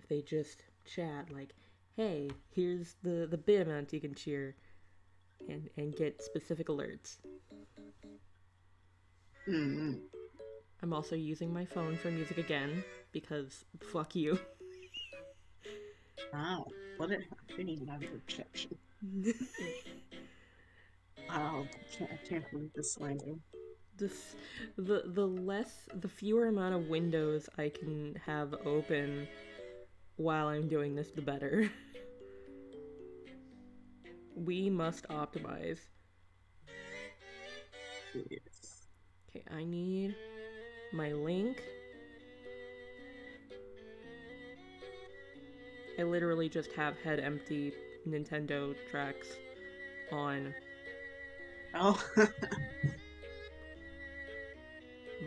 if they just chat like, hey, here's the bit amount you can cheer, and get specific alerts. Mm-hmm. I'm also using my phone for music again because fuck you. Wow. What a happening in your rejection. Wow. I can't believe this landing. This the fewer amount of windows I can have open while I'm doing this, the better. We must optimize. Yes. Okay, I need my link. I literally just have head empty Nintendo tracks on Oh.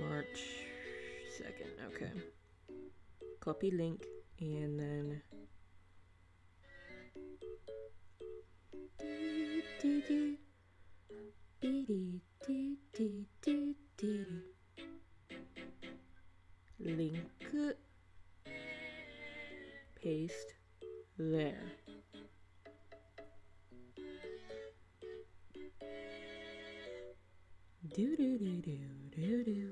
March 2nd. Okay. Copy link and then link, paste there. Do do do do do do.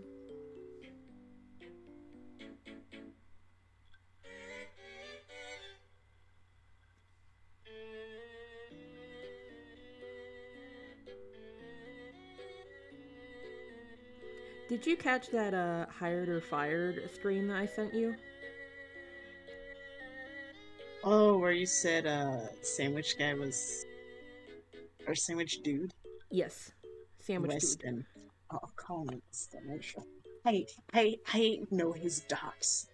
Did you catch that hired or fired stream that I sent you? Oh, where you said sandwich guy was or sandwich dude? Yes. Sandwich dude. Weston. Oh, call him Weston. I know his docs.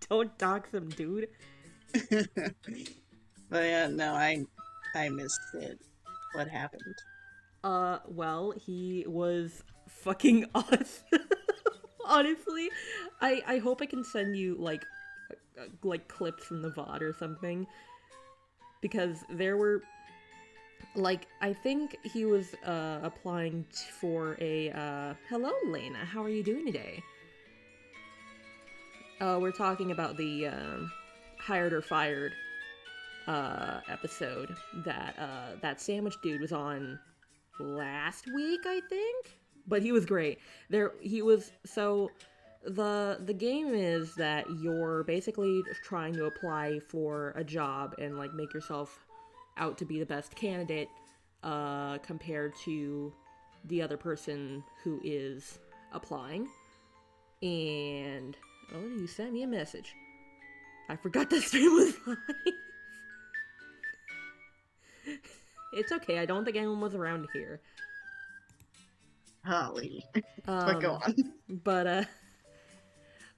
Don't dox him, dude. But yeah, no, I missed it. What happened? Well, he was fucking awesome. Honestly, I hope I can send you like clips from the VOD or something, because there were like, I think he was applying for a hello Lena, how are you doing today? We're talking about the hired or fired episode that that sandwich dude was on last week, I think. But he was great. There he was. So the game is that you're basically trying to apply for a job and like make yourself out to be the best candidate compared to the other person who is applying. And oh, you sent me a message. I forgot the stream was live. It's okay. I don't think anyone was around here. Holly. But go Um, on. but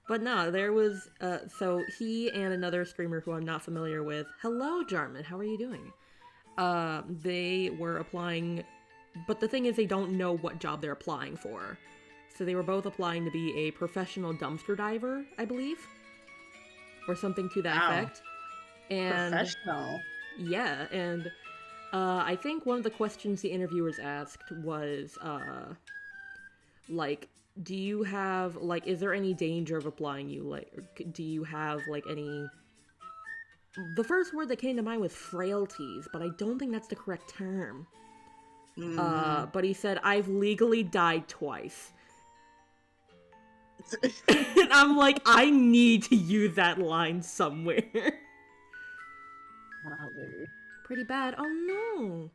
but no, there was so he and another streamer who I'm not familiar with. Hello, Jarman. How are you doing? They were applying, but the thing is, they don't know what job they're applying for. So they were both applying to be a professional dumpster diver, I believe, or something to that Wow. effect. And Professional. yeah, and I think one of the questions the interviewers asked was, like, do you have, like, is there any danger of applying you? Like, do you have, like, any. The first word that came to mind was frailties, but I don't think that's the correct term. Mm-hmm. But he said, I've legally died twice. And I'm like, I need to use that line somewhere. Holly. Pretty bad. Oh no.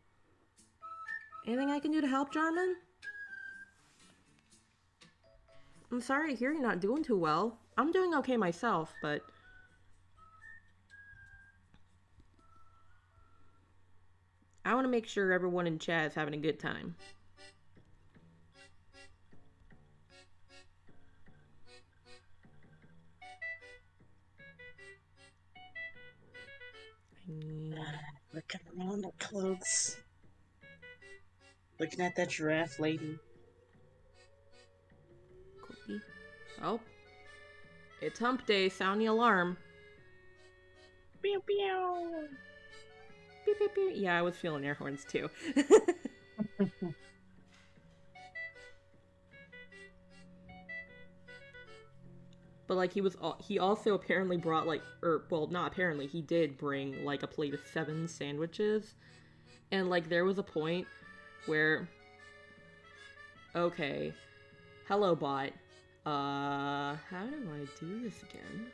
Anything I can do to help, Jarman? I'm sorry to hear you're not doing too well. I'm doing okay myself, but I want to make sure everyone in chat is having a good time. I need... Looking around at clothes. Looking at that giraffe lady. Cookie. Oh. It's hump day. Sound the alarm. Pew pew. Beep, beep, beep. Yeah, I was feeling air horns too. But like he also apparently brought like, or well, not apparently, he did bring like a plate of 7 sandwiches, and like there was a point where, okay, hello bot, how do I do this again?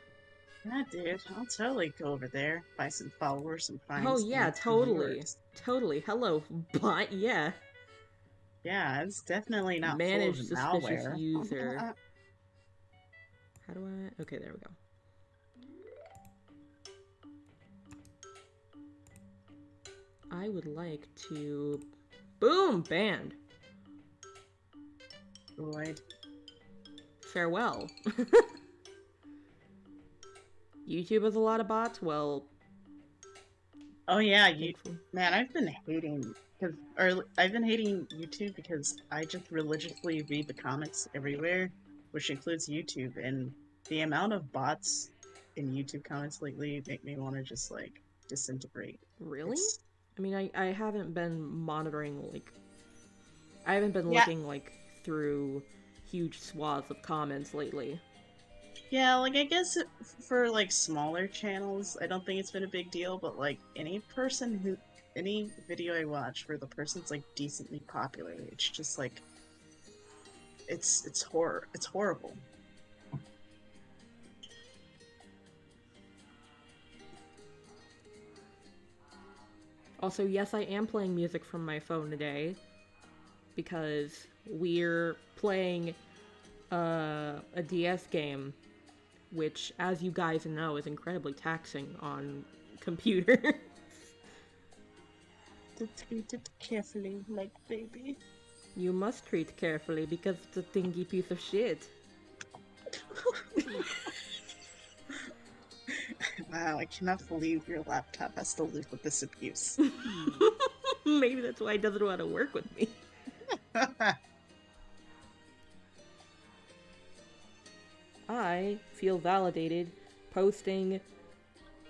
Yeah, dude, I'll totally go over there, buy some followers, some Oh finds, yeah, and some totally, viewers. totally. Hello bot, yeah. Yeah, it's definitely not full of Manage suspicious malware. user. How do I? Okay, there we go. I would like to. Boom! Banned. Lloyd. Farewell. YouTube has a lot of bots? Well, Oh yeah, thankfully. man, I've been hating YouTube because I just religiously read the comments everywhere, which includes YouTube, and the amount of bots in YouTube comments lately make me want to just like disintegrate. Really? It's I mean, I haven't been monitoring, like, I haven't been yeah, looking, like, through huge swaths of comments lately. yeah, like I guess for like smaller channels, I don't think it's been a big deal, but like any video I watch where the person's like decently popular, it's just like it's horrible. Also, yes, I am playing music from my phone today because we're playing a DS game, which, as you guys know, is incredibly taxing on computer. To treat it carefully, like baby. You must treat carefully because it's a dingy piece of shit. Wow, I cannot believe your laptop has to live with this abuse. Maybe that's why it doesn't want to work with me. I feel validated posting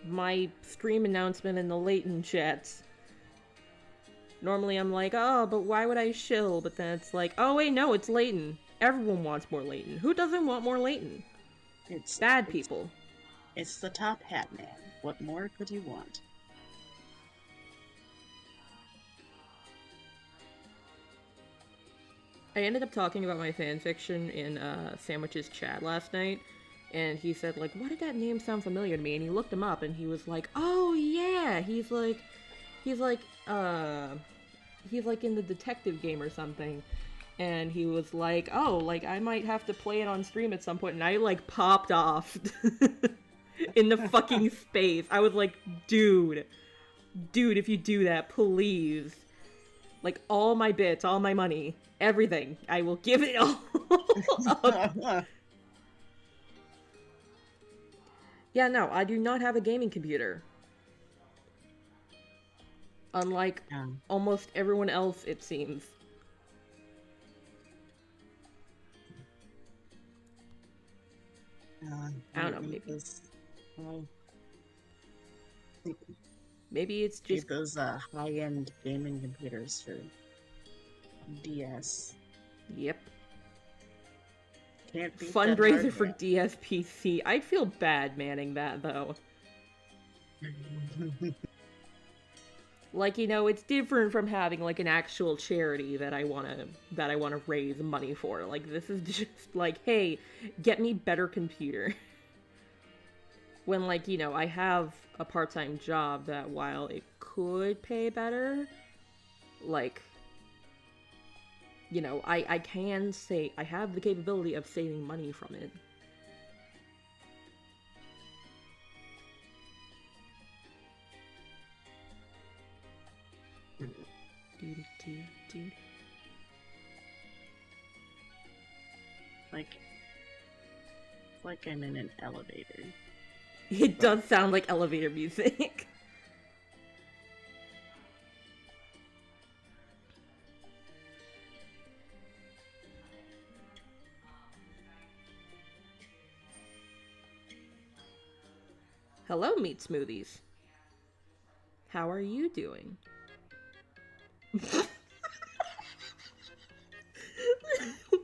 my stream announcement in the Layton chats. Normally I'm like, oh, but why would I shill? But then it's like, oh wait, no, it's Layton. Everyone wants more Layton. Who doesn't want more Layton? It's Bad it's people. it's the top hat man. What more could you want? I ended up talking about my fanfiction in Sandwich's chat last night, and he said, like, why did that name sound familiar to me? And he looked him up, and he was like, oh yeah, he's like, uh, he's like in the detective game or something. And he was like, oh, like, I might have to play it on stream at some point, and I, like, popped off in the fucking space. I was like, dude, if you do that, please. Like, all my bits, all my money, everything. I will give it all up. Yeah, no, I do not have a gaming computer. Unlike Um, almost everyone else, it seems. I don't know, need maybe. those, uh, Maybe it's just. need those high-end gaming computers for DS. Yep. Can't beat that Fundraiser for hardware. DSPC. I feel bad manning that, though. Like, you know, it's different from having like an actual charity that I wanna raise money for. Like, this is just like, hey, get me better computer. When, like, you know, I have a part-time job that, while it could pay better, like, you know, I can say I have the capability of saving money from it. Dude, dude, dude. Like, like I'm in an elevator. It does sound like elevator music. Hello, meat smoothies. How are you doing?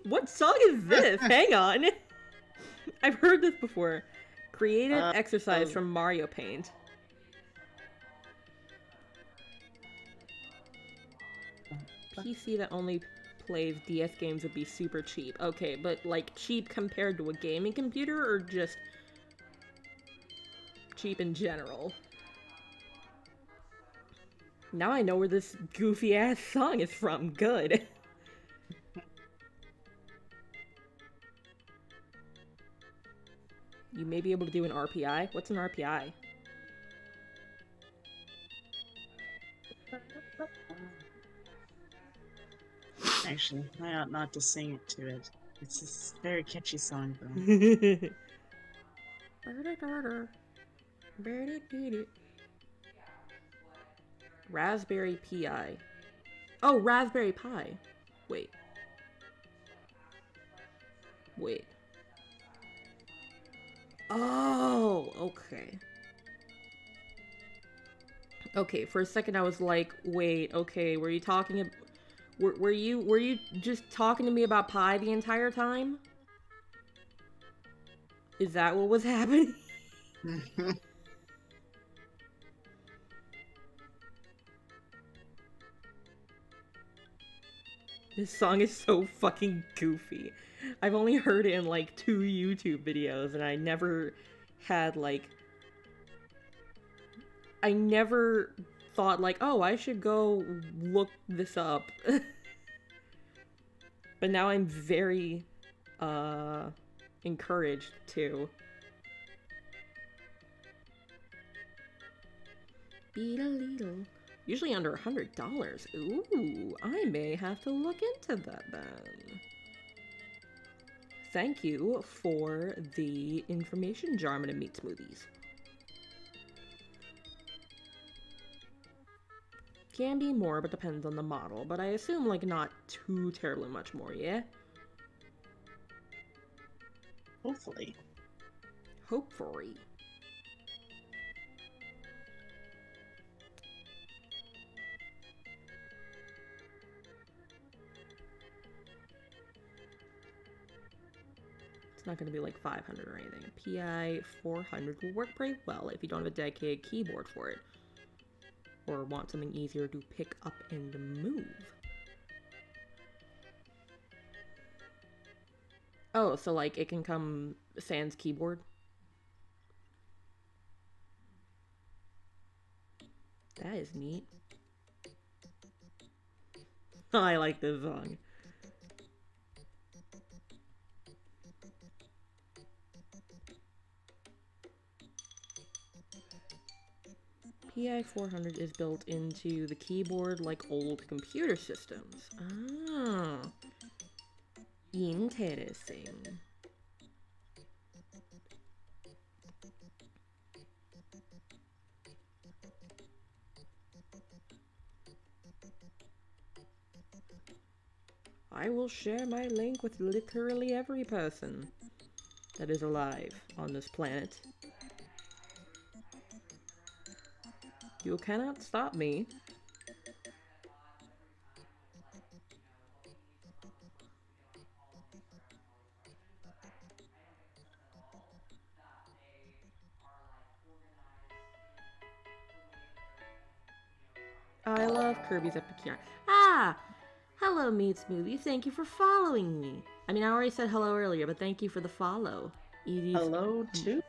What song is this? Hang on. I've heard this before. Creative Uh, exercise oh, from Mario Paint. PC that only plays DS games would be super cheap. Okay, but like cheap compared to a gaming computer or just cheap in general? Now I know where this goofy ass song is from. Good. You may be able to do an RPI. What's an RPI? actually, I ought not to sing it to it. It's a very catchy song, though. Raspberry Pi. Oh, Raspberry Pi. Wait. Wait. Oh, okay. Okay, for a second I was like, wait, okay, were you talking were you just talking to me about pie the entire time? Is that what was happening? This song is so fucking goofy. I've only heard it in like 2 YouTube videos and I never had like I never thought like, "Oh, I should go look this up." But now I'm very uh encouraged to. Beedle. Usually under $100. Ooh, I may have to look into that then. Thank you for the information, Jarman and Meat Smoothies. Can be more, but depends on the model. But I assume, like, not too terribly much more, yeah? Hopefully. Hopefully. It's not going to be like 500 or anything. PI 400 will work pretty well if you don't have a dedicated keyboard for it. Or want something easier to pick up and move. Oh, so like it can come sans keyboard? That is neat. I like this song. PI 400 is built into the keyboard like old computer systems. Ah, interesting. I will share my link with literally every person that is alive on this planet. You cannot stop me. I love Kirby's Epic Yarn. Ah! Hello, Meat Smoothie. Thank you for following me. I mean, I already said hello earlier, but thank you for the follow. Hello, too.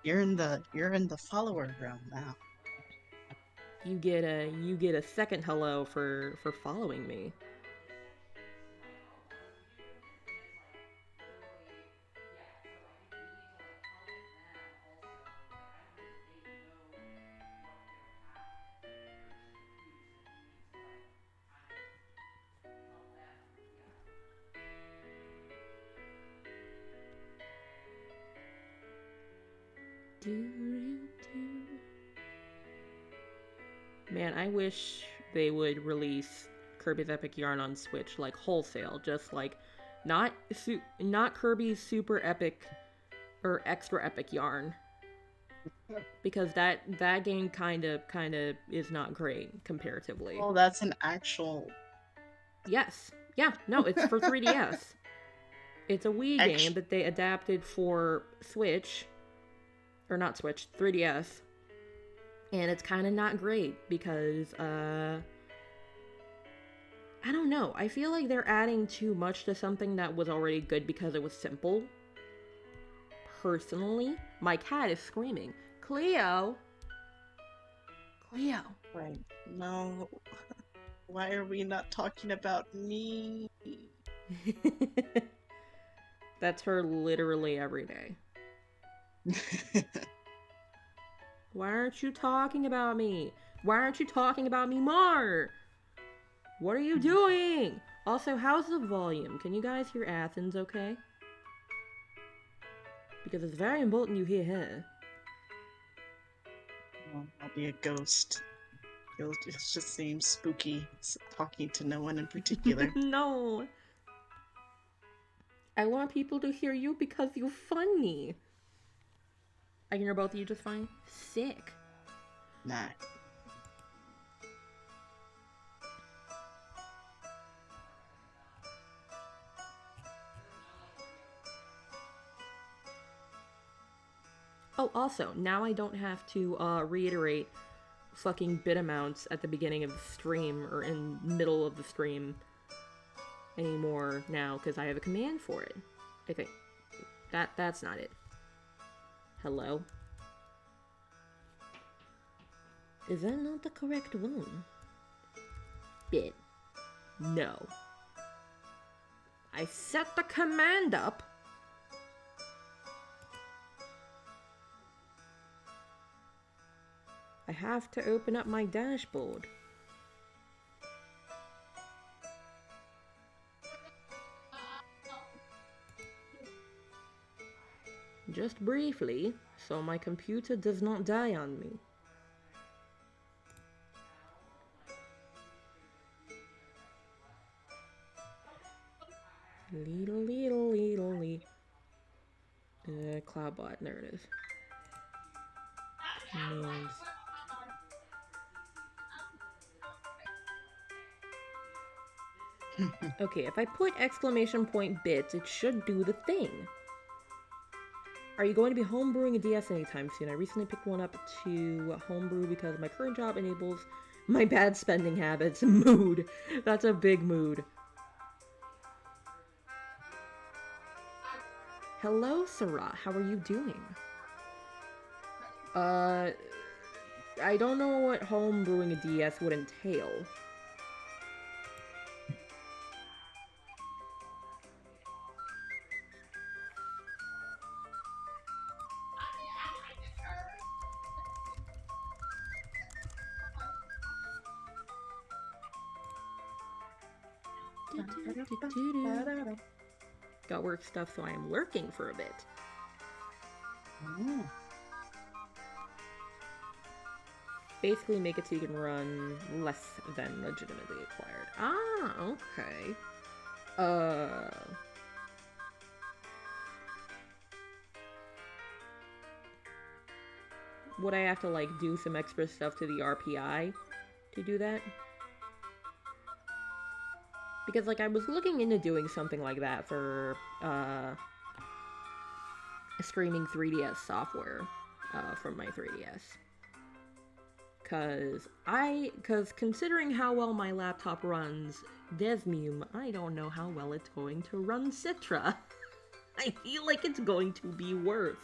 You're in the follower realm now. You get a second hello for following me. Man, I wish they would release Kirby's Epic Yarn on Switch like wholesale, just like not Kirby's Super Epic or Extra Epic Yarn, because that game kind of is not great comparatively. Oh, that's an actual. Yes, yeah, no, it's for 3DS. It's a Wii game that they adapted for Switch. Or not Switch, 3DS. And it's kind of not great because, I don't know. I feel like they're adding too much to something that was already good because it was simple. Personally, my cat is screaming. Cleo! Cleo! Right. No. Why are we not talking about me? That's her literally every day. Why aren't you talking about me? Why aren't you talking about me more? What are you doing? Also, how's the volume? Can you guys hear Athens okay? Because it's very important you hear her. Well, I'll be a ghost. It just seems spooky talking to no one in particular. No. I want people to hear you because you're funny. I can hear both of you just fine. Sick. Nah. Oh, also, now I don't have to reiterate fucking bit amounts at the beginning of the stream or in middle of the stream anymore now because I have a command for it. I think that's not it. Hello? Is that not the correct one? Bit. No. I set the command up. I have to open up my dashboard. Just briefly, so my computer does not die on me. Lee. Cloudbot, there it is. Commands. Okay, if I put exclamation point bits, it should do the thing. Are you going to be homebrewing a DS anytime soon? I recently picked one up to homebrew because my current job enables my bad spending habits. Mood. That's a big mood. Hello, Sarah. How are you doing? I don't know what homebrewing a DS would entail. Got work stuff, so I am lurking for a bit. Basically make it so you can run less than legitimately acquired. Ah, okay. Would I have to, like, do some extra stuff to the RPI to do that? Because, like, I was looking into doing something like that for, streaming 3DS software, from my 3DS. Cause considering how well my laptop runs Desmume, I don't know how well it's going to run Citra. I feel like it's going to be worse.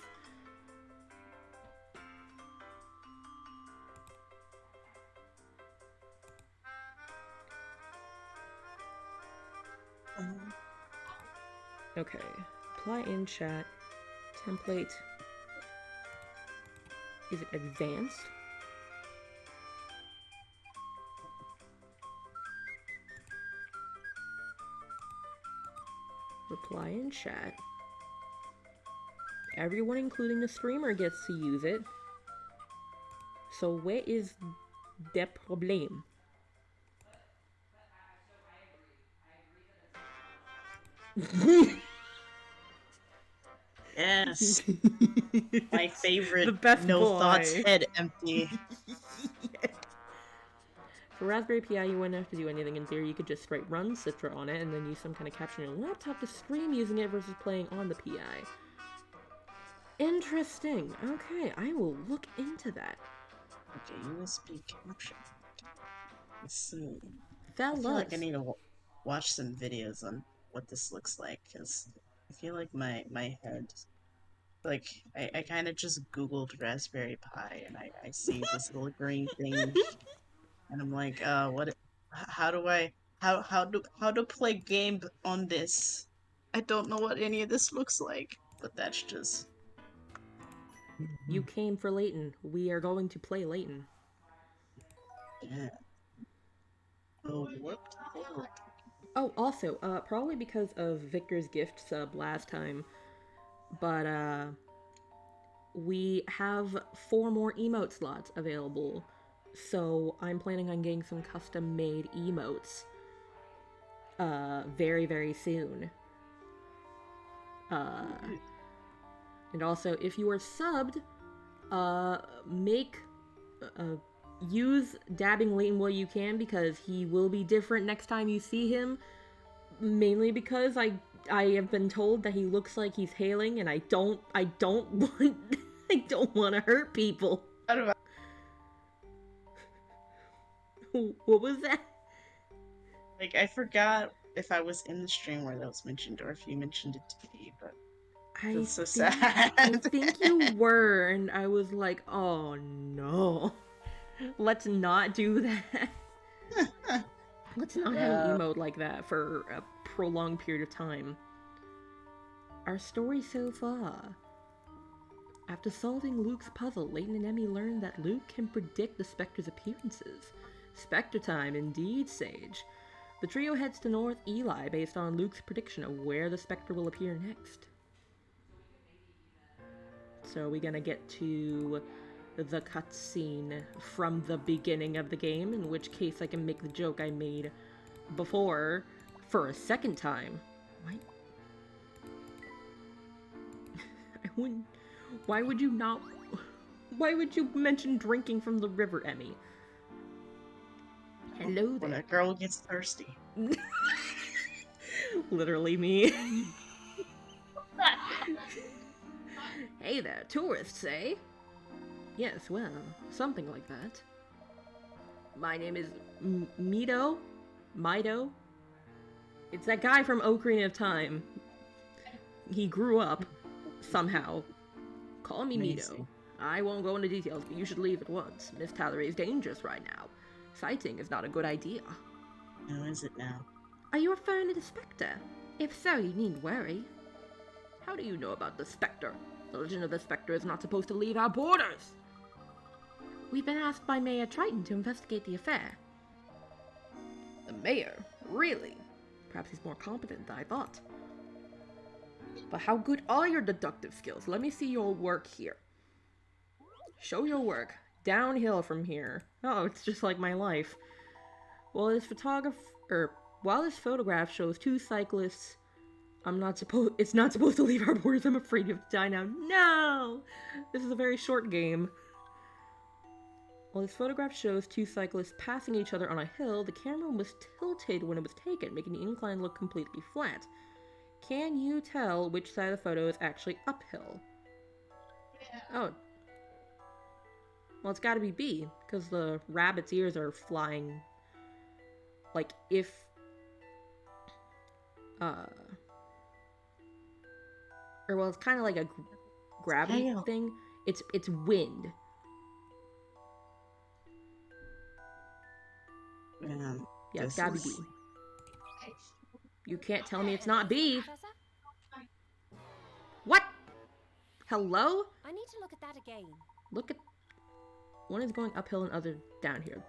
Okay, apply in chat, template, is it advanced? Reply in chat. Everyone, including the streamer, gets to use it. So where is the problem? Yes. My favorite. The best no boy. thoughts, head empty. Yes. For Raspberry Pi, you wouldn't have to do anything in theory. You could just write run Citra on it and then use some kind of caption on your laptop to stream using it versus playing on the PI. Interesting. Okay, I will look into that. Okay, USB caption. So, Fellas. I feel like I need to watch some videos on what this looks like, because I feel like my head, like, I kind of just Googled Raspberry Pi, and I see this little green thing, and I'm like, what, how do I, how to play game on this? I don't know what any of this looks like, but that's just... You came for Layton. We are going to play Layton. Yeah. Oh, what? Oh, also, probably because of Victor's gift sub last time, but, we have 4 more emote slots available, so I'm planning on getting some custom-made emotes, very, very soon. And also, if you are subbed, use dabbing Layton while you can, because he will be different next time you see him, mainly because I have been told that he looks like he's hailing, and I don't want I don't want to hurt people. What was that? Like, I forgot if I was in the stream where that was mentioned, or if you mentioned it to me, but it's so sad. I think you were, and I was like, oh no. Let's not do that. Let's not have an emote like that for a prolonged period of time. Our story so far. After solving Luke's puzzle, Layton and Emmy learned that Luke can predict the Specter's appearances. Specter time, indeed, Sage. The trio heads to North Eli based on Luke's prediction of where the Specter will appear next. So are we gonna get to the cutscene from the beginning of the game, in which case I can make the joke I made before for a second time. What? I wouldn't... Why would you not... Why would you mention drinking from the river, Emmy? Hello there. When a girl gets thirsty. Literally me. Hey there, tourists, eh? Yes, well, something like that. My name is Mido? It's that guy from Ocarina of Time. He grew up, somehow. Call me Mido. I won't go into details, but you should leave at once. Miss Tallery is dangerous right now. Sighting is not a good idea. How is it now? Are you referring to the Specter? If so, you needn't worry. How do you know about the Specter? The legend of the Specter is not supposed to leave our borders. We've been asked by Mayor Triton to investigate the affair. The mayor? Really? Perhaps he's more competent than I thought. But how good are your deductive skills? Let me see your work here. Show your work. Downhill from here. Oh, it's just like my life. Well, while this photograph shows 2 cyclists, it's not supposed to leave our borders. I'm afraid you have to die now. No! This is a very short game. While this photograph shows 2 cyclists passing each other on a hill, the camera was tilted when it was taken, making the incline look completely flat. Can you tell which side of the photo is actually uphill? Oh. Well, it's gotta be B, because the rabbit's ears are flying. Like, if... Or, well, it's kind of like a gravity thing. It's wind. Yeah, it's gotta be B. You can't tell me it's not B. What? Hello? I need to look at that again. Look at... One is going uphill and other down here.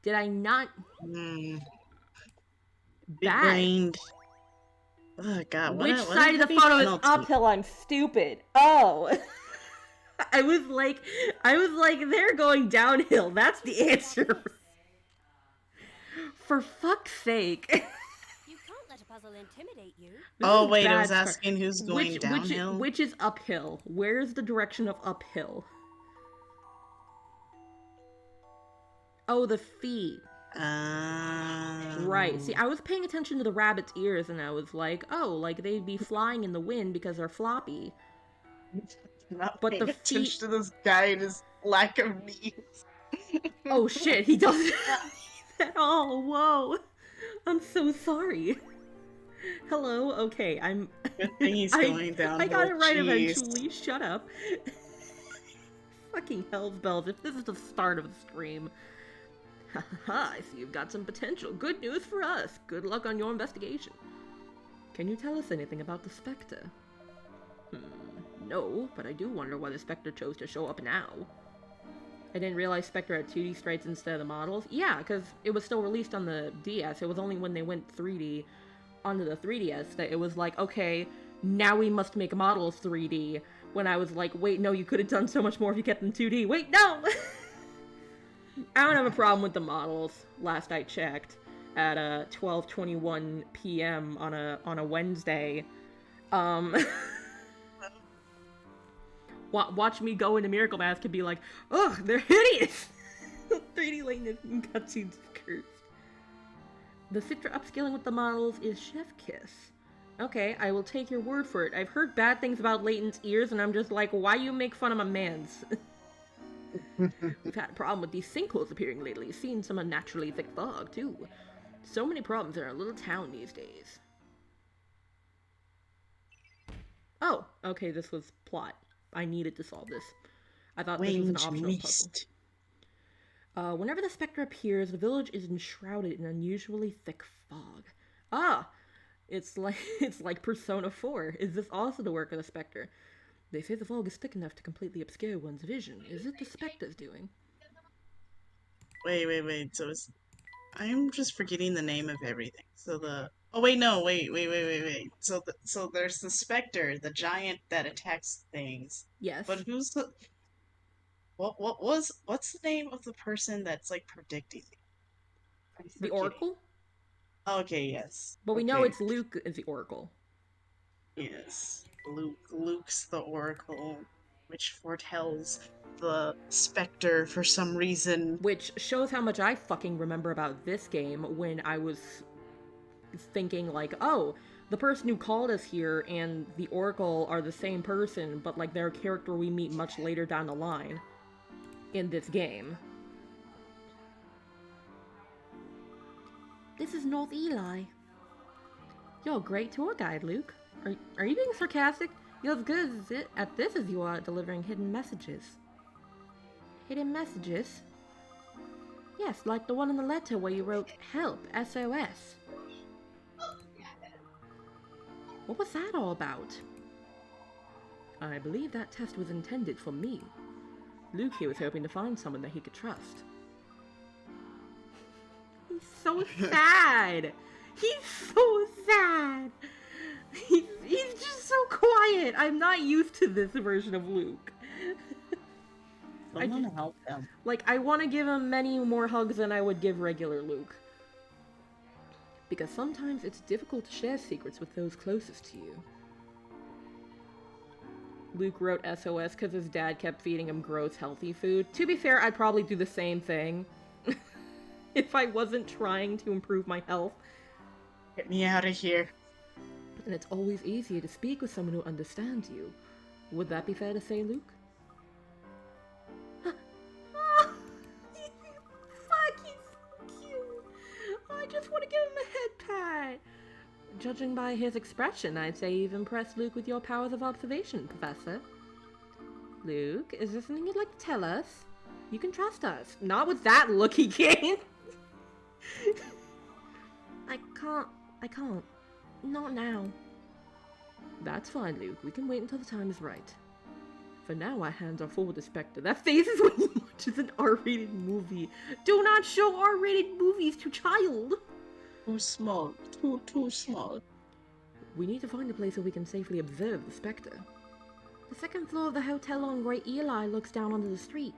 Did I not... Big-brained. Oh, God. Which side of the photo is uphill? I'm stupid. Oh. I was like, they're going downhill. That's the answer. For fuck's sake. You can't let a puzzle intimidate you. Oh, wait, I was asking who's going downhill. Which is uphill? Where's the direction of uphill? Oh, the feet. Right. See, I was paying attention to the rabbit's ears, and I was like, oh, like they'd be flying in the wind because they're floppy. I'm not But paying the feet... attention to this guy and his lack of knees. Oh shit, he doesn't at all. Whoa. I'm so sorry. Hello, okay, I'm... Good thing he's going downhill. I got it right Jeez. eventually, shut up. Fucking hell's bells, if this is the start of the stream. Haha, I see you've got some potential. Good news for us. Good luck on your investigation. Can you tell us anything about the Specter? No, but I do wonder why the Specter chose to show up now. I didn't realize Specter had 2D sprites instead of the models. Yeah, because it was still released on the DS. It was only when they went 3D onto the 3DS that it was like, okay, now we must make models 3D. When I was like, wait, no, you could have done so much more if you kept them 2D. Wait, no! I don't have a problem with the models, last I checked, at 12:21 p.m. on a Wednesday. Watch me go into Miracle Mask and be like, ugh, they're hideous! 3D Layton and cutscenes cursed. The Citra upscaling with the models is Chef Kiss. Okay, I will take your word for it. I've heard bad things about Layton's ears, and I'm just like, why you make fun of my mans? We've had a problem with these sinkholes appearing lately. Seen some unnaturally thick fog, too. So many problems in our little town these days. Oh, okay, this was plot. I needed to solve this. I thought this was an optional puzzle. Whenever the Spectre appears, the village is enshrouded in unusually thick fog. Ah! It's like Persona 4. Is this also the work of the Spectre? They say the fog is thick enough to completely obscure one's vision. Is it the Spectre's doing? Wait. So I'm just forgetting the name of everything. So oh wait, no, wait. So there's the Specter, the giant that attacks things. Yes. But who's the what's the name of the person that's like predicting? The Oracle? Okay, yes. But we know it's Luke as the Oracle. Yes. Luke's the Oracle, which foretells the Spectre for some reason. Which shows how much I fucking remember about this game when I was thinking like, oh, the person who called us here and the Oracle are the same person, but like they're a character we meet much later down the line in this game. This is North Eli. You're a great tour guide, Luke. Are you being sarcastic? You're as good at this as you are at delivering hidden messages. Hidden messages? Yes, like the one in the letter where you wrote, help, SOS. What was that all about? I believe that test was intended for me. Luke here was hoping to find someone that he could trust. He's so sad! He's so sad! He's just so quiet! I'm not used to this version of Luke. I want to help him. Like, I want to give him many more hugs than I would give regular Luke. Because sometimes it's difficult to share secrets with those closest to you. Luke wrote SOS because his dad kept feeding him gross healthy food. To be fair, I'd probably do the same thing. If I wasn't trying to improve my health. Get me out of here. And it's always easier to speak with someone who understands you. Would that be fair to say, Luke? Oh, fuck, he's so cute. Oh, I just want to give him a head pat. Judging by his expression, I'd say you've impressed Luke with your powers of observation, Professor. Luke, is there something you'd like to tell us? You can trust us. Not with that look he gave. I can't. Not now. That's fine, Luke. We can wait until the time is right. For now, our hands are full with the Spectre. That face is when you watch an R-rated movie. Do not show R-rated movies to child! Too small. Too small. We need to find a place where we can safely observe the Spectre. The second floor of the hotel on Great Eli looks down onto the street.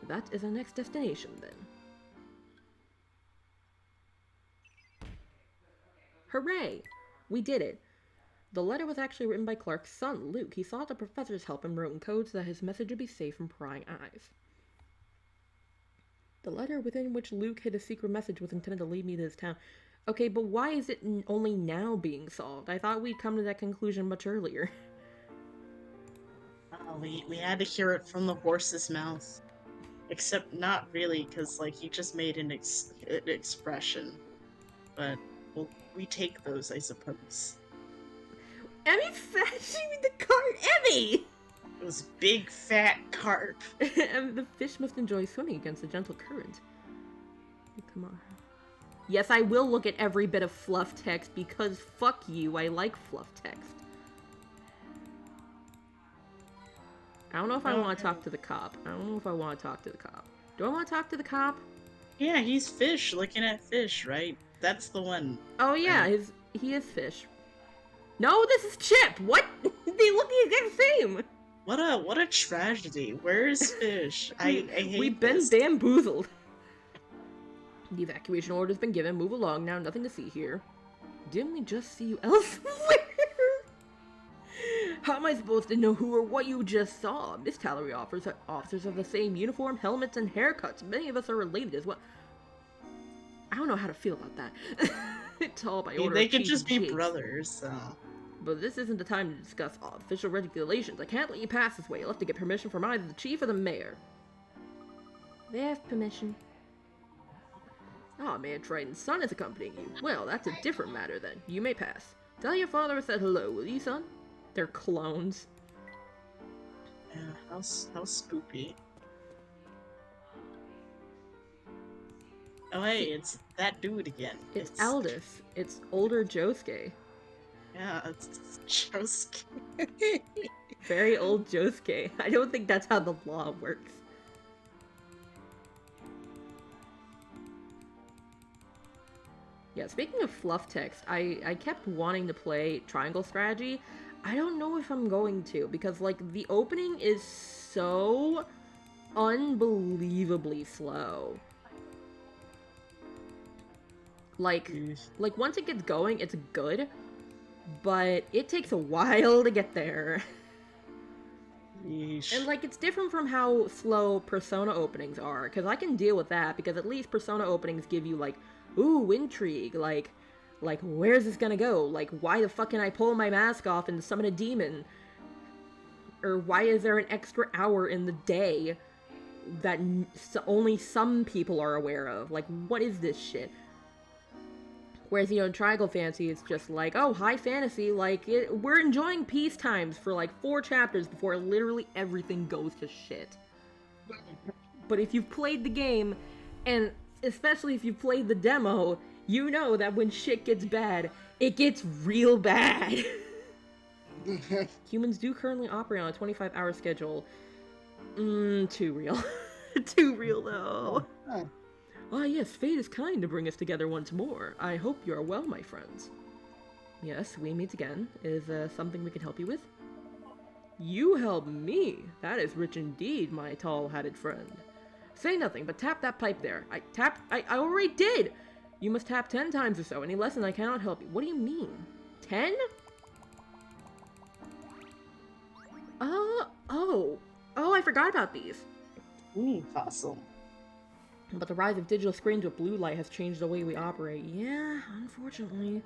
That is our next destination, then. Hooray! We did it! The letter was actually written by Clark's son, Luke. He sought the professor's help and wrote in code so that his message would be safe from prying eyes. The letter within which Luke hid a secret message was intended to lead me to this town. Okay, but why is it only now being solved? I thought we'd come to that conclusion much earlier. We had to hear it from the horse's mouth. Except not really, because, like, he just made an expression. But, well, we take those, I suppose. Emmy's fashioning the cart! Emmy! It was big, fat carp. And the fish must enjoy swimming against the gentle current. Come on. Yes, I will look at every bit of fluff text, because fuck you, I like fluff text. I don't know if I want to talk to the cop. I don't know if I want to talk to the cop. Do I want to talk to the cop? Yeah, he's fish, looking at fish, right? That's the one. Oh yeah, he is fish. No, this is Chip! What? They look the exact same! What a tragedy. Where is fish? I hate We've been this. bamboozled. The evacuation order's been given. Move along now. Nothing to see here. Didn't we just see you elsewhere? How am I supposed to know who or what you just saw? Miss Tallery officers have the same uniform, helmets, and haircuts. Many of us are related as well. I don't know how to feel about that. It's all by order. They of could Chief just be Jakes. brothers, so. But this isn't the time to discuss official regulations. I can't let you pass this way. You'll have to get permission from either the chief or the mayor. They have permission. Ah, Mayor Triton's son is accompanying you. Well, that's a different matter then. You may pass. Tell your father I said hello, will you, son? They're clones. Yeah, how spoopy. Oh hey, it's that dude again. It's Aldous. It's older Josuke. Yeah, it's Josuke. Very old Josuke. I don't think that's how the law works. Yeah, speaking of fluff text, I kept wanting to play Triangle Strategy. I don't know if I'm going to, because, like, the opening is so unbelievably slow. Like, once it gets going, it's good, but it takes a while to get there. Yeesh. And, like, it's different from how slow Persona openings are, because I can deal with that, because at least Persona openings give you, like, ooh, intrigue, like, where's this gonna go? Like, why the fuck can I pull my mask off and summon a demon? Or why is there an extra hour in the day that only some people are aware of? Like, what is this shit? Whereas, you know, in Triangle Fantasy, it's just like, oh, high fantasy, like, we're enjoying peace times for, like, 4 chapters before literally everything goes to shit. But if you've played the game, and especially if you've played the demo, you know that when shit gets bad, it gets real bad. Humans do currently operate on a 25-hour schedule. Too real. Too real, though. Ah, yes, fate is kind to bring us together once more. I hope you are well, my friends. Yes, we meet again. Is something we can help you with? You help me? That is rich indeed, my tall-hatted friend. Say nothing, but tap that pipe there. I already did! You must tap 10 times or so. Any less than I cannot help you. What do you mean? 10? Oh, I forgot about these. Fossil. But the rise of digital screens with blue light has changed the way we operate. Yeah, unfortunately.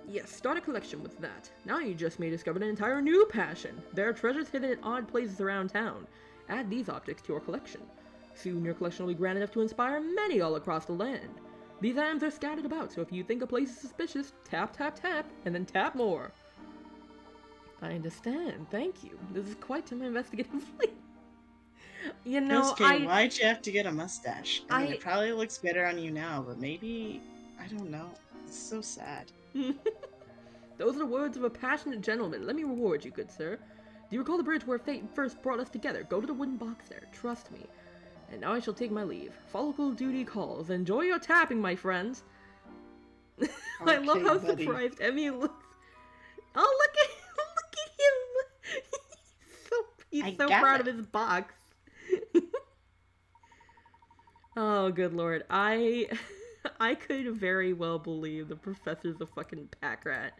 Yes, start a collection with that. Now you just may discover an entire new passion. There are treasures hidden in odd places around town. Add these objects to your collection. Soon your collection will be grand enough to inspire many all across the land. These items are scattered about, so if you think a place is suspicious, tap, tap, tap, and then tap more. I understand, thank you. This is quite an investigative flight. You know, why'd you have to get a mustache? I mean, it probably looks better on you now, but maybe, I don't know. It's so sad. Those are the words of a passionate gentleman. Let me reward you, good sir. Do you recall the bridge where fate first brought us together? Go to the wooden box there. Trust me. And now I shall take my leave. Follicle duty calls. Enjoy your tapping, my friends. I love how surprised Emmy looks. Oh, look at him! He's so proud of his box. Oh, good lord. I could very well believe the professor's a fucking pack rat.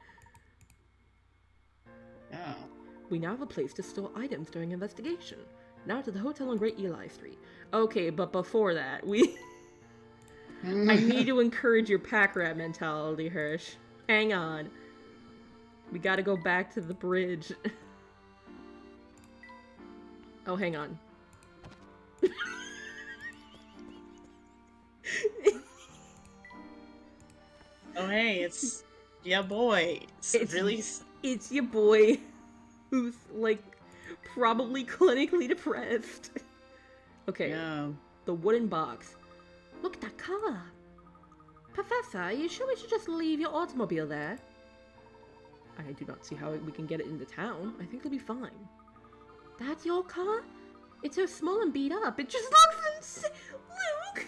Oh. We now have a place to store items during investigation. Now to the hotel on Great Eli Street. Okay, but before that, I need to encourage your pack rat mentality, Hirsch. Hang on. We gotta go back to the bridge. Oh, hang on. Oh, hey, it's yeah, boy. It's your boy, who's like probably clinically depressed. Okay. Yeah. The wooden box. Look at that car. Professor, are you sure we should just leave your automobile there? I do not see how we can get it into town. I think it'll be fine. That's your car? It's so small and beat up. It just looks insane. Luke!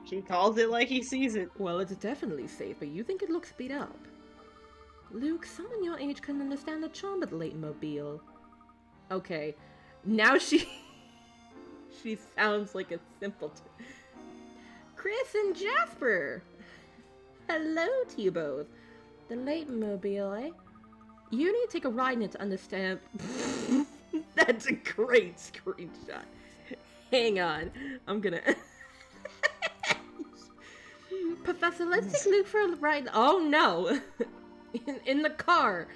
He calls it like he sees it. Well, it's definitely safe, but you think it looks beat up. Luke, someone your age couldn't understand the charm of the Layton mobile. Okay, now she sounds like a simpleton. Chris and Jasper! Hello to you both. The Layton mobile, eh? You need to take a ride in it to understand. That's a great screenshot. Hang on, I'm gonna... Professor, let's take Luke for a ride. Oh no! in the car.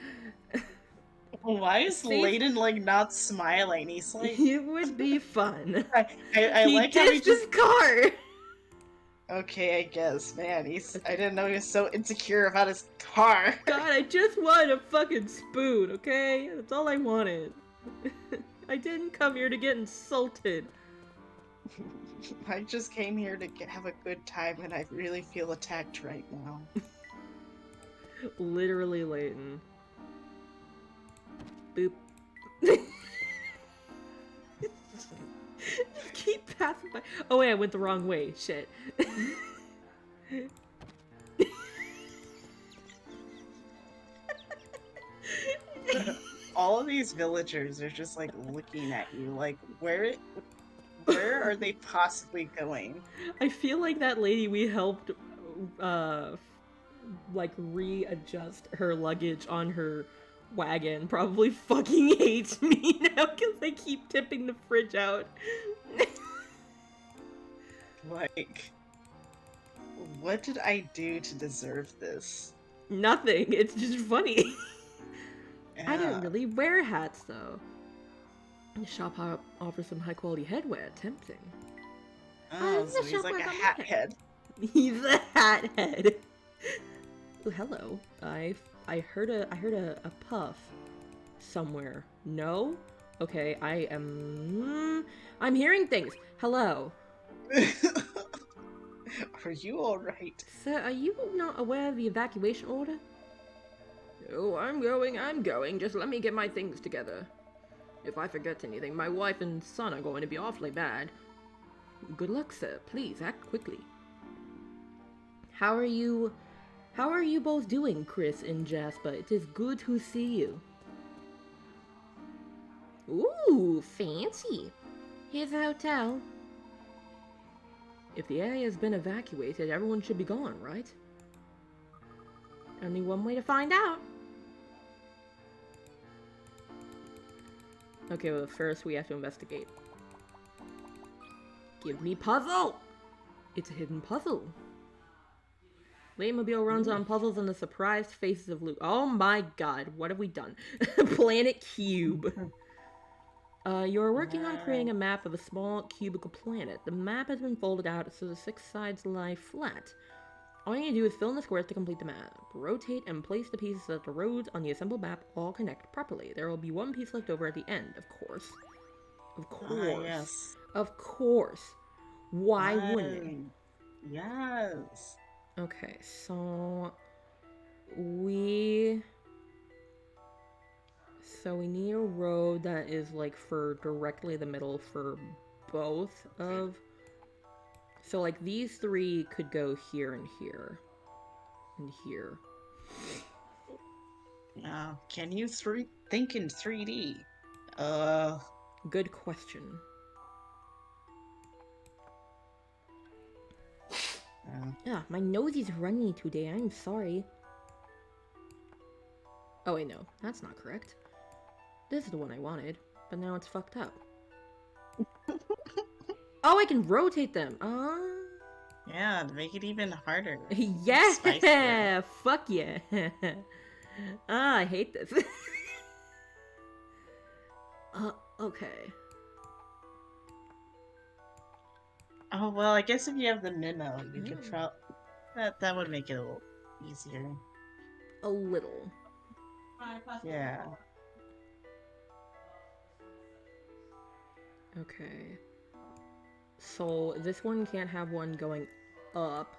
Why is Layton like not smiling? He's like, it would be fun. I he like how he ditched his car. Okay, I guess, man. I didn't know he was so insecure about his car. God, I just wanted a fucking spoon, okay? That's all I wanted. I didn't come here to get insulted. I just came here to have a good time, and I really feel attacked right now. Literally, Layton. Boop. Keep passing by. Oh wait, I went the wrong way. Shit. All of these villagers are just like looking at you, like where are they possibly going? I feel like that lady we helped, like readjust her luggage on her wagon probably fucking hates me now because I keep tipping the fridge out. Like, what did I do to deserve this? Nothing. It's just funny. Yeah. I didn't really wear hats though. The shop offers some high quality headwear. Tempting. Oh, so he's like a hat head. He's a hat head. Oh, hello. I heard a puff somewhere. No? Okay, I'm hearing things. Hello. Are you alright? Sir, are you not aware of the evacuation order? Oh, I'm going. Just let me get my things together. If I forget anything, my wife and son are going to be awfully bad. Good luck, sir. Please, act quickly. How are you both doing, Chris and Jasper? It is good to see you. Ooh, fancy. Here's the hotel. If the area has been evacuated, everyone should be gone, right? Only one way to find out. Okay, well, first we have to investigate. Give me puzzle! It's a hidden puzzle. Laytonmobile runs on puzzles and the surprised faces of Luke. Oh my god, what have we done? Planet Cube. You're working on creating a map of a small cubical planet. The map has been folded out so the 6 sides lie flat. All you need to do is fill in the squares to complete the map. Rotate and place the pieces so that the roads on the assembled map all connect properly. There will be one piece left over at the end, of course. Of course. Yes. Of course. Why wouldn't it? Yes. Okay, so we need a road that is like for directly the middle for both of. So like these 3 could go here and here and here. Can you think in 3D? Good question. Yeah, my nose is runny today. I'm sorry. Oh wait, no, that's not correct. This is the one I wanted, but now it's fucked up. Oh, I can rotate them. Yeah, to make it even harder. Spicier. Yeah! Fuck yeah! I hate this. Okay. Oh well, I guess if you have the memo, you could Mm. that would make it a little easier. A little. Yeah. Okay. So this one can't have one going up.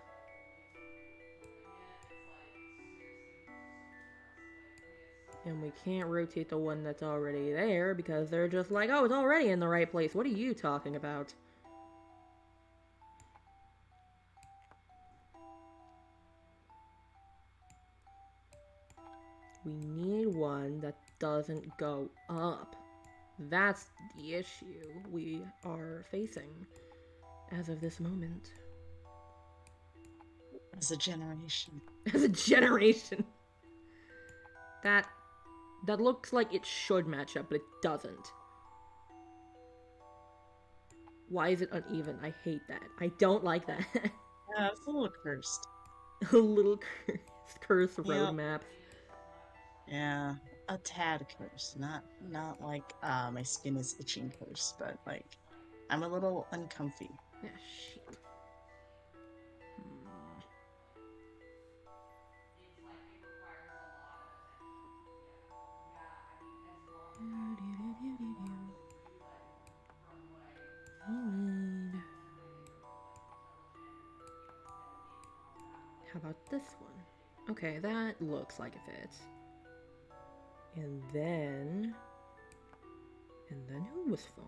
And we can't rotate the one that's already there because they're just like, oh, it's already in the right place. What are you talking about? We need one that doesn't go up. That's the issue we are facing as of this moment. As a generation. As a generation. That looks like it should match up, but it doesn't. Why is it uneven? I hate that. I don't like that. Yeah, it's a little cursed. A little cursed roadmap. Yeah, a tad curse, not like my skin is itching curse, but like I'm a little uncomfy. Yeah, shit. How about this one? Okay, that looks like it fits. And then who was phone?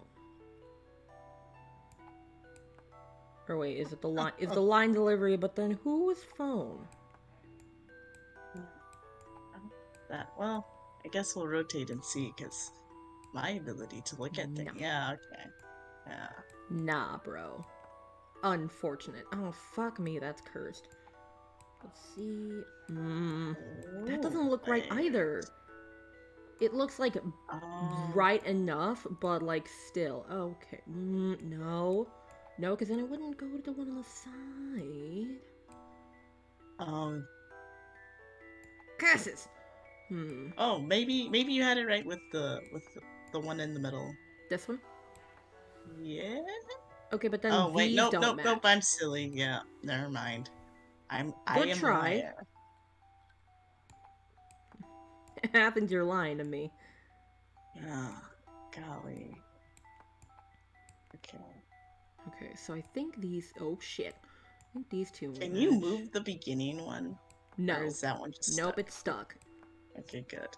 Or wait, is it the line? Is the line delivery? But then who was phone? That well, I guess we'll rotate and see because my ability to look at things. No. Yeah, okay. Yeah. Nah, bro. Unfortunate. Oh, fuck me, that's cursed. Let's see. That doesn't look right either. It looks like right enough, but like still. Okay. No. No, because then it wouldn't go to the one on the side. Curses! Oh, maybe you had it right with the one in the middle. This one? Yeah. Okay, but then oh wait, these nope, don't nope, match. nope. I'm silly. Yeah, never mind. I am Good a try. liar. It happens, you're lying to me. Oh, golly. Okay. Okay, so I think these. Oh shit! I think these two. Will Can match. you move the beginning one? No. Or is that one just nope? stuck? It's stuck. Okay, good.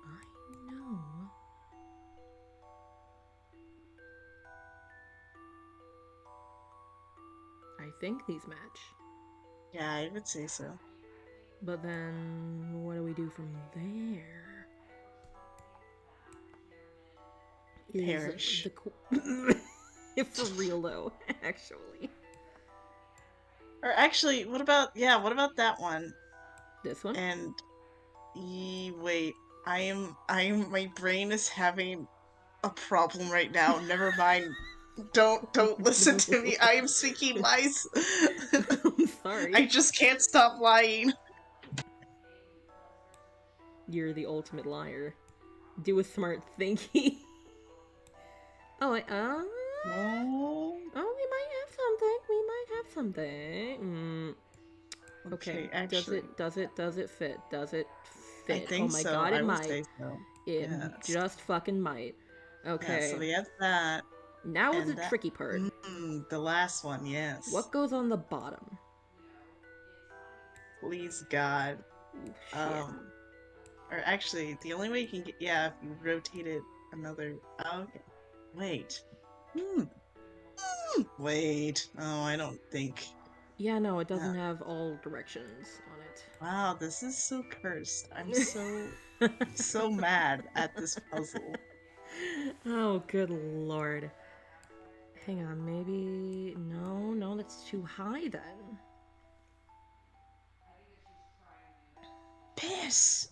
I know. I think these match. Yeah, I would say so. But then, what do we do from there? Perish. For real though, actually. Or actually, what about that one? This one? And wait, my brain is having a problem right now. Never mind. Don't listen to me. I am speaking lies. I'm sorry. I just can't stop lying. You're the ultimate liar. Do a smart thinky. Oh, No. Oh, we might have something. Okay. Actually, Does it fit? Does it fit? I think oh my so. god, it I would might. say so. It Yes. just fucking might. Okay. Yeah, so we have that. Now is the tricky part. The last one, yes. What goes on the bottom? Please God. Shit. Or actually, the only way you can get if you rotate it another. Oh, okay. Wait. Wait. Oh, I don't think. Yeah, no, it doesn't have all directions on it. Wow, this is so cursed. I'm so mad at this puzzle. Oh, good lord. Hang on, maybe... No, that's too high then. Piss!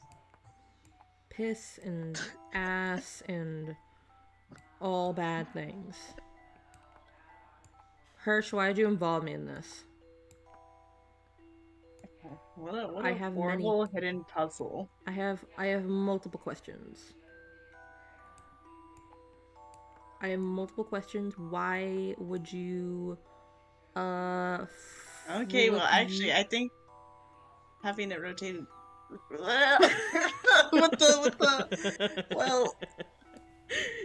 piss and ass and all bad things. Hirsch, why'd you involve me in this? What a I have horrible hidden puzzle. I have multiple questions. Why would you Okay, well, flip actually, you? I think having it rotated. Well,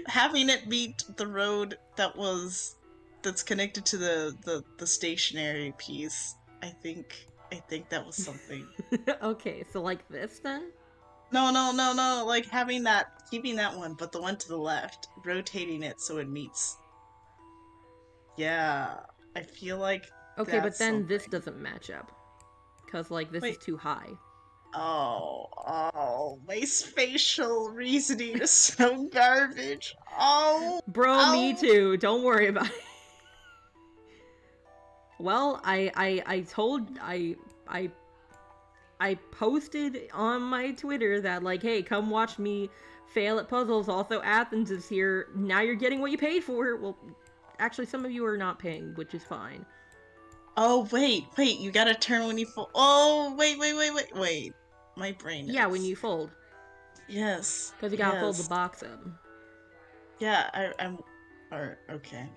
having it meet the road that's connected to the stationary piece. I think that was something. Okay, so like this then? No. Like keeping that one, but the one to the left, rotating it so it meets. Yeah, I feel like Okay, but that's then this something. doesn't match up. Cause like this is Wait. too high. Oh, my spatial reasoning is so garbage. Oh, Bro, me oh. too. Don't worry about it. Well, I posted on my Twitter that like, hey, come watch me fail at puzzles. Also, Athens is here. Now you're getting what you paid for. Well, actually, some of you are not paying, which is fine. Oh, wait, you gotta turn when you fold. Oh, wait. My brain Yeah, when is. you fold, Yes, because you gotta fold the yes. box up. Yeah, I'm. Or okay.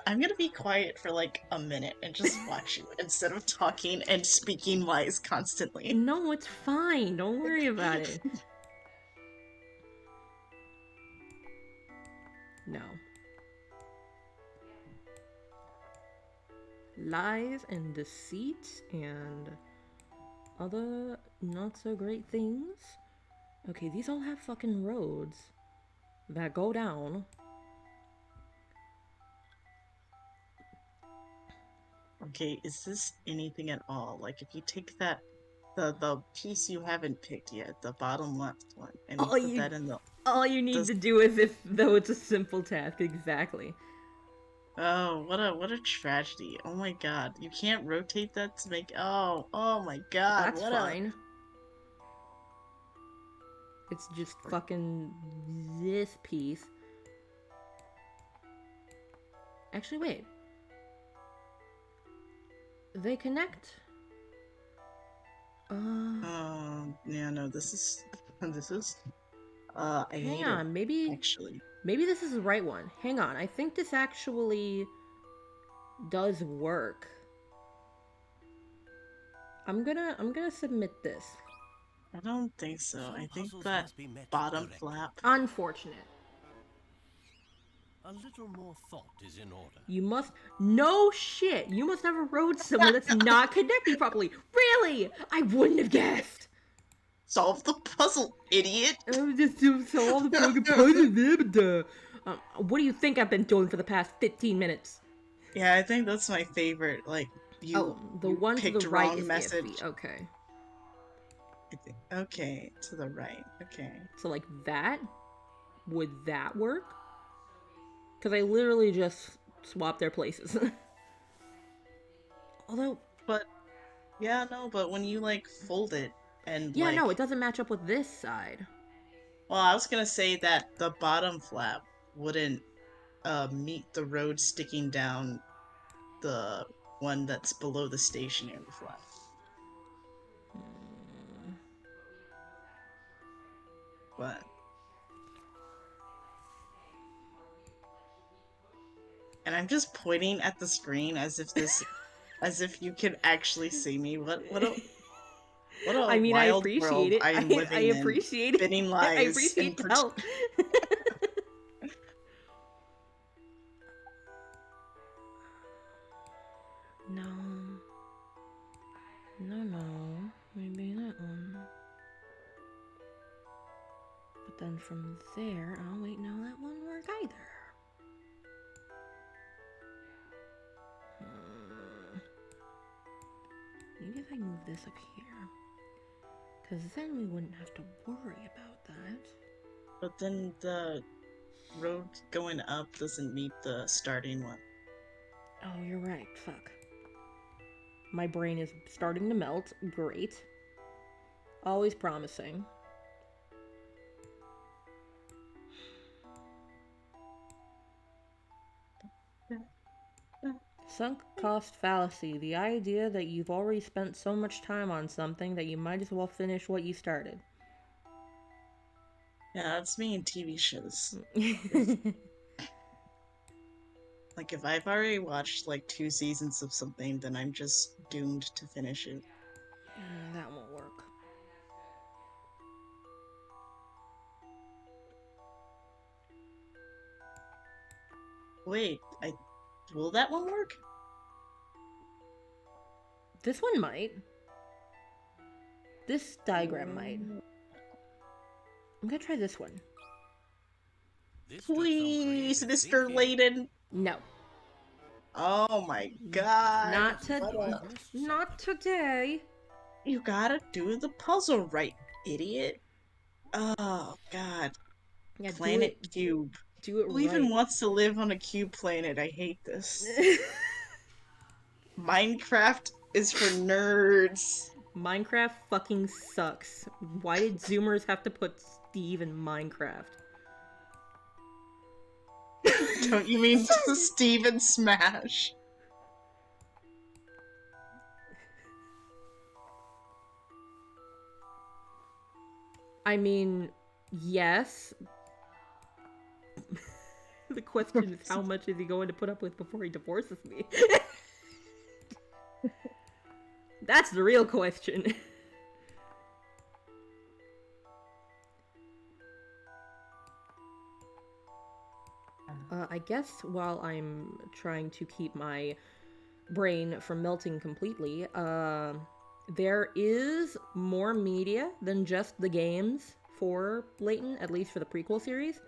I'm gonna be quiet for like a minute and just watch you instead of talking and speaking wise constantly. No, it's fine. Don't worry about it. No. Lies and deceit and other not so great things. Okay, these all have fucking roads that go down. Okay, is this anything at all? Like if you take that the piece you haven't picked yet, the bottom left one, and you All put you that in all you need the to do is if though it's a simple task, exactly. oh, what a tragedy. Oh my god. You can't rotate that to make oh my god, That's what a fine. It's just fucking this piece. Actually, wait. They connect. yeah, no, this is this is I Hang hate it, on, maybe actually. this is the right one. Hang on, I think this actually does work. I'm gonna submit this. I don't think so. Some I think puzzles that must be met bottom directly. flap. Unfortunate. A little more thought is in order. You must no shit. You must have a road somewhere that's not connecting properly. Really? I wouldn't have guessed. Solve the puzzle, idiot! I'm just to solve the fucking puzzle. What do you think I've been doing for the past 15 minutes? Yeah, I think that's my favorite. Like Oh, the you one to the picked right wrong is message. iffy. Okay. Okay, to the right. Okay. So like that? Would that work? Because I literally just swapped their places. Although, But yeah, no, but when you like fold it and yeah, like no, it doesn't match up with this side. well, I was gonna say that the bottom flap wouldn't meet the road sticking down the one that's below the stationary flap. But and I'm just pointing at the screen as if you could actually see me. What a I mean, I wild appreciate world it. I'm I living in. appreciate it. Spinning I lies and appreciate the help. No. No. Maybe that one. But then from there, oh wait, no, that won't work either. Maybe if I move this up here. Because then we wouldn't have to worry about that. But then the road going up doesn't meet the starting one. Oh, you're right. Fuck. My brain is starting to melt. Great. Always promising. Sunk cost fallacy. The idea that you've already spent so much time on something that you might as well finish what you started. Yeah, that's me in TV shows. Like, if I've already watched, like, 2 seasons of something, then I'm just doomed to finish it. That won't work. Wait, will that one work? This one might. This diagram might. I'm gonna try this one. This Please, Mr. Layton. No. Oh my god. Not today. You gotta do the puzzle right, idiot. Oh god. Yeah, Planet Cube. Do it Who right. even wants to live on a cube planet? I hate this. Minecraft is for nerds. Minecraft fucking sucks. Why did Zoomers have to put Steve in Minecraft? Don't you mean Steve and Smash? I mean, yes. The question is, how much is he going to put up with before he divorces me? That's the real question. I guess while I'm trying to keep my brain from melting completely, there is more media than just the games for Layton, at least for the prequel series.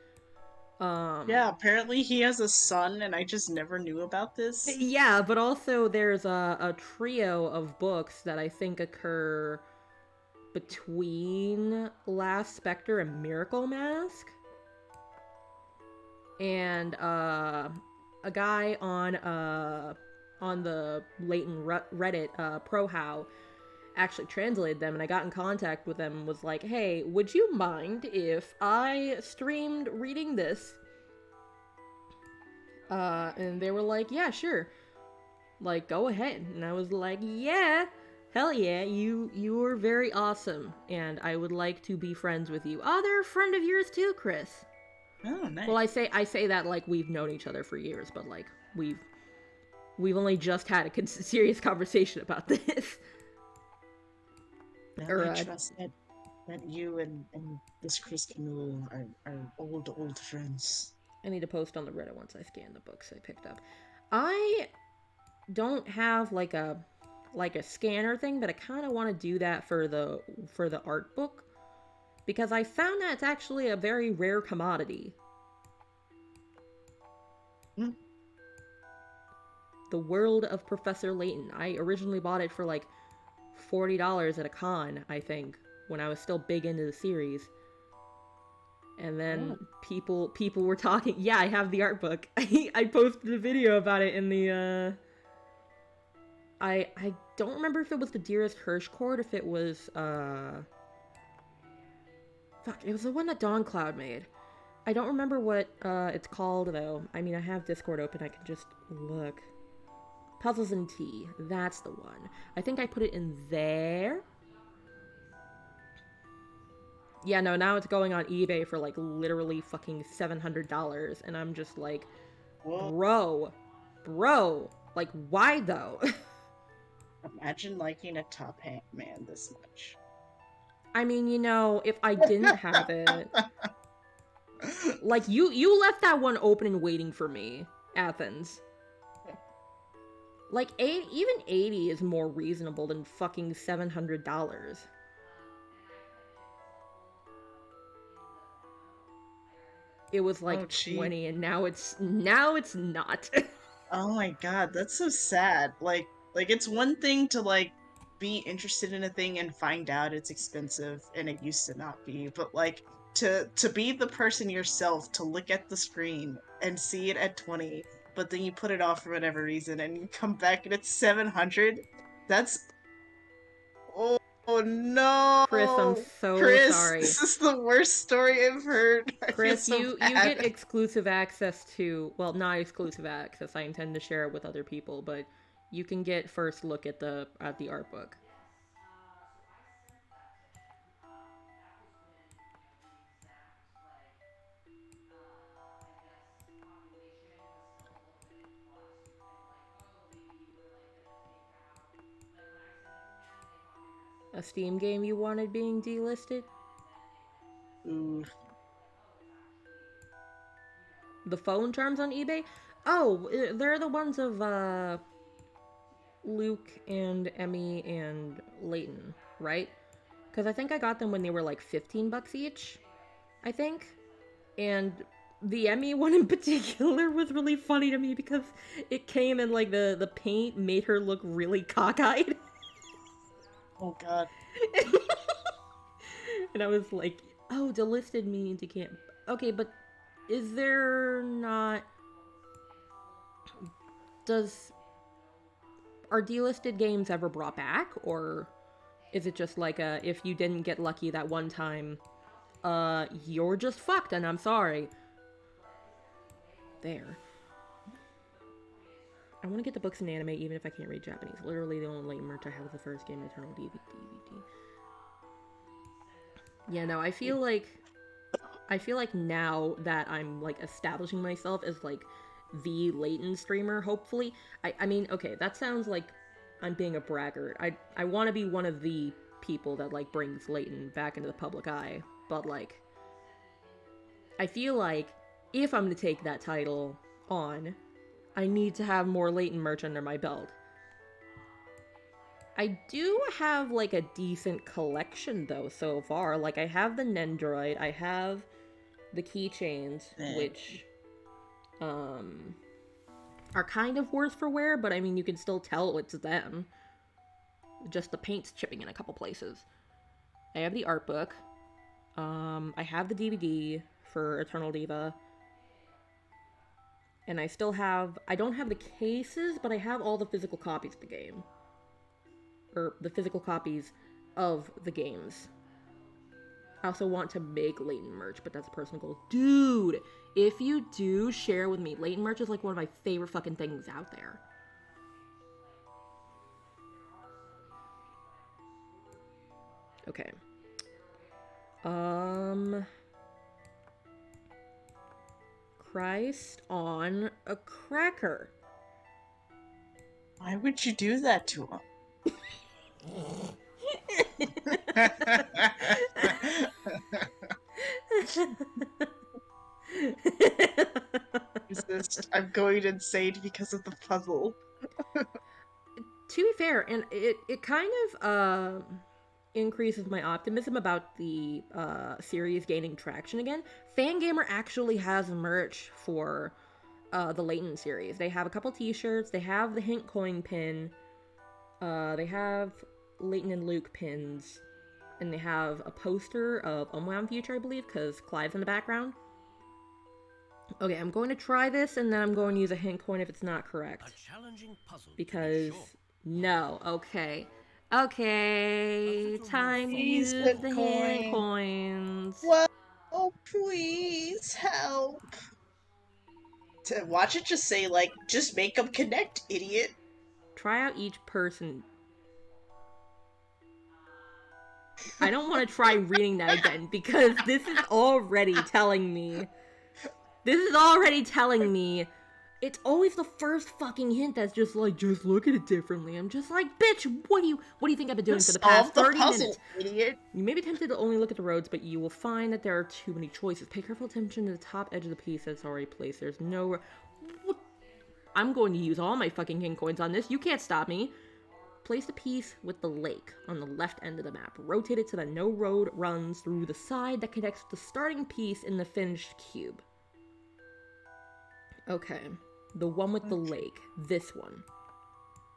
Yeah, apparently he has a son, and I just never knew about this. Yeah, but also there's a trio of books that I think occur between Last Specter and Miracle Mask. And a guy on the Layton Reddit ProHow actually translated them, and I got in contact with them and was like, hey, would you mind if I streamed reading this? And they were like, yeah, sure. Like, go ahead. And I was like, yeah, hell yeah, you were very awesome, and I would like to be friends with you. Oh, they're a friend of yours too, Chris. Oh, nice. Well, I say that like we've known each other for years, but like we've only just had a serious conversation about this. I trust that you and this Chris Canoe are old friends. I need to post on the Reddit once I scan the books I picked up. I don't have like a scanner thing, but I kind of want to do that for the art book, because I found that it's actually a very rare commodity. The World of Professor Layton. I originally bought it for like $40 at a con, I think, when I was still big into the series. And then people were talking. Yeah, I have the art book. I posted a video about it in the I don't remember if it was the Dearest Hirschcourt, if it was fuck, it was the one that Dawn Cloud made. I don't remember what it's called though. I mean, I have Discord open, I can just look. Puzzles and Tea, that's the one. I think I put it in there. Yeah, no, now it's going on eBay for like literally fucking $700, and I'm just like, bro, like, why though? Imagine liking a top hat man this much. I mean, you know, if I didn't have it, like, you left that one open and waiting for me, Athens. Like, even 80 is more reasonable than fucking $700. It was like 20, and now it's not. Oh my god, that's so sad. Like it's one thing to like be interested in a thing and find out it's expensive and it used to not be, but like to be the person yourself to look at the screen and see it at 20, but then you put it off for whatever reason and you come back and it's 700. That's Oh no! Chris, I'm so Chris, sorry. this is the worst story I've heard. I feel Chris, so you bad. get exclusive access to, well, not exclusive access. I intend to share it with other people, but you can get first look at the art book. A Steam game you wanted being delisted? Ooh. The phone charms on eBay? Oh, they're the ones of Luke and Emmy and Layton, right? Because I think I got them when they were like $15 each, I think. And the Emmy one in particular was really funny to me because it came and like the paint made her look really cockeyed. Oh god. And I was like, oh, delisted means you can't. Okay, but is there not. Are delisted games ever brought back? Or is it just like if you didn't get lucky that one time, you're just fucked and I'm sorry? There. I want to get the books in anime even if I can't read Japanese. Literally the only Layton merch I have is the first game, Eternal DVD. Yeah, no, I feel like now that I'm like establishing myself as like the Layton streamer, hopefully. I mean, okay, that sounds like I'm being a braggart. I want to be one of the people that like brings Layton back into the public eye, but like I feel like if I'm to take that title on, I need to have more Layton merch under my belt. I do have like a decent collection though so far. Like I have the Nendroid, I have the keychains, which are kind of worse for wear, but I mean you can still tell it's them. Just the paint's chipping in a couple places. I have the art book. I have the DVD for Eternal Diva. And I don't have the cases, but I have all the physical copies of the game. Or the physical copies of the games. I also want to make Layton merch, but that's a personal goal. Dude, if you do, share with me. Layton merch is like one of my favorite fucking things out there. Okay. Christ on a cracker. Why would you do that to him? I'm going insane because of the puzzle. To be fair, and it kind of increases my optimism about the series gaining traction again. Fangamer actually has merch for the Layton series. They have a couple t-shirts, they have the hint coin pin, they have Layton and Luke pins, and they have a poster of Unwound Future, I believe, because Clive's in the background. Okay, I'm going to try this, and then I'm going to use a hint coin if it's not correct. A challenging puzzle. Because, Sure. no, okay. Okay, time to use the hint coins. What? Oh, please help. To watch it just say, like, just make them connect, idiot. Try out each person. I don't want to try reading that again, because this is already telling me... It's always the first fucking hint that's just like, just look at it differently. I'm just like, bitch, what do you think I've been doing for the past 30 minutes? Idiot. You may be tempted to only look at the roads, but you will find that there are too many choices. Pay careful attention to the top edge of the piece that's already placed. There's no... What? I'm going to use all my fucking hint coins on this. You can't stop me. Place the piece with the lake on the left end of the map. Rotate it so that no road runs through the side that connects the starting piece in the finished cube. Okay. The one with the lake. This one.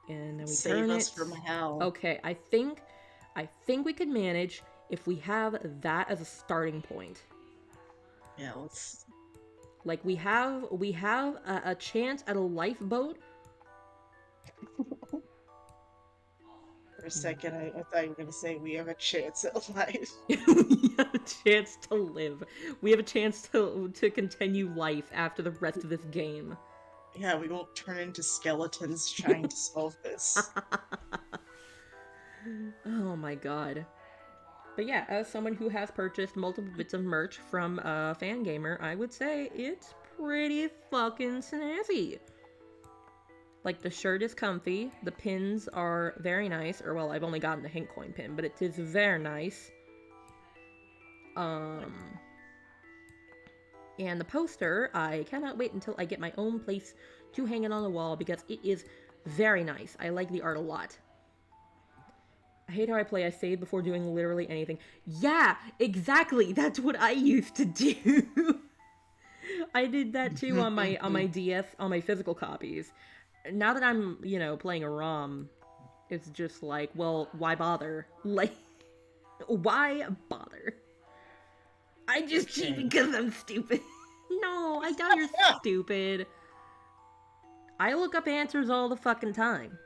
And then we turn it. Save us from hell. Okay, I think we could manage if we have that as a starting point. Yeah, let's... Like, we have a chance at a lifeboat. For a second, I thought you were gonna say we have a chance at life. We have a chance to live. We have a chance to continue life after the rest of this game. Yeah, we won't turn into skeletons trying to solve this. Oh my god. But yeah, as someone who has purchased multiple bits of merch from Fangamer, I would say it's pretty fucking snazzy. Like, the shirt is comfy, the pins are very nice, or well, I've only gotten the Hint Coin pin, but it is very nice. And the poster, I cannot wait until I get my own place to hang it on the wall because it is very nice. I like the art a lot. I hate how I play. I save before doing literally anything. Yeah, exactly. That's what I used to do. I did that too on my DS, on my physical copies. Now that I'm, you know, playing a ROM, it's just like, well, why bother? Like, why bother? I just cheat because I'm stupid. No, I know you're stupid. I look up answers all the fucking time.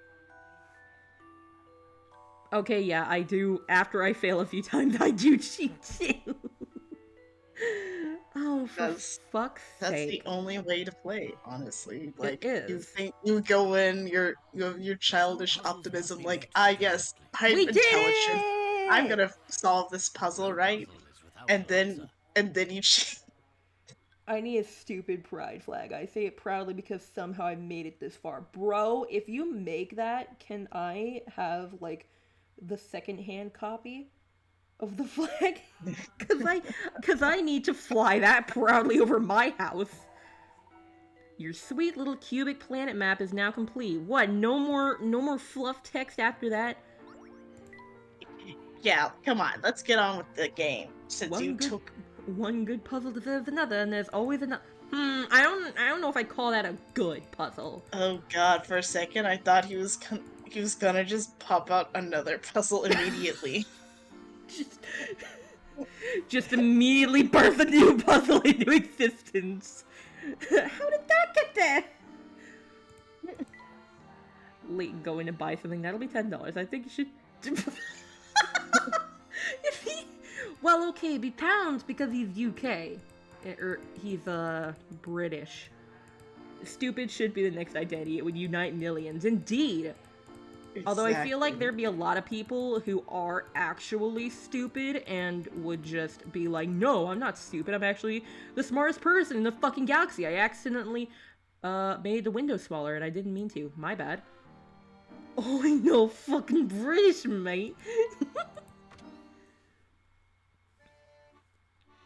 Okay, yeah, I do. After I fail a few times, I do cheat too. Oh, for fuck's sake. That's the only way to play, honestly. Like, it is. You think you go in, you have your childish optimism, like, yes, I'm We intelligent. did it! I'm gonna solve this puzzle, right? And then you cheat. I need a stupid pride flag. I say it proudly because somehow I made it this far. Bro, if you make that, can I have, like, the second-hand copy of the flag? Cause I need to fly that proudly over my house. Your sweet little cubic planet map is now complete. What? No more fluff text after that? Yeah, come on, let's get on with the game. Since one good puzzle deserves another, and there's always another. I don't know if I call that a good puzzle. Oh god, for a second I thought he was gonna just pop out another puzzle immediately. just immediately birth a new puzzle into existence. How did that get there? Layton going to buy something, that'll be $10. I think you should. Well, okay, it'd be pounds because he's UK. Or he's British. Stupid should be the next identity. It would unite millions. Indeed. Exactly. Although I feel like there'd be a lot of people who are actually stupid and would just be like, no, I'm not stupid. I'm actually the smartest person in the fucking galaxy. I accidentally made the window smaller and I didn't mean to. My bad. Oh, I know, fucking British, mate.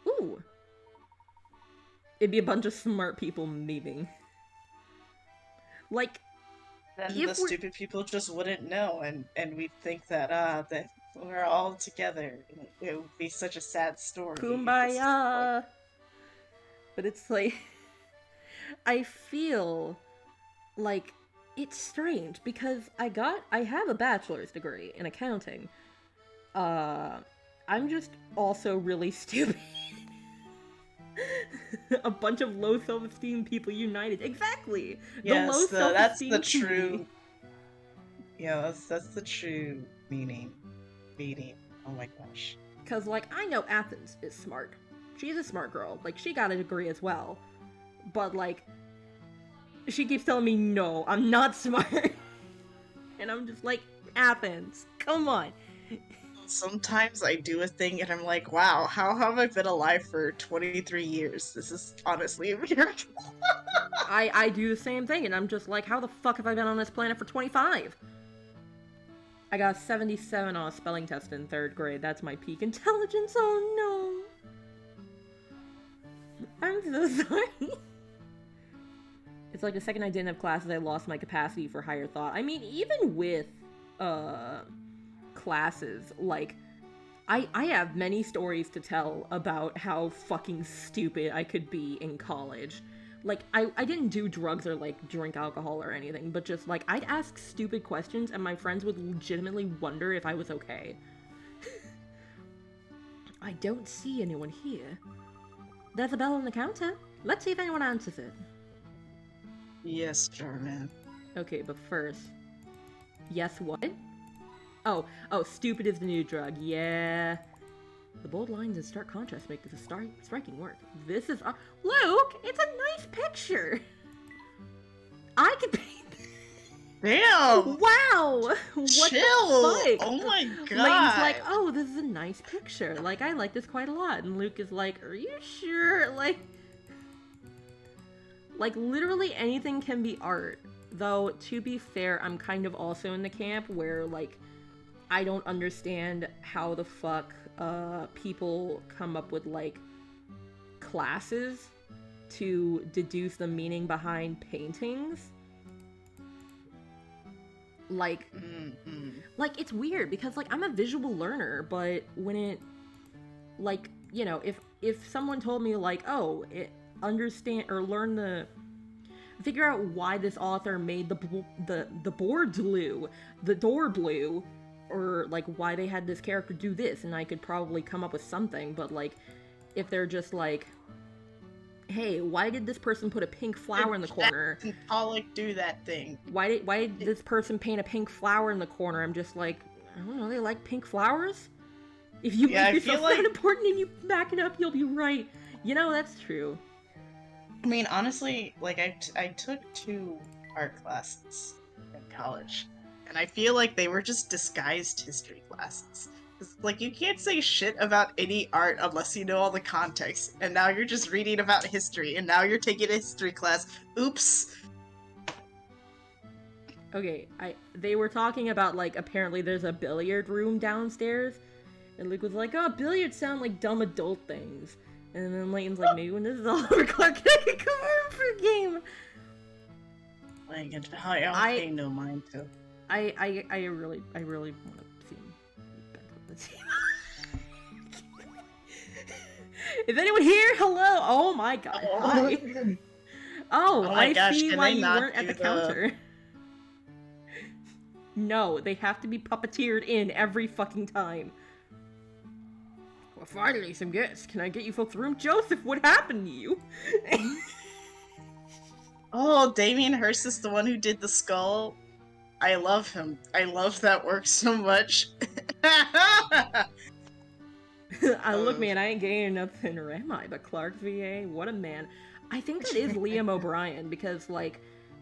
Ooh. It'd be a bunch of smart people meeting. Like, then the stupid people just wouldn't know, and we'd think that that we're all together. It would be such a sad story. Kumbaya! But it's like, I feel like it's strange because I have a bachelor's degree in accounting. I'm just also really stupid. A bunch of low self-esteem people united. Exactly. Yes, the low self-esteem that's the community. true. Yeah, that's the true meaning. Oh my gosh. Cause like I know Athens is smart. She's a smart girl. Like she got a degree as well. But like she keeps telling me no, I'm not smart. And I'm just like, Athens, come on. Sometimes I do a thing and I'm like, wow, how have I been alive for 23 years? This is honestly a miracle. I do the same thing and I'm just like, how the fuck have I been on this planet for 25? I got 77 on a spelling test in 3rd grade. That's my peak intelligence. Oh no. I'm so sorry. It's like the second I didn't have classes, I lost my capacity for higher thought. I mean, even with, classes, like, I have many stories to tell about how fucking stupid I could be in college. Like, I didn't do drugs or, like, drink alcohol or anything, but just, like, I'd ask stupid questions and my friends would legitimately wonder if I was okay. I don't see anyone here. There's a bell on the counter. Let's see if anyone answers it. Yes, Jarman. Okay, but first... Yes, what? Oh, stupid is the new drug. Yeah. The bold lines and stark contrast make this a striking work. This is... Luke, it's a nice picture. I could paint... Damn! Wow! What Chill! the fuck? Oh my god! Layton's like, oh, this is a nice picture. Like, I like this quite a lot. And Luke is like, are you sure? Like, literally anything can be art. Though, to be fair, I'm kind of also in the camp where, like, I don't understand how the fuck people come up with, like, classes to deduce the meaning behind paintings. Like, like, it's weird, because, like, I'm a visual learner, but when it, like, you know, if someone told me, like, oh, understand, or learn figure out why this author made the board blue, the door blue, or, like, why they had this character do this, and I could probably come up with something, but, like, if they're just, like, hey, why did this person put a pink flower in the corner? Pollock do that thing. Why did this person paint a pink flower in the corner? I'm just like, I don't know, they like pink flowers? If you make yourself that important and you back it up, you'll be right. You know, that's true. I mean, honestly, like, I took 2 art classes in college, and I feel like they were just disguised history classes. Like, you can't say shit about any art unless you know all the context, and now you're just reading about history, and now you're taking a history class. Oops. Okay, they were talking about, like, apparently there's a billiard room downstairs, and Luke was like, oh, billiards sound like dumb adult things. And then Layton's like, maybe when this is all over, Clark, I can come over for a game. Like, I pay no mind to. I really want to see him back on the team. Is anyone here? Hello! Oh my god. Hi. Oh, my gosh, see can why they you not weren't at do the counter. No, they have to be puppeteered in every fucking time. Well, finally, some guests. Can I get you folks a room? Joseph, what happened to you? Oh, Damien Hirst is the one who did the skull. I love him. I love that work so much. Look, man, I ain't gaining nothing, or am I? But Clark VA, what a man. I think that is Liam O'Brien, because, like,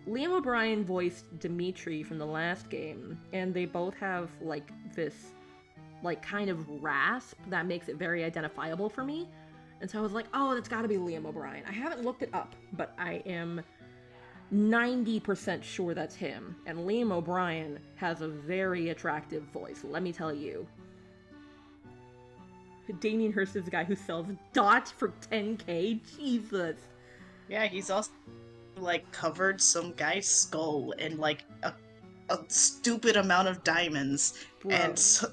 Liam O'Brien voiced Dimitri from the last game, and they both have, like, this, like, kind of rasp that makes it very identifiable for me. And so I was like, oh, that's gotta be Liam O'Brien. I haven't looked it up, but I am 90% sure that's him. And Liam O'Brien has a very attractive voice, let me tell you. Damien Hirst is the guy who sells dots for 10k? Jesus. Yeah, he's also, like, covered some guy's skull in, like, a stupid amount of diamonds. Bro. And so...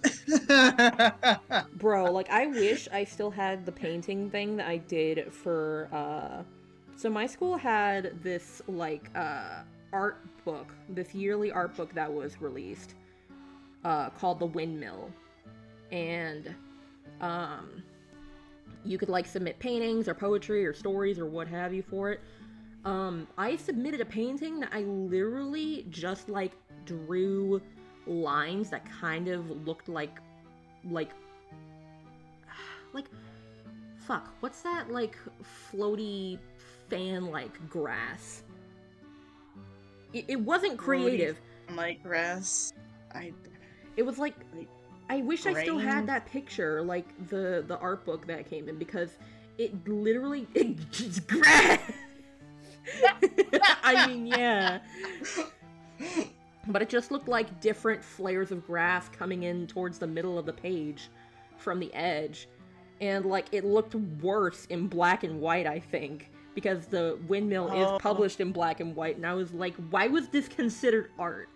Bro, like, I wish I still had the painting thing that I did for, So my school had this, like, art book, this yearly art book that was released, called The Windmill. And, you could, like, submit paintings or poetry or stories or what have you for it. I submitted a painting that I literally just, like, drew lines that kind of looked like, fuck, what's that, like, floaty fan-like grass? It wasn't creative. Like grass. It was like, I wish I still had grain? that picture, like, the art book that came in, because it literally, it's grass! I mean, yeah. But it just looked like different flares of grass coming in towards the middle of the page from the edge. And, like, it looked worse in black and white, I think, because the Windmill is published in black and white, and I was like, why was this considered art?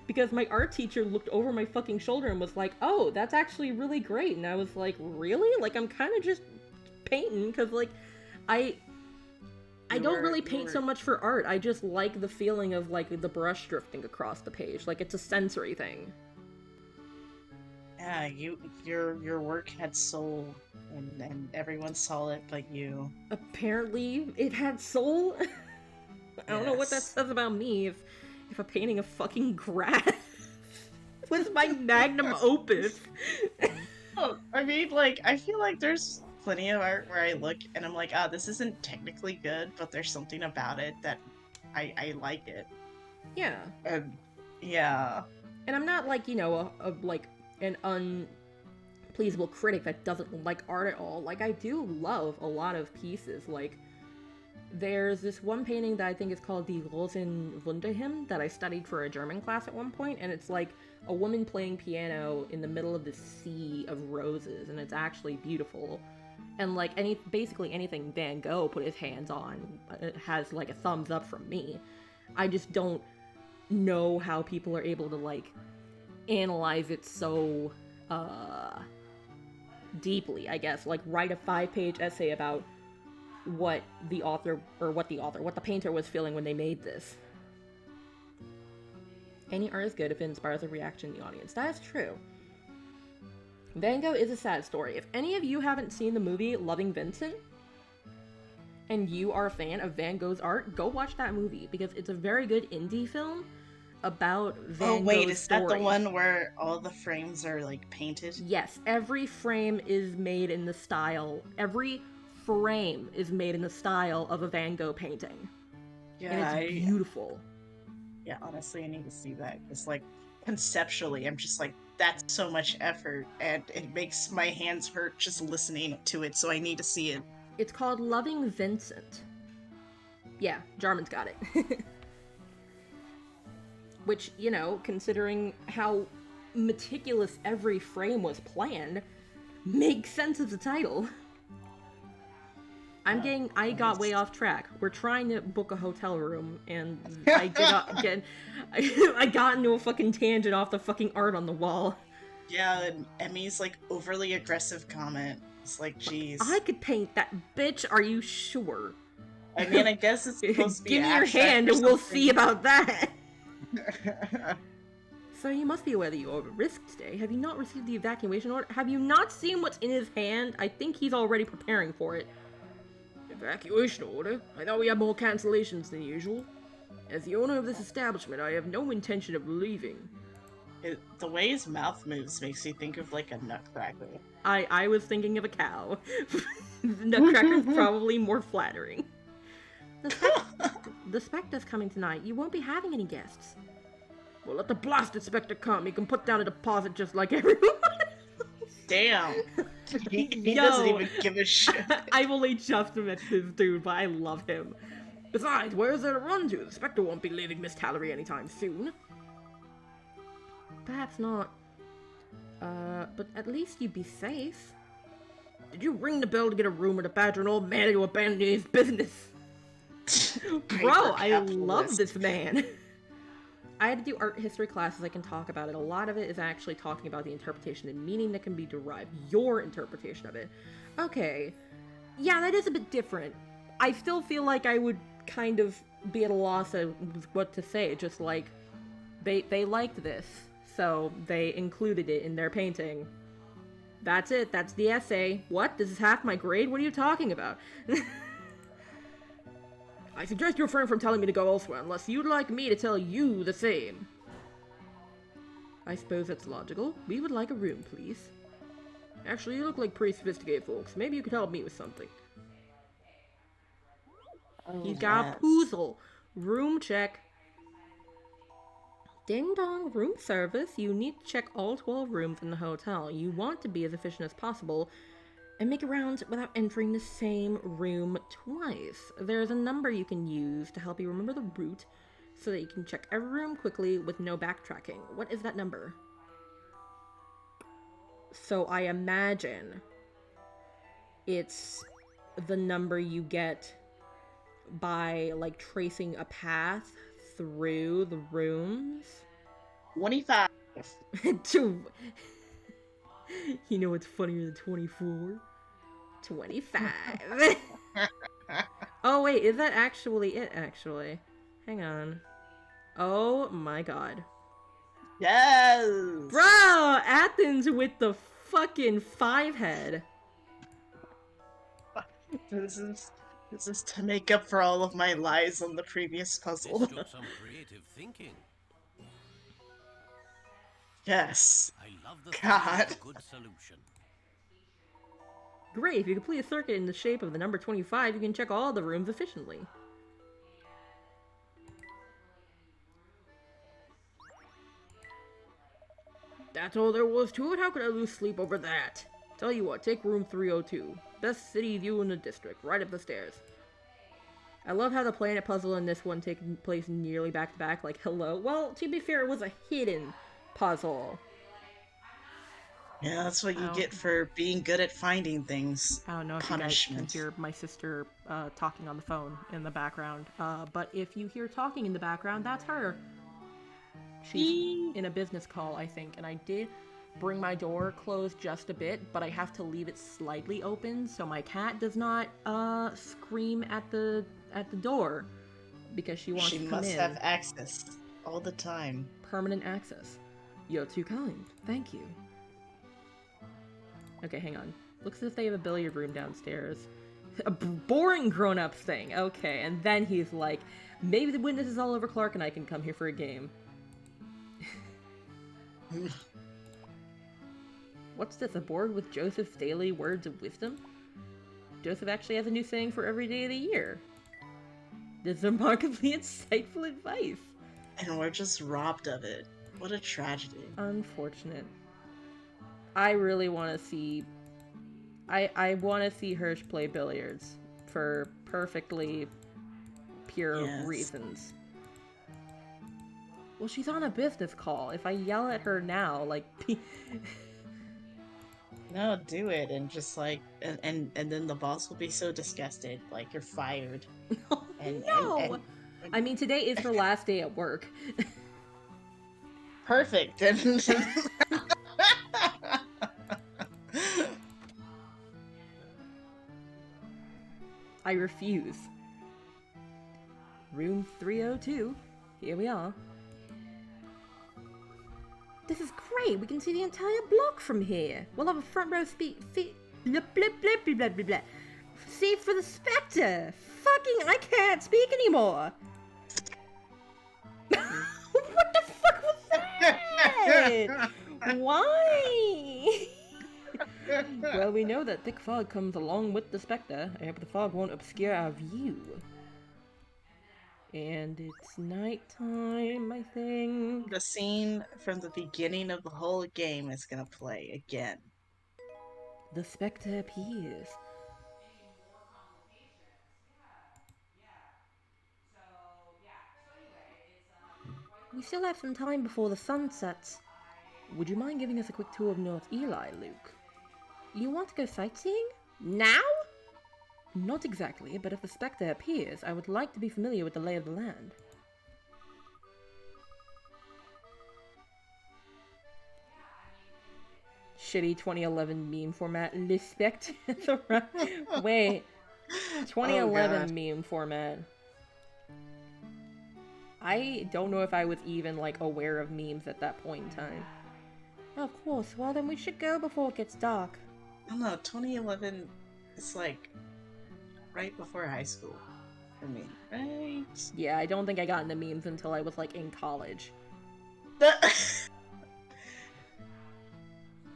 Because my art teacher looked over my fucking shoulder and was like, oh, that's actually really great. And I was like, really? Like, I'm kind of just painting, because, like, I don't really paint so much for art. I just like the feeling of, like, the brush drifting across the page. Like, it's a sensory thing. Yeah, your work had soul, and everyone saw it but you. Apparently, it had soul? I don't know what that says about me if a painting of fucking grass. with my magnum opus. Oh, I mean, like, I feel like there's plenty of art where I look and I'm like, ah, this isn't technically good, but there's something about it that I like it. Yeah. And yeah. And I'm not like, like an unpleasable critic that doesn't like art at all. Like, I do love a lot of pieces. Like, there's this one painting that I think is called the Rosenwunderhymn that I studied for a German class at one point, and it's like a woman playing piano in the middle of this sea of roses, and it's actually beautiful. And like basically anything Van Gogh put his hands on has like a thumbs up from me. I just don't know how people are able to like analyze it so deeply, I guess. Like write a 5-page essay about what the painter was feeling when they made this. Any art is good if it inspires a reaction in the audience. That is true. Van Gogh is a sad story. If any of you haven't seen the movie Loving Vincent, and you are a fan of Van Gogh's art, go watch that movie, because it's a very good indie film about Van Gogh's is story. that the one where all the frames are, like, painted? Yes, every frame is made in the style, every frame is made in the style of a Van Gogh painting. Yeah, and it's beautiful. Yeah, honestly, I need to see that. It's like, conceptually, I'm just like, that's so much effort, and it makes my hands hurt just listening to it, so I need to see it. It's called Loving Vincent. Yeah, Jarman's got it. Which, considering how meticulous every frame was planned, makes sense as a title. I got way off track. We're trying to book a hotel room, and I got into a fucking tangent off the fucking art on the wall. Yeah, and Emmy's, like, overly aggressive comment. It's like, jeez. I could paint that bitch, are you sure? I mean, I guess it's supposed to be Give me your hand and we'll see about that. So you must be aware that you are at risk today. Have you not received the evacuation order? Have you not seen what's in his hand? I think he's already preparing for it. Evacuation order? I thought we had more cancellations than usual. As the owner of this establishment, I have no intention of leaving. The way his mouth moves makes you think of, like, a nutcracker. I was thinking of a cow. Nutcracker's probably more flattering. The Specter's coming tonight. You won't be having any guests. Well, let the blasted Specter come. He can put down a deposit just like everyone. Damn. He doesn't even give a shit. I've only just met this dude, but I love him. Besides, where is there to run to? The Specter won't be leaving Miss Tallery anytime soon. Perhaps not. But at least you'd be safe. Did you ring the bell to get a room or to badger an old man into abandoning his business? Bro, I love this man. I had to do art history classes. I can talk about it. A lot of it is actually talking about the interpretation and meaning that can be derived. Your interpretation of it. Okay. Yeah, that is a bit different. I still feel like I would kind of be at a loss of what to say. Just like, they liked this, so they included it in their painting. That's it. That's the essay. What? This is half my grade? What are you talking about? I suggest you refrain from telling me to go elsewhere unless you'd like me to tell you the same. I suppose that's logical. We would like a room, please. Actually, you look like pretty sophisticated folks. Maybe you could help me with something. Oh, He's got a poozle. Room check. Ding dong, room service. You need to check all 12 rooms in the hotel. You want to be as efficient as possible and make a round without entering the same room twice. There's a number you can use to help you remember the route so that you can check every room quickly with no backtracking. What is that number? So I imagine it's the number you get by, like, tracing a path through the rooms. 25. You know what's funnier than 24? 25. Oh wait, is that actually it, actually? Hang on. Oh my god. Yes! Bro! Athens with the fucking 5-head. This is to make up for all of my lies on the previous puzzle. This took some creative thinking. Yes. I love the God. thought of a good solution. Great, if you complete a circuit in the shape of the number 25, you can check all the rooms efficiently. That's all there was to it? How could I lose sleep over that? Tell you what, take room 302. Best city view in the district, right up the stairs. I love how the planet puzzle in this one taking place nearly back to back, like, hello? Well, to be fair, it was a hidden puzzle. Yeah, that's what you Oh. get for being good at finding things. I don't know if you guys can Punishment. hear my sister talking on the phone in the background, but if you hear talking in the background, that's her. She's in a business call, I think, and I did bring my door closed just a bit, but I have to leave it slightly open so my cat does not scream at the door because she wants She to come must in. have access all the time. Permanent access. You're too kind. Thank you. Okay, hang on. Looks as if they have a billiard room downstairs. A boring grown-up thing. Okay, and then he's like, maybe when this is all over, Clark and I can come here for a game. What's this, a board with Joseph's daily words of wisdom? Joseph actually has a new saying for every day of the year. This is remarkably insightful advice. And we're just robbed of it. What a tragedy. Unfortunate. I really want to see... I want to see Hirsch play billiards for perfectly pure reasons. Well, she's on a business call. If I yell at her now, like... No, do it, and just like, and then the boss will be so disgusted, like you're fired. No! I mean, today is her last day at work. Perfect. I refuse. Room 302. Here we are. This is great. We can see the entire block from here. We'll have a front row blah, blah, blah, blah, blah, blah, blah. Save for the Specter. Fucking, I can't speak anymore. What the fuck was that? Why? Well, we know that thick fog comes along with the Specter. I hope the fog won't obscure our view. And it's nighttime, I think. The scene from the beginning of the whole game is gonna play again. The Specter appears. We still have some time before the sun sets. Would you mind giving us a quick tour of North Eli, Luke? You want to go sightseeing? Now? Not exactly, but if the Specter appears, I would like to be familiar with the lay of the land. Shitty 2011 meme format. Le Spectre. Wait. 2011 meme format. I don't know if I was even, like, aware of memes at that point in time. Of course. Well, then we should go before it gets dark. I don't know, 2011 is like right before high school for me, right? Yeah, I don't think I got into memes until I was, like, in college.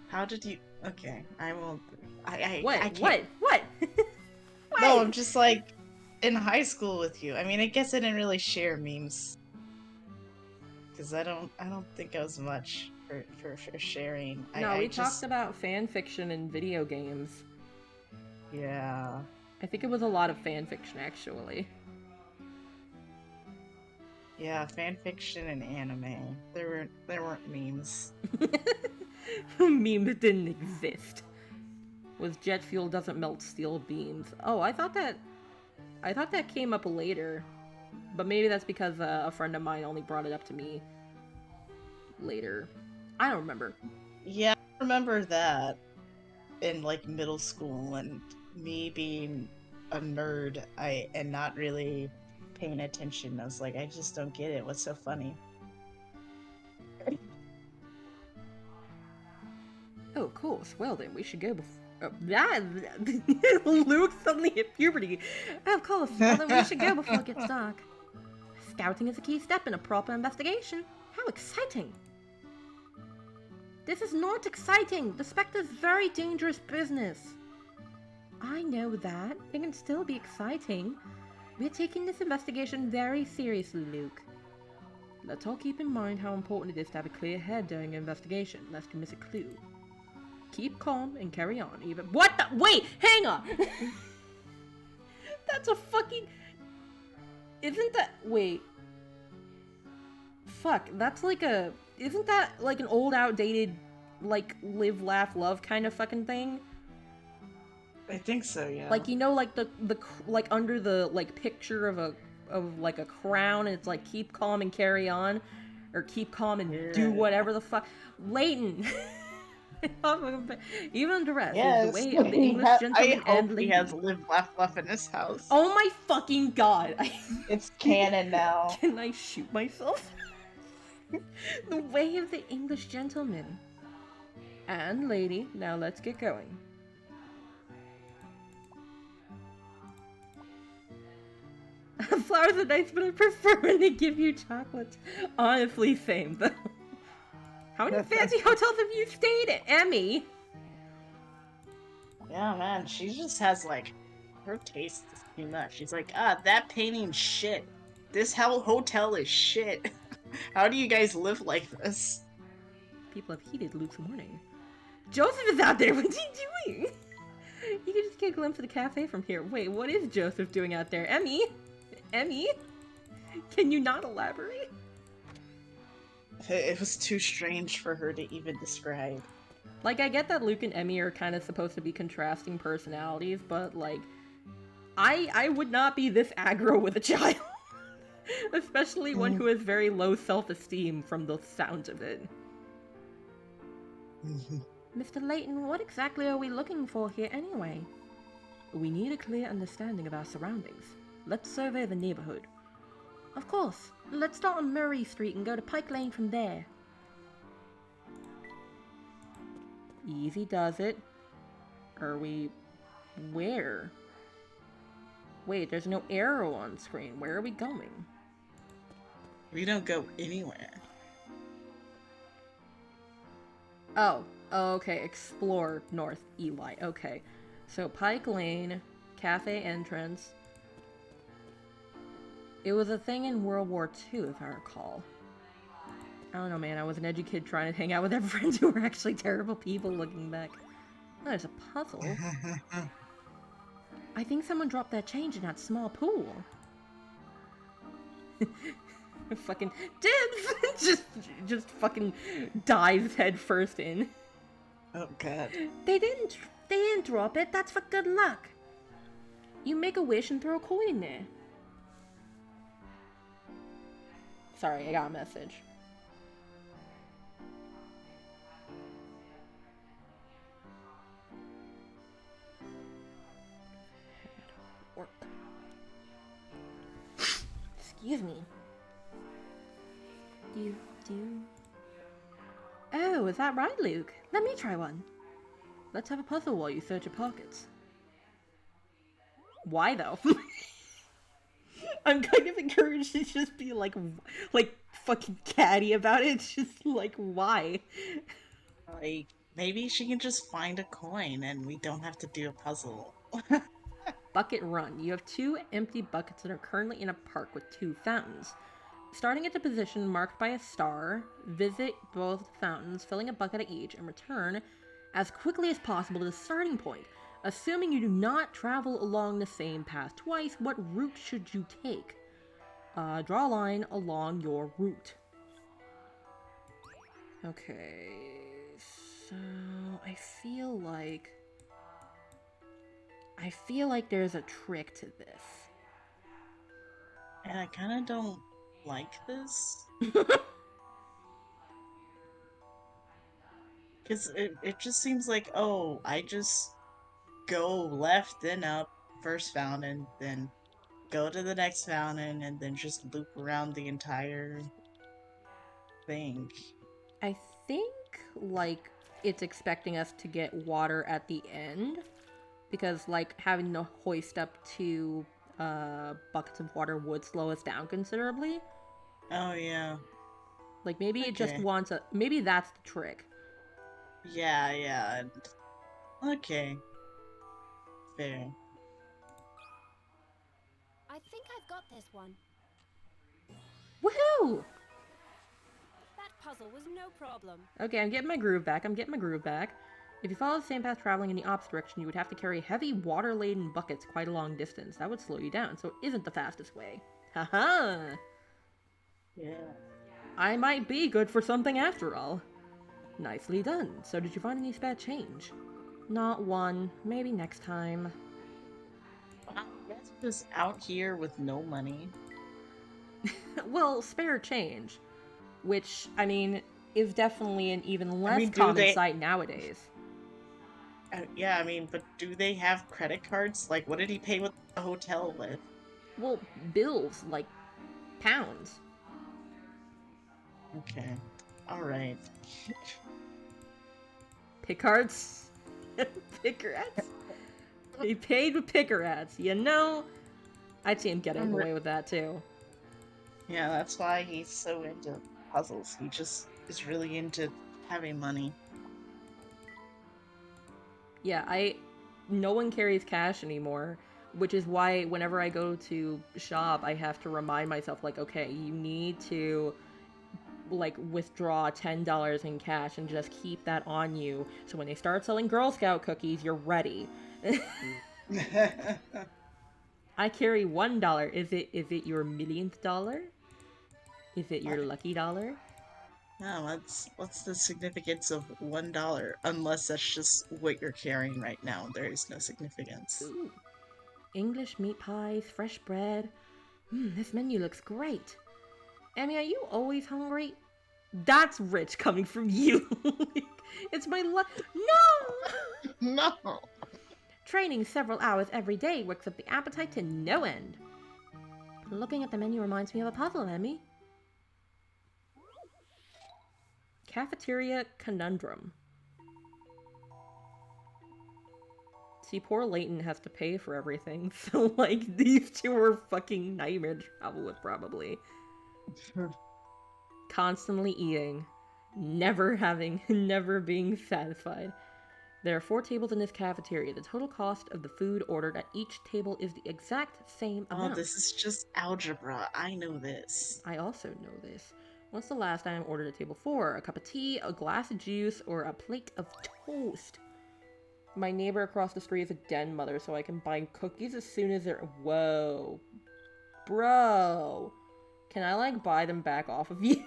How did you... Okay, I won't... What? I can't... What? What? No, I'm just like in high school with you. I mean, I guess I didn't really share memes because I don't think I was much for sharing. No, we talked about fan fiction and video games. Yeah. I think it was a lot of fan fiction, actually. Yeah, fan fiction and anime. There weren't memes. Memes didn't exist. Was jet fuel doesn't melt steel beams. Oh, I thought that came up later. But maybe that's because a friend of mine only brought it up to me later. I don't remember. Yeah, I remember that in like middle school, and me being a nerd, and not really paying attention. I was like, I just don't get it. What's so funny? Oh, of course. Well then, we should go before... Luke suddenly hit puberty. Of course. Well then, we should go before it gets dark. Scouting is a key step in a proper investigation. How exciting! This is not exciting! The Specter's very dangerous business! I know that. It can still be exciting. We're taking this investigation very seriously, Luke. Let's all keep in mind how important it is to have a clear head during an investigation, lest you miss a clue. Keep calm and carry on, even- What the- Wait! Hang on! That's a fucking- Isn't that- Wait. Fuck, that's like a- Isn't that like an old, outdated, like, live, laugh, love kind of fucking thing? I think so, yeah. Like, you know, like the like under the like picture of like a crown, and it's like keep calm and carry on, or keep calm and do whatever the fuck. Layton, even under rest, is the way of the English gentleman I hope and he lady. has live, laugh in his house. Oh my fucking god! It's canon now. Can I shoot myself? The way of the English gentleman and lady. Now let's get going. Flowers are nice, but I prefer when they give you chocolates. Honestly, same though. How many fancy hotels have you stayed at, Emmy? Yeah, man, she just has, like, her taste is too much. She's like, that painting's shit. This hotel is shit. How do you guys live like this? People have heeded Luke's warning. Joseph is out there. What's he doing? You can just get a glimpse of the cafe from here. Wait, what is Joseph doing out there? Emmy? Emmy? Can you not elaborate? It was too strange for her to even describe. Like, I get that Luke and Emmy are kind of supposed to be contrasting personalities, but, like, I would not be this aggro with a child. Especially one who has very low self-esteem from the sound of it. Mr. Layton, what exactly are we looking for here anyway? We need a clear understanding of our surroundings. Let's survey the neighborhood. Of course. Let's start on Murray Street and go to Pike Lane from there. Easy does it. Are we... Where? Wait, there's no arrow on screen. Where are we going? We don't go anywhere. Oh, okay. Explore North Eli. Okay. So Pike Lane, cafe entrance. It was a thing in World War II, if I recall. I don't know, man. I was an edgy kid trying to hang out with their friends who were actually terrible people looking back. Oh, there's a puzzle. I think someone dropped their change in that small pool. Fucking dibs! just fucking dives head first in. Oh god. They didn't drop it. That's for good luck. You make a wish and throw a coin in there. Sorry, I got a message. Work. Excuse me. Oh, is that right, Luke? Let me try one. Let's have a puzzle while you search your pockets. Why, though? I'm kind of encouraged to just be like fucking catty about it. It's just like, why? Like, maybe she can just find a coin and we don't have to do a puzzle. Bucket run. You have 2 empty buckets that are currently in a park with 2 fountains. Starting at the position marked by a star, visit both fountains, filling a bucket at each, and return as quickly as possible to the starting point. Assuming you do not travel along the same path twice, what route should you take? Draw a line along your route. Okay, so I feel like there's a trick to this. And I kind of don't like this. Because it just seems like, oh, I just go left, then up, first fountain, then go to the next fountain, and then just loop around the entire thing. I think, like, it's expecting us to get water at the end, because, like, having to hoist up 2 buckets of water would slow us down considerably. Oh, yeah. Like, maybe it just Okay. wants maybe that's the trick. Yeah. Okay. Fair. I think I've got this one. Woohoo! That puzzle was no problem. Okay, I'm getting my groove back. If you follow the same path traveling in the opposite direction, you would have to carry heavy, water-laden buckets quite a long distance. That would slow you down, so it isn't the fastest way. Haha! Yeah. I might be good for something after all. Nicely done. So did you find any spare change? Not one. Maybe next time. Wow, you guys are just out here with no money. Well, spare change. Which, I mean, is definitely an even less mean, do common they- sight nowadays. Yeah, I mean, but do they have credit cards? Like, what did he pay with the hotel with? Well, bills, like pounds. Okay. Alright. Pickards? Pickarats? He paid with pickarats. You know, I'd see him getting away with that too. Yeah, that's why he's so into puzzles. He just is really into having money. Yeah, no one carries cash anymore, which is why whenever I go to shop, I have to remind myself, like, okay, you need to, like, withdraw $10 in cash and just keep that on you, so when they start selling Girl Scout cookies, you're ready. I carry $1. Is it your millionth dollar? Is it your lucky dollar? No, what's the significance of $1? Unless that's just what you're carrying right now. There is no significance. Ooh. English meat pies, fresh bread. This menu looks great. Emmy, are you always hungry? That's rich coming from you. It's my No! No! Training several hours every day works up the appetite to no end. Looking at the menu reminds me of a puzzle, Emmy. Cafeteria conundrum. See, poor Layton has to pay for everything, so, like, these two are fucking nightmare to travel with, probably. Constantly eating. Never being satisfied. There are 4 tables in this cafeteria. The total cost of the food ordered at each table is the exact same amount. Oh, this is just algebra. I know this. I also know this. When's the last time I ordered at table 4? A cup of tea, a glass of juice, or a plate of toast? My neighbor across the street is a den mother, so I can buy cookies as soon as they're... Whoa. Bro. Can I, like, buy them back off of you?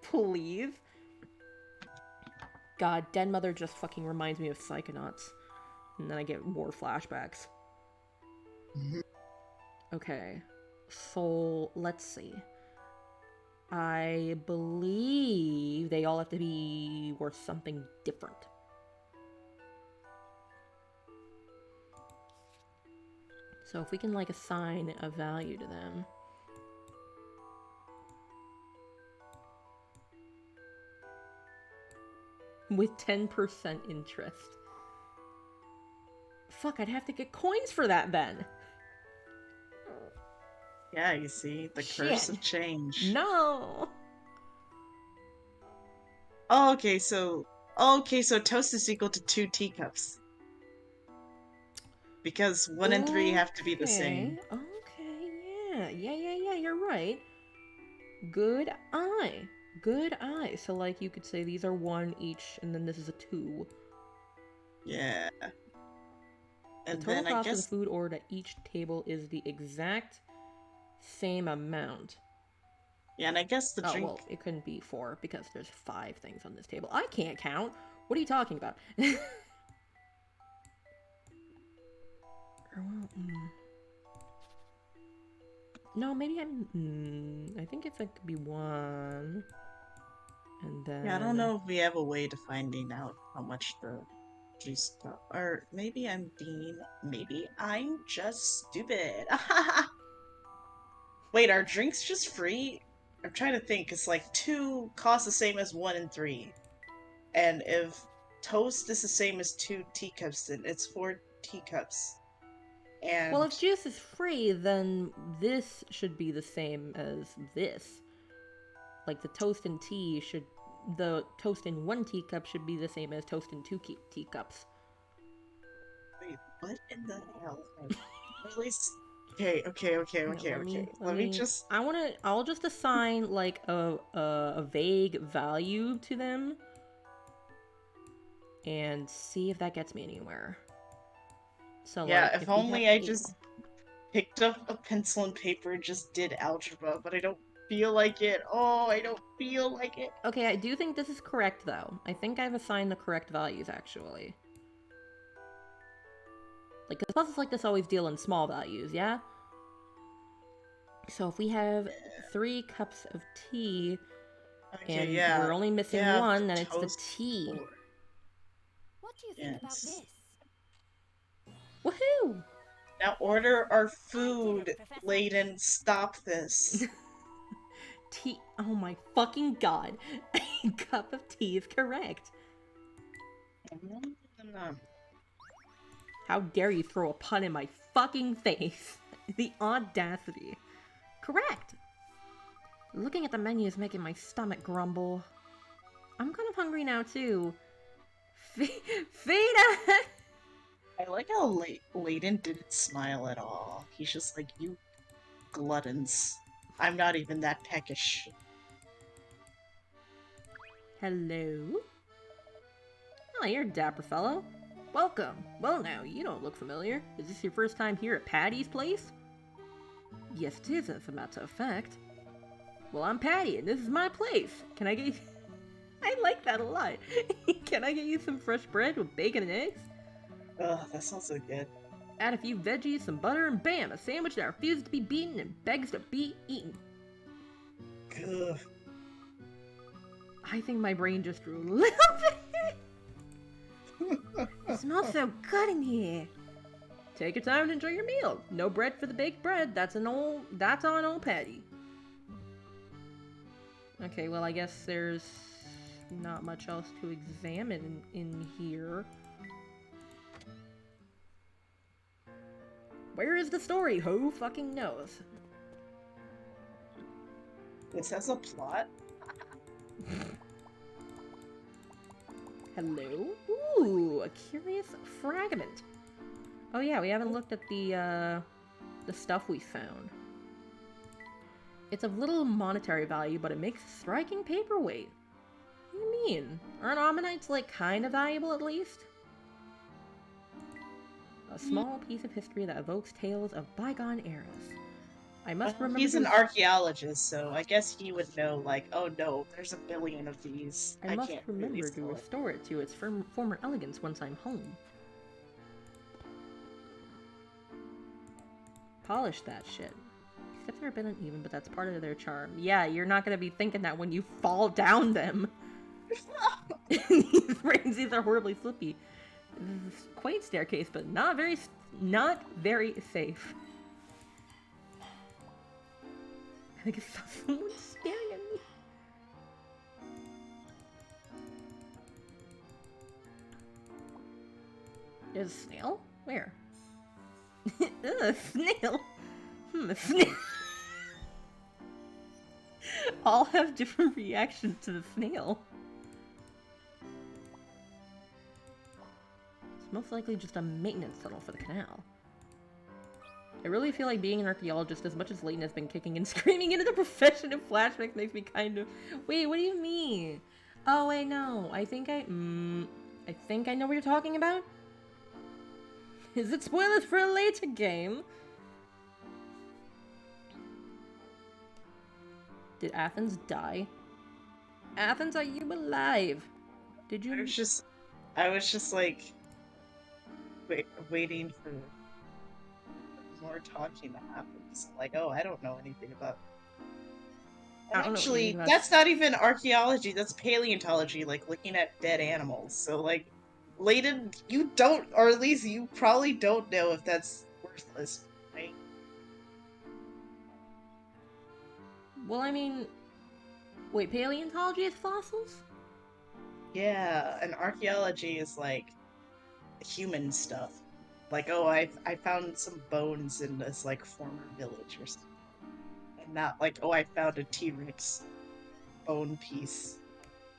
Please? God, den mother just fucking reminds me of Psychonauts. And then I get more flashbacks. Okay. So, let's see. I believe they all have to be worth something different. So if we can, like, assign a value to them. With 10% interest. Fuck, I'd have to get coins for that then. Yeah, you see, the curse of change. No. Oh, okay, so toast is equal to 2 teacups. Because 1 and 3 have to be the same. Okay, yeah, you're right. Good eye. So, like, you could say these are 1 each, and then this is a 2. Yeah. And the total then cost I of the guess food ordered at each table is the exact same amount. yeah, and I guess the drink. Well, it couldn't be 4 because there's 5 things on this table. I can't count. What are you talking about? No, maybe I think it's like could be 1. And then... Yeah, I don't know if we have a way to finding out how much the juice cost. Or maybe I'm just stupid. Wait, are drinks just free? I'm trying to think. It's like 2 costs the same as 1 and 3. And if toast is the same as 2 teacups, then it's 4 teacups. And well, if juice is free, then this should be the same as this. Like, the toast and tea should the toast in 1 teacup should be the same as toast in 2 teacups. Wait, what in the hell? At least. Okay. Let me just. I'll just assign like a vague value to them and see if that gets me anywhere. So Yeah, like, if we only have I just picked up a pencil and paper and just did algebra, but I don't feel like it. Oh, I don't feel like it. Okay, I do think this is correct though. I think I've assigned the correct values actually. Like, because puzzles like this always deal in small values, yeah? So if we have 3 cups of tea, Okay, and yeah. we're only missing Yeah, 1, then it's the toast tea. floor. What do you think about Yes. this? Woohoo! Now order our I did food, it, Professor. Layton. Stop this. Tea. Oh my fucking god. A cup of tea is correct. How dare you throw a pun in my fucking face? The audacity. Correct! Looking at the menu is making my stomach grumble. I'm kind of hungry now, too. Feed us! I like how Layton didn't smile at all. He's just like, you gluttons. I'm not even that peckish. Hello? Oh, you're a dapper fellow. Welcome. Well now, you don't look familiar. Is this your first time here at Patty's place? Yes, it is, as a matter of fact. Well, I'm Patty, and this is my place. Can I get you... I like that a lot. Can I get you some fresh bread with bacon and eggs? Ugh, that sounds so good. Add a few veggies, some butter, and bam! A sandwich that refuses to be beaten and begs to be eaten. Ugh. I think my brain just drew a little bit. It smells so good in here. Take your time to enjoy your meal. No bread for the baked bread. That's on old Patty. Okay, well I guess there's not much else to examine in here. Where is the story? Who fucking knows? This has a plot? Hello? Ooh, a curious fragment. Oh yeah, we haven't looked at the stuff we found. It's of little monetary value, but it makes a striking paperweight. What do you mean? Aren't ammonites, like, kind of valuable at least? A small piece of history that evokes tales of bygone eras. I must remember. He's an archaeologist, so I guess he would know, like, oh no, there's a billion of these. I must can't remember really to restore it to its former elegance once I'm home. Polish that shit. Steps are a bit uneven, but that's part of their charm. Yeah, you're not gonna be thinking that when you fall down them. These are horribly slippy. This is a quaint staircase, but not very safe. I think I saw someone staring at me. There's a snail? Where? Ugh, a snail? A snail. All have different reactions to the snail. It's most likely just a maintenance tunnel for the canal. I really feel like being an archaeologist, as much as Layton has been kicking and screaming into the profession of flashbacks, makes me kind of... Wait, what do you mean? Oh, wait, no. I think I know what you're talking about. Is it spoilers for a later game? Did Athens die? Athens, are you alive? Did you... I was just like... waiting for... more talking that happens. Like, oh, I don't know anything about... Actually, that's not even archaeology, that's paleontology, like looking at dead animals. So, like, Layton, you don't, or at least you probably don't know if that's worthless, right? Well, I mean... Wait, paleontology is fossils? Yeah, and archaeology is, like, human stuff. Like, oh, I found some bones in this, like, former village or something. And not like, oh, I found a T-Rex bone piece.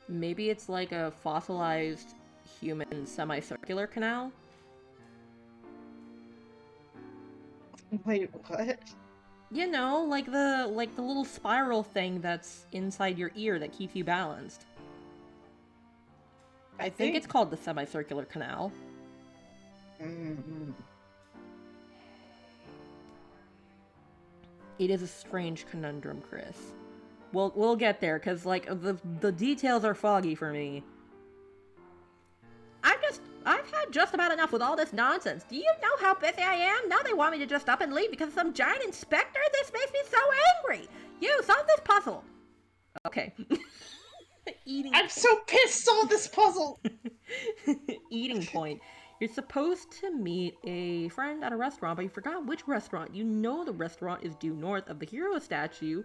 Maybe it's like a fossilized human semicircular canal? Wait, what? You know, like the little spiral thing that's inside your ear that keeps you balanced. I think it's called the semicircular canal. Mm-hmm. It is a strange conundrum, Chris. We'll get there, because, like, the details are foggy for me. I've had just about enough with all this nonsense. Do you know how busy I am? Now they want me to just up and leave because of some giant Specter? This makes me so angry! You, solve this puzzle! Okay. Eating. I'm so pissed on this puzzle! Eating point. You're supposed to meet a friend at a restaurant, but you forgot which restaurant. You know the restaurant is due north of the hero statue,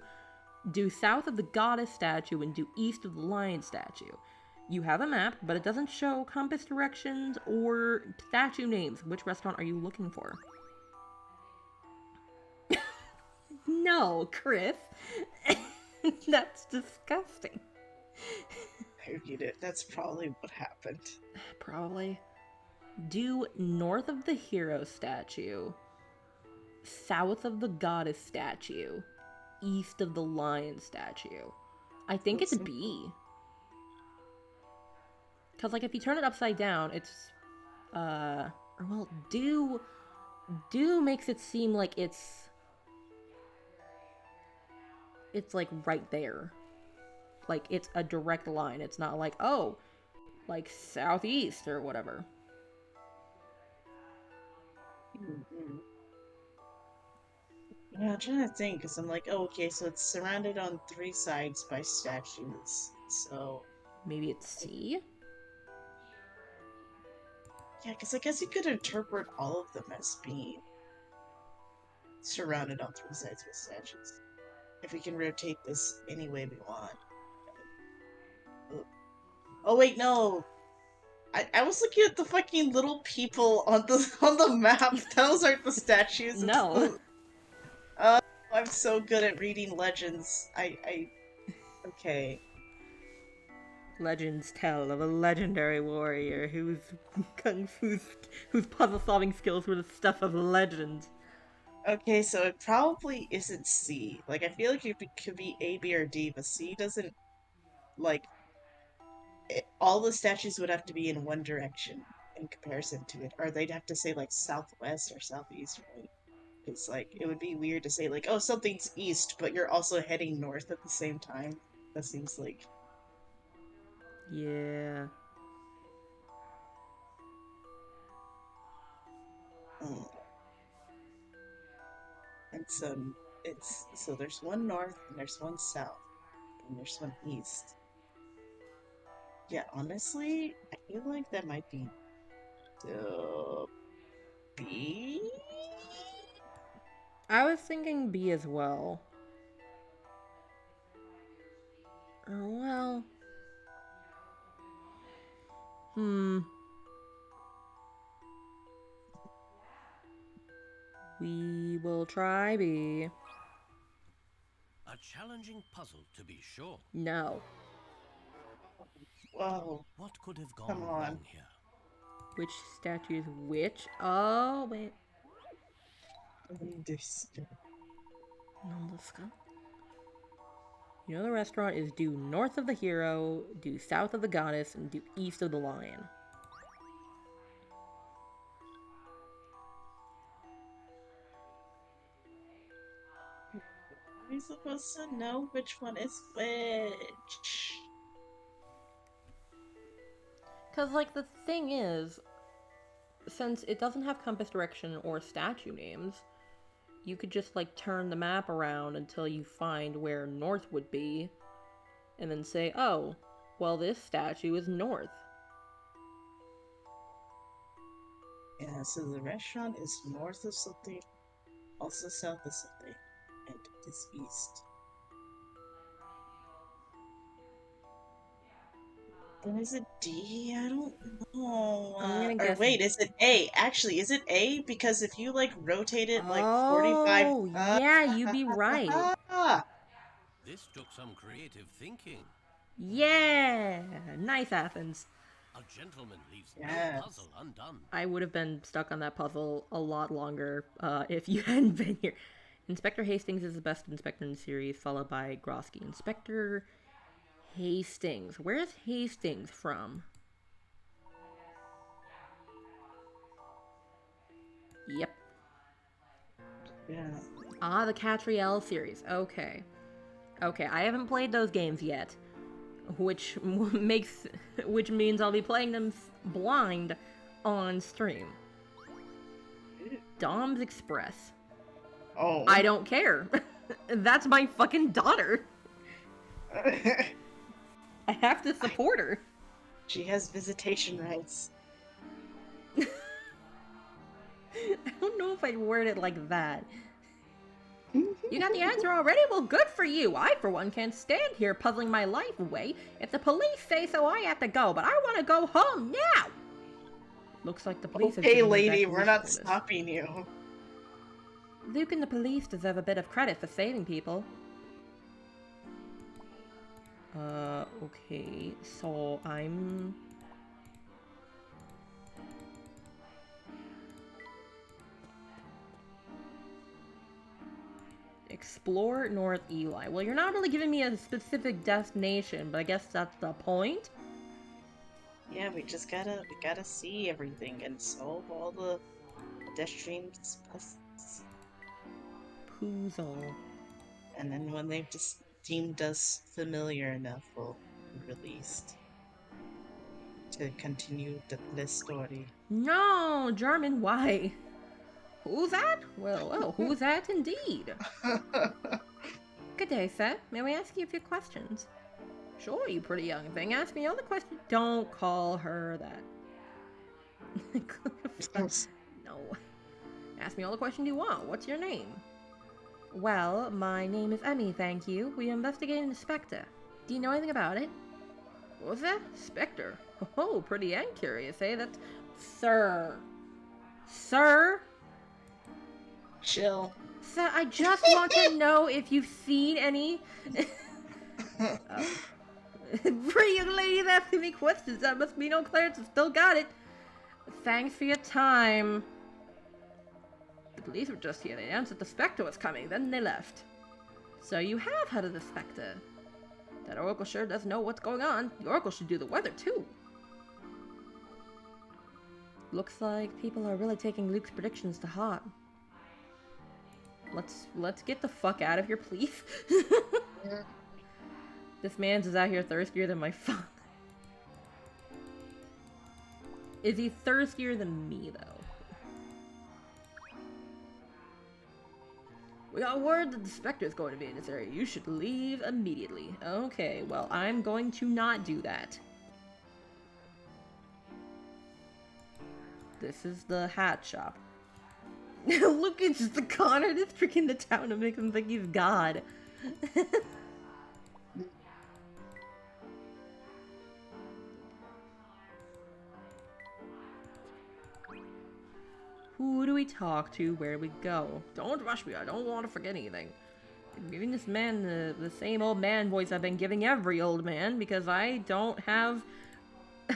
due south of the goddess statue, and due east of the lion statue. You have a map, but it doesn't show compass directions or statue names. Which restaurant are you looking for? No, Chris. That's disgusting. I read it. That's probably what happened. Probably. Due north of the hero statue, south of the goddess statue, east of the lion statue. I think it's B. Because, like, if you turn it upside down, it's, due makes it seem like it's, like, right there. Like, it's a direct line. It's not like, oh, like, southeast or whatever. Mm-hmm. Yeah, I'm trying to think, because I'm like, oh, okay, so it's surrounded on 3 sides by statues, so... Maybe it's C? Yeah, because I guess you could interpret all of them as being surrounded on 3 sides with statues. If we can rotate this any way we want. Oh wait, no! I was looking at the fucking little people on the map. Those aren't the statues. No. I'm so good at reading legends. Okay. Legends tell of a legendary warrior whose puzzle-solving skills were the stuff of legend. Okay, so it probably isn't C. Like, I feel like it could be A, B, or D, but C doesn't, like... all the statues would have to be in one direction in comparison to it. Or they'd have to say, like, southwest or southeast, right? It's like, it would be weird to say, like, oh, something's east, but you're also heading north at the same time. That seems like... Yeah. And so there's one north, and there's one south, and there's one east. Yeah, honestly, I feel like that might be B? I was thinking B as well. Well... We will try B. A challenging puzzle, to be sure. No. Whoa. What could have gone Come on. wrong here? Which statue is which? Oh, wait. You know the restaurant is due north of the hero, due south of the goddess, and due east of the lion. Are we supposed to know which one is which? Because, like, the thing is, since it doesn't have compass direction or statue names, you could just, like, turn the map around until you find where north would be, and then say, oh, well, this statue is north. Yeah, so the restaurant is north of something, also south of something, and it is east. Then is it D? I don't know. I'm gonna or guess... wait, is it A? Actually, is it A? Because if you, like, rotate it, like, 45... Oh, yeah, you'd be right. Ah! This took some creative thinking. Yeah! Nice, Athens. A gentleman leaves Yes. no puzzle undone. I would have been stuck on that puzzle a lot longer if you hadn't been here. Inspector Hastings is the best inspector in the series, followed by Grosky. Inspector Hastings. Where's Hastings from? Yep. Yeah. Ah, the Catriel series. Okay. Okay, I haven't played those games yet, which means I'll be playing them blind on stream. Dom's Express. Oh. I don't care. That's my fucking daughter. I have to support her. She has visitation rights. I don't know if I'd word it like that. You got the answer already? Well, good for you. I, for one, can't stand here puzzling my life away. If the police say so, I have to go, but I want to go home now. Looks like the police have Okay, given me lady, back we're not notice. stopping you. Luke and the police deserve a bit of credit for saving people. Okay, so I'm... Explore North Eli. Well, you're not really giving me a specific destination, but I guess that's the point. Yeah, we gotta see everything and solve all the pedestrian puzzles. Puzzle. And then when they've just deemed us familiar enough, we'll be released to continue the story. No, German, why? Who's that? Well, who's that indeed? Good day, sir. May we ask you a few questions? Sure, you pretty young thing. Ask me all the questions. Don't call her that. No. Ask me all the questions you want. What's your name? Well, my name is Emmy, thank you. We are investigating the Specter. Do you know anything about it? What was that? Specter? Oh, pretty and curious, eh? That's... Sir. Sir? Chill. Sir, I just want to know if you've seen any... Pretty young lady asking me questions. That must be no Clarence. Still got it. Thanks for your time. The police were just here. They announced that the Spectre was coming. Then they left. So you have heard of the Spectre. That Oracle sure does know what's going on. The Oracle should do the weather, too. Looks like people are really taking Luke's predictions to heart. Let's get the fuck out of here, please. This man's is out here thirstier than my father. Is he thirstier than me, though? We got word that the Spectre is going to be in this area. You should leave immediately. Okay, well, I'm going to not do that. This is the hat shop. Look, it's just the con artist tricking the town to make him think he's God. Who do we talk to? Where do we go? Don't rush me, I don't want to forget anything. I'm giving this man the same old man voice I've been giving every old man because I don't have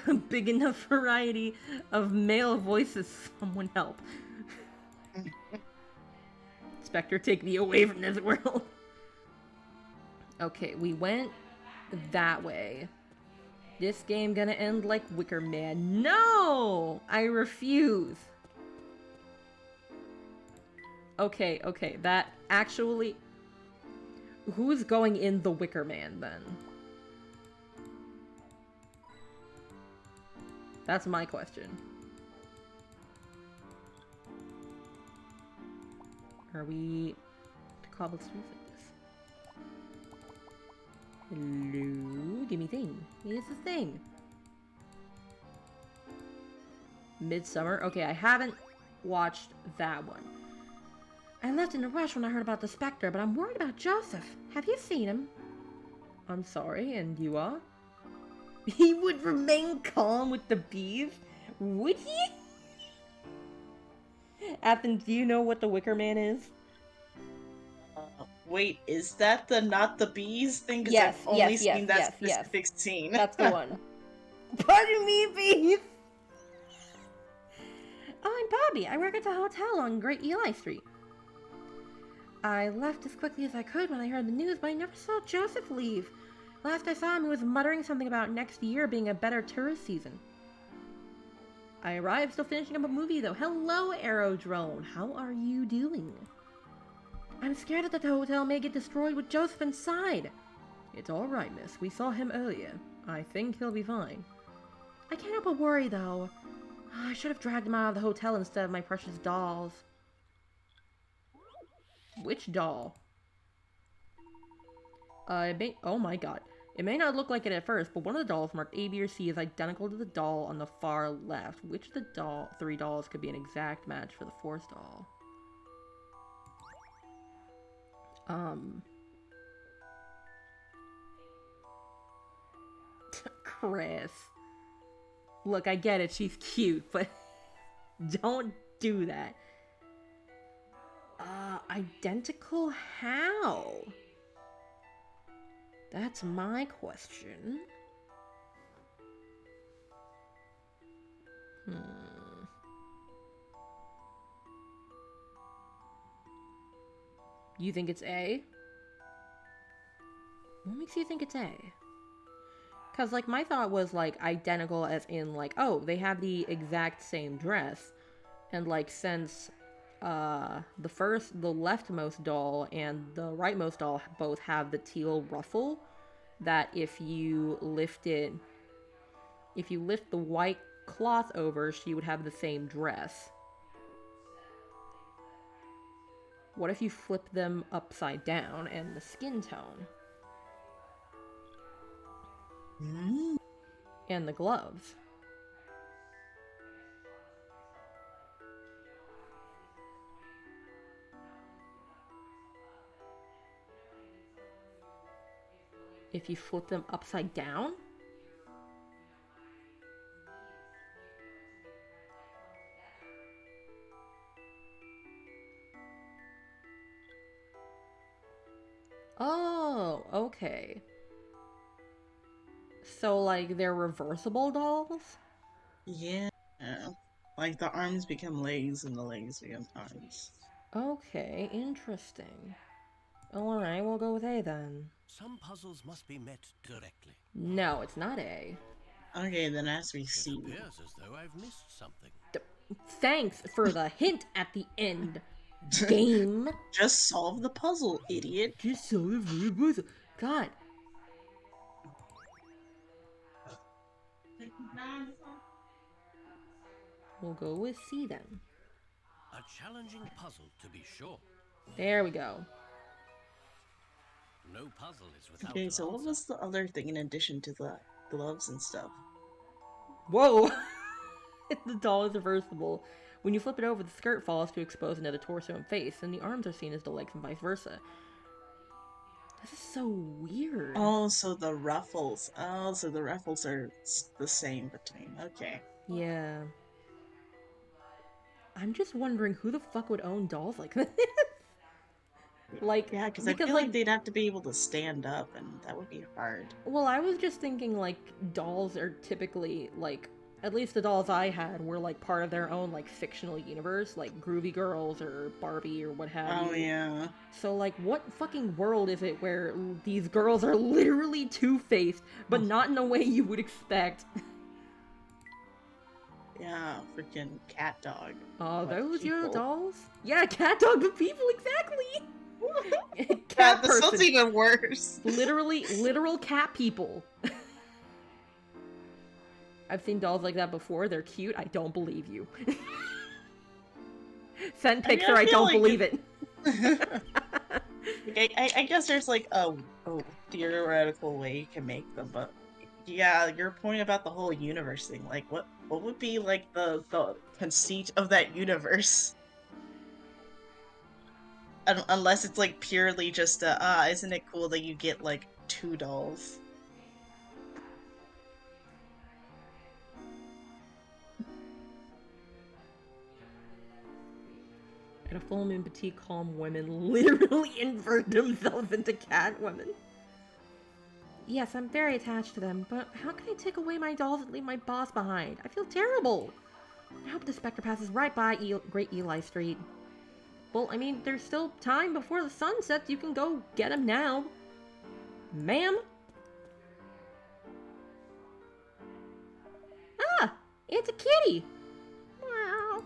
a big enough variety of male voices. Someone help. Spectre, take me away from this world. Okay, we went that way. This game gonna end like Wicker Man. No! I refuse. Okay, that actually... Who's going in the Wicker Man, then? That's my question. Are we... cobbled streets like this? Hello? Give me thing. Here's the thing. Midsummer? Okay, I haven't watched that one. I left in a rush when I heard about the Spectre, but I'm worried about Joseph. Have you seen him? I'm sorry, and you are? He would remain calm with the bees? Would he? Athens, do you know what the Wicker Man is? Wait, is that the not the bees thing? Because Yes, I've only yes, seen yes, that yes, yes. specific scene. That's the one. Pardon me, bees! Oh, I'm Bobby. I work at the hotel on Great Eli Street. I left as quickly as I could when I heard the news, but I never saw Joseph leave. Last I saw him, he was muttering something about next year being a better tourist season. I arrived still finishing up a movie, though. Hello, Aerodrone. How are you doing? I'm scared that the hotel may get destroyed with Joseph inside. It's alright, miss. We saw him earlier. I think he'll be fine. I can't help but worry, though. I should have dragged him out of the hotel instead of my precious dolls. Which doll? Oh my god. It may not look like it at first, but one of the dolls marked A, B, or C is identical to the doll on the far left. Which of the three dolls could be an exact match for the fourth doll? Chris. Look, I get it, she's cute, but don't do that. Identical how? That's my question. You think it's A? What makes you think it's A? Because, like, my thought was, like, identical as in, like, oh, they have the exact same dress. And, like, since, the leftmost doll and the rightmost doll both have the teal ruffle, that if you lift the white cloth over, she would have the same dress. What if you flip them upside down and the skin tone? And the gloves. If you flip them upside down? Oh, okay. So, like, they're reversible dolls? Yeah. Like the arms become legs and the legs become arms. Okay, interesting. Alright, we'll go with A then. Some puzzles must be met directly. No, it's not A. Okay, then as we It see. appears as though I've missed something. Thanks for the hint at the end. Game. Just solve the puzzle, idiot. Just so the puzzle. God. We'll go with C then. A challenging puzzle, to be sure. There we go. No puzzle is without Okay, an so what answer. was the other thing in addition to the gloves and stuff? Whoa! The doll is reversible. When you flip it over, the skirt falls to expose another torso and face, and the arms are seen as the legs and vice versa. This is so weird. Oh, so the ruffles. Oh, so the ruffles are the same between. Okay. Yeah. I'm just wondering who the fuck would own dolls like this? Like, Yeah, because I feel like they'd have to be able to stand up, and that would be hard. Well, I was just thinking, like, dolls are typically, like, at least the dolls I had were, like, part of their own, like, fictional universe, like Groovy Girls or Barbie or what have you. Oh, yeah. So, like, what fucking world is it where these girls are literally two-faced, but not in a way you would expect? Yeah, freaking cat dog. Oh, Like those your people. dolls? Yeah, cat dog the people, exactly! Yeah, Cat this person. one's even worse. Literal cat people. I've seen dolls like that before. They're cute. I don't believe you. Send picture. I feel don't like believe it. I guess there's like a theoretical way you can make them, but yeah, your point about the whole universe thing, like what would be like the conceit of that universe? Unless it's like purely just isn't it cool that you get like 2 dolls? Can a full moon petite calm women literally invert themselves into cat women? Yes, I'm very attached to them, but how can I take away my dolls and leave my boss behind? I feel terrible. I hope the Specter passes right by Great Eli Street. Well, I mean, there's still time before the sun sets. You can go get him now. Ma'am? Ah! It's a kitty! Wow.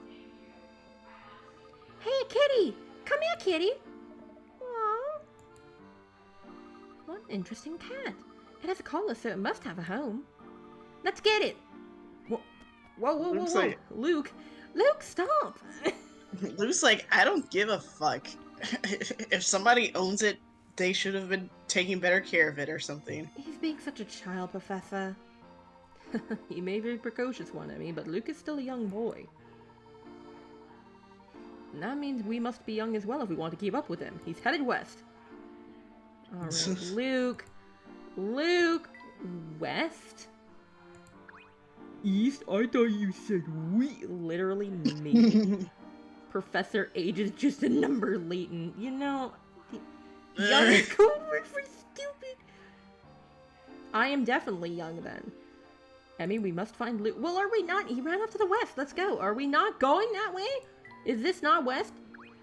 Hey, kitty! Come here, kitty! Aww. What an interesting cat. It has a collar, so it must have a home. Let's get it! Whoa, whoa, whoa, whoa. Luke! Luke, stop! Luke's like, I don't give a fuck. If somebody owns it, they should have been taking better care of it or something. He's being such a child, Professor. He may be a precocious one, I mean, but Luke is still a young boy. And that means we must be young as well if we want to keep up with him. He's headed west. Alright, Luke. Luke! West? East? I thought you said we. Literally me. Professor Age is just a number, Layton. You know, young is code word for stupid. I am definitely young then. Emmy, we must find Luke. Well, are we not? He ran off to the west. Let's go. Are we not going that way? Is this not west?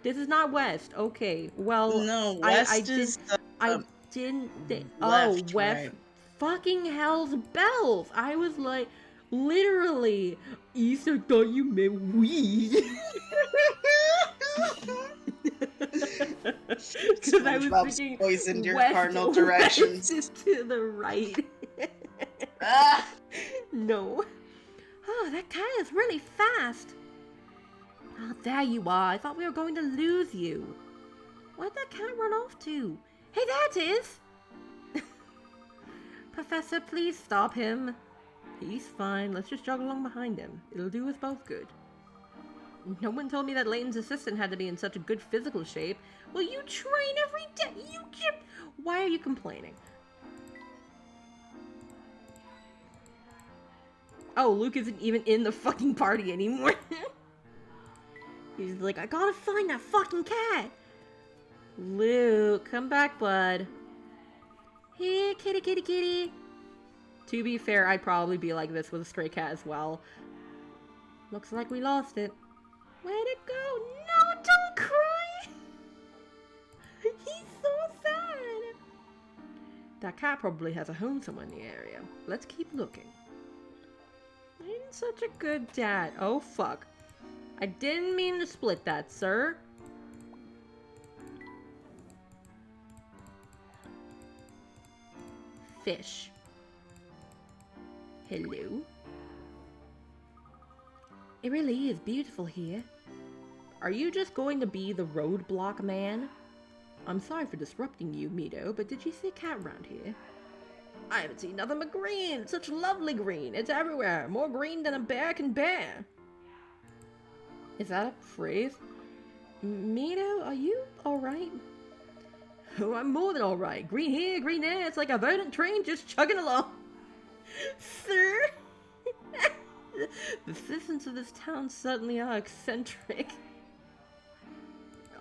This is not west. Okay. Well, no, west is. I didn't think. Left, oh, west. right. Fucking hell's bells. I was like, literally, East. I thought you meant weed. Because I was thinking poisoned your west, cardinal directions. West is to the right. Ah! No. Oh, that cat is really fast. Oh, there you are. I thought we were going to lose you. Where'd that cat run off to? Hey, there it is! Professor, please stop him. He's fine. Let's just jog along behind him. It'll do us both good. No one told me that Layton's assistant had to be in such a good physical shape. Well, you train every day. Why are you complaining? Oh, Luke isn't even in the fucking party anymore. He's like, I gotta find that fucking cat. Luke, come back, bud. Here, kitty, kitty, kitty. To be fair, I'd probably be like this with a stray cat as well. Looks like we lost it. Where'd it go? No, don't cry! He's so sad! That cat probably has a home somewhere in the area. Let's keep looking. I'm such a good dad. Oh, fuck. I didn't mean to split that, sir. Fish. Hello? It really is beautiful here. Are you just going to be the roadblock man? I'm sorry for disrupting you, Mito, but did you see a cat around here? I haven't seen nothing but green. Such lovely green. It's everywhere. More green than a bear can bear. Is that a phrase? Mito, are you alright? Oh, I'm more than alright. Green here, green there. It's like a verdant train just chugging along. Sir? The citizens of this town certainly are eccentric.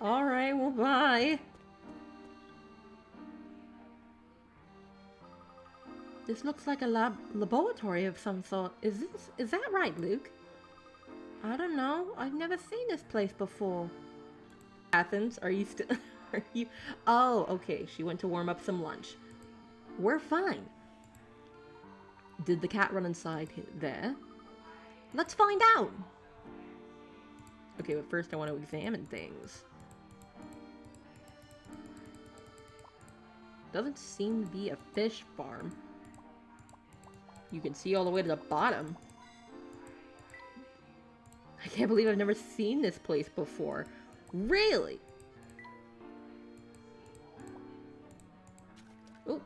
Alright, well, bye. This looks like a laboratory of some sort. Is that right, Luke? I don't know. I've never seen this place before. Athens, are you still... Are you... Oh, okay. She went to warm up some lunch. We're fine. Did the cat run inside there? Let's find out! Okay, but first I want to examine things. Doesn't seem to be a fish farm. You can see all the way to the bottom. I can't believe I've never seen this place before. Really? Oh,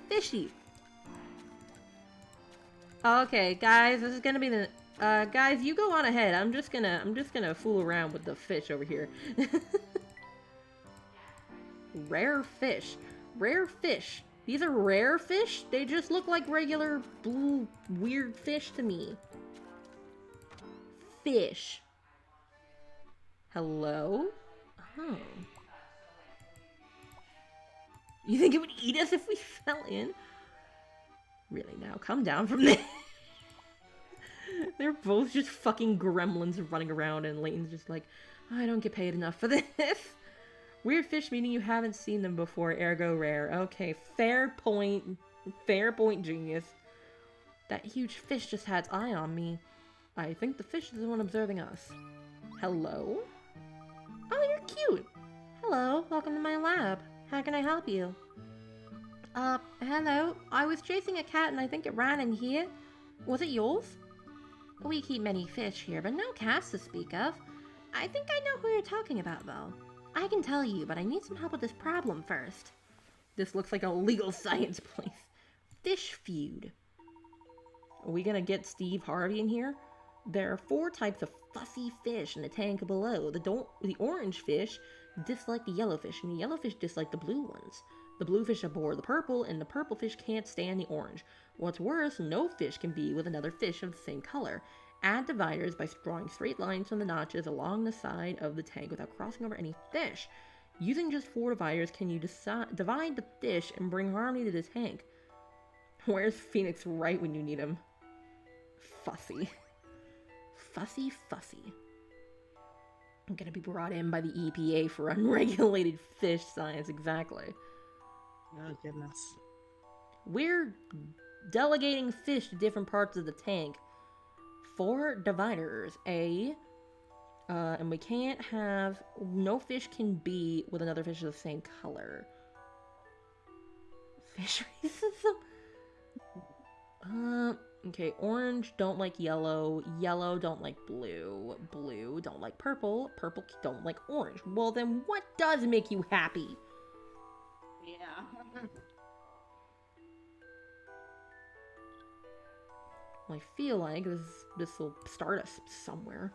fishy. Okay, guys, this is gonna be the... guys, you go on ahead. I'm just gonna fool around with the fish over here. Rare fish. Rare fish. These are rare fish? They just look like regular blue weird fish to me. Fish. Hello? Oh. You think it would eat us if we fell in? Really now, come down from there. They're both just fucking gremlins running around, and Layton's just like, I don't get paid enough for this. Weird fish meaning you haven't seen them before, ergo rare. Okay, fair point. Fair point, genius. That huge fish just had its eye on me. I think the fish is the one observing us. Hello? Oh, you're cute. Hello, welcome to my lab. How can I help you? Hello. I was chasing a cat and I think it ran in here. Was it yours? We keep many fish here, but no cats to speak of. I think I know who you're talking about, though. I can tell you, but I need some help with this problem first. This looks like a legal science place. Fish Feud. Are we gonna get Steve Harvey in here? There are 4 types of fussy fish in the tank below. The orange fish dislike the yellow fish, and the yellow fish dislike the blue ones. The blue fish abhor the purple, and the purple fish can't stand the orange. What's worse, no fish can be with another fish of the same color. Add dividers by drawing straight lines from the notches along the side of the tank without crossing over any fish. Using just 4 dividers, can you divide the fish and bring harmony to the tank? Where's Phoenix right when you need him? Fussy. Fussy, fussy. I'm gonna be brought in by the EPA for unregulated fish science, exactly. Oh, goodness. We're delegating fish to different parts of the tank. 4 dividers, and we can't have, no fish can be with another fish of the same color. Fish racism? Okay, orange don't like yellow, yellow don't like blue, blue don't like purple, purple don't like orange. Well then what does make you happy? Yeah. Well, I feel like this will start us somewhere.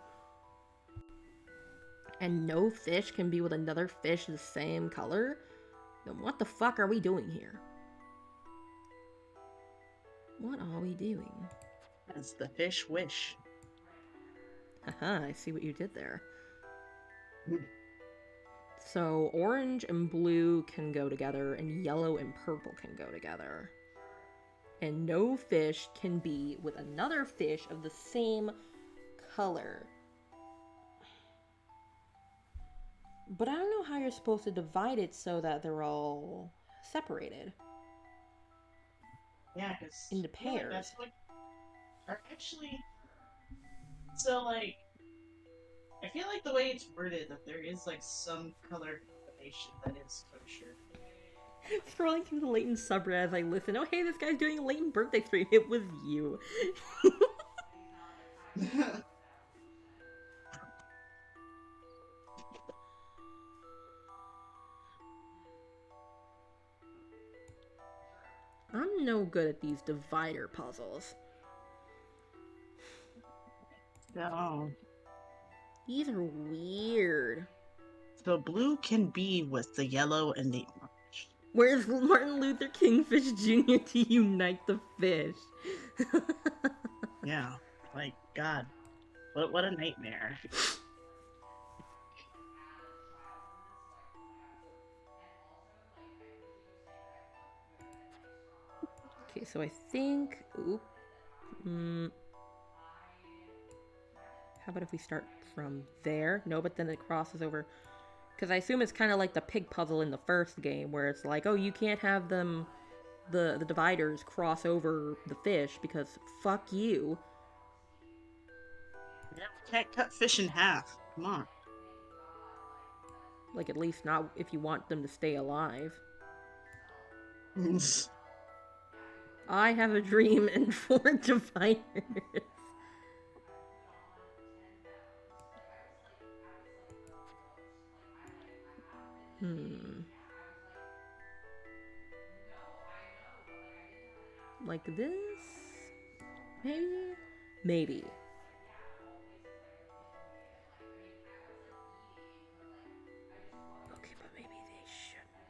And no fish can be with another fish the same color? Then what the fuck are we doing here? What are we doing? As the fish wish. Haha, I see what you did there. So, orange and blue can go together, and yellow and purple can go together. And no fish can be with another fish of the same color. But I don't know how you're supposed to divide it so that they're all separated. Yeah, because into pairs. That's what are actually. So like, I feel like the way it's worded that there is like some color combination that is kosher. Scrolling through the Layton subreddit as I listen. Oh hey, this guy's doing a Layton birthday stream. It was you. I'm no good at these divider puzzles. No. These are weird. So blue can be with the yellow and the orange. Where's Martin Luther King Fish Jr. to unite the fish? Yeah, like God, what a nightmare. Okay, so I think. Oop. How about if we start from there? No, but then it crosses over. Because I assume it's kind of like the pig puzzle in the first game, where it's like, oh, you can't have them, the dividers cross over the fish because fuck you. Yeah, we can't cut fish in half. Come on. Like, at least not if you want them to stay alive. I have a dream and 4 dividers. Like this? Maybe? Maybe. Okay, but maybe they shouldn't.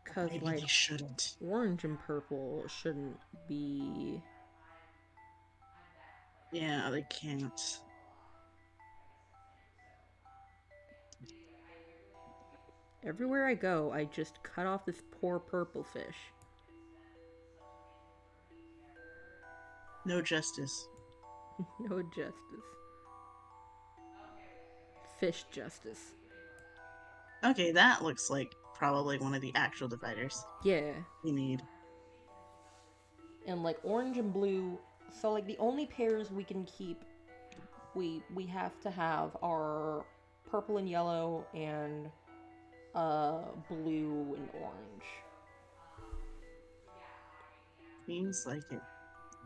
Because, Maybe like, they shouldn't. orange and purple shouldn't be... Yeah, they can't. Everywhere I go, I just cut off this poor purple fish. No justice. No justice. Fish justice. Okay, that looks like probably one of the actual dividers Yeah. we need. And like orange and blue, so like the only pairs we can keep, we have to have are purple and yellow and blue and orange. Seems like it.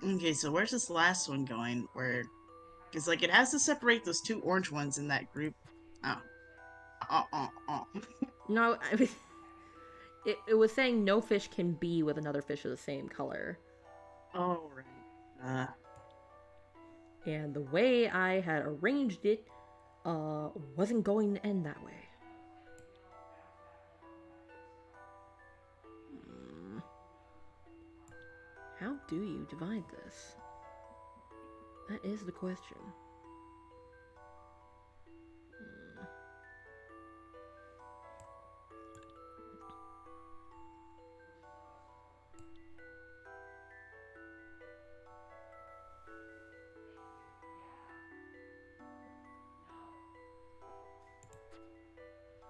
Okay, so where's this last one going? Where, because like it has to separate those two orange ones in that group. Oh. No, it was saying no fish can be with another fish of the same color. Oh, right. And the way I had arranged it, wasn't going to end that way. How do you divide this? That is the question.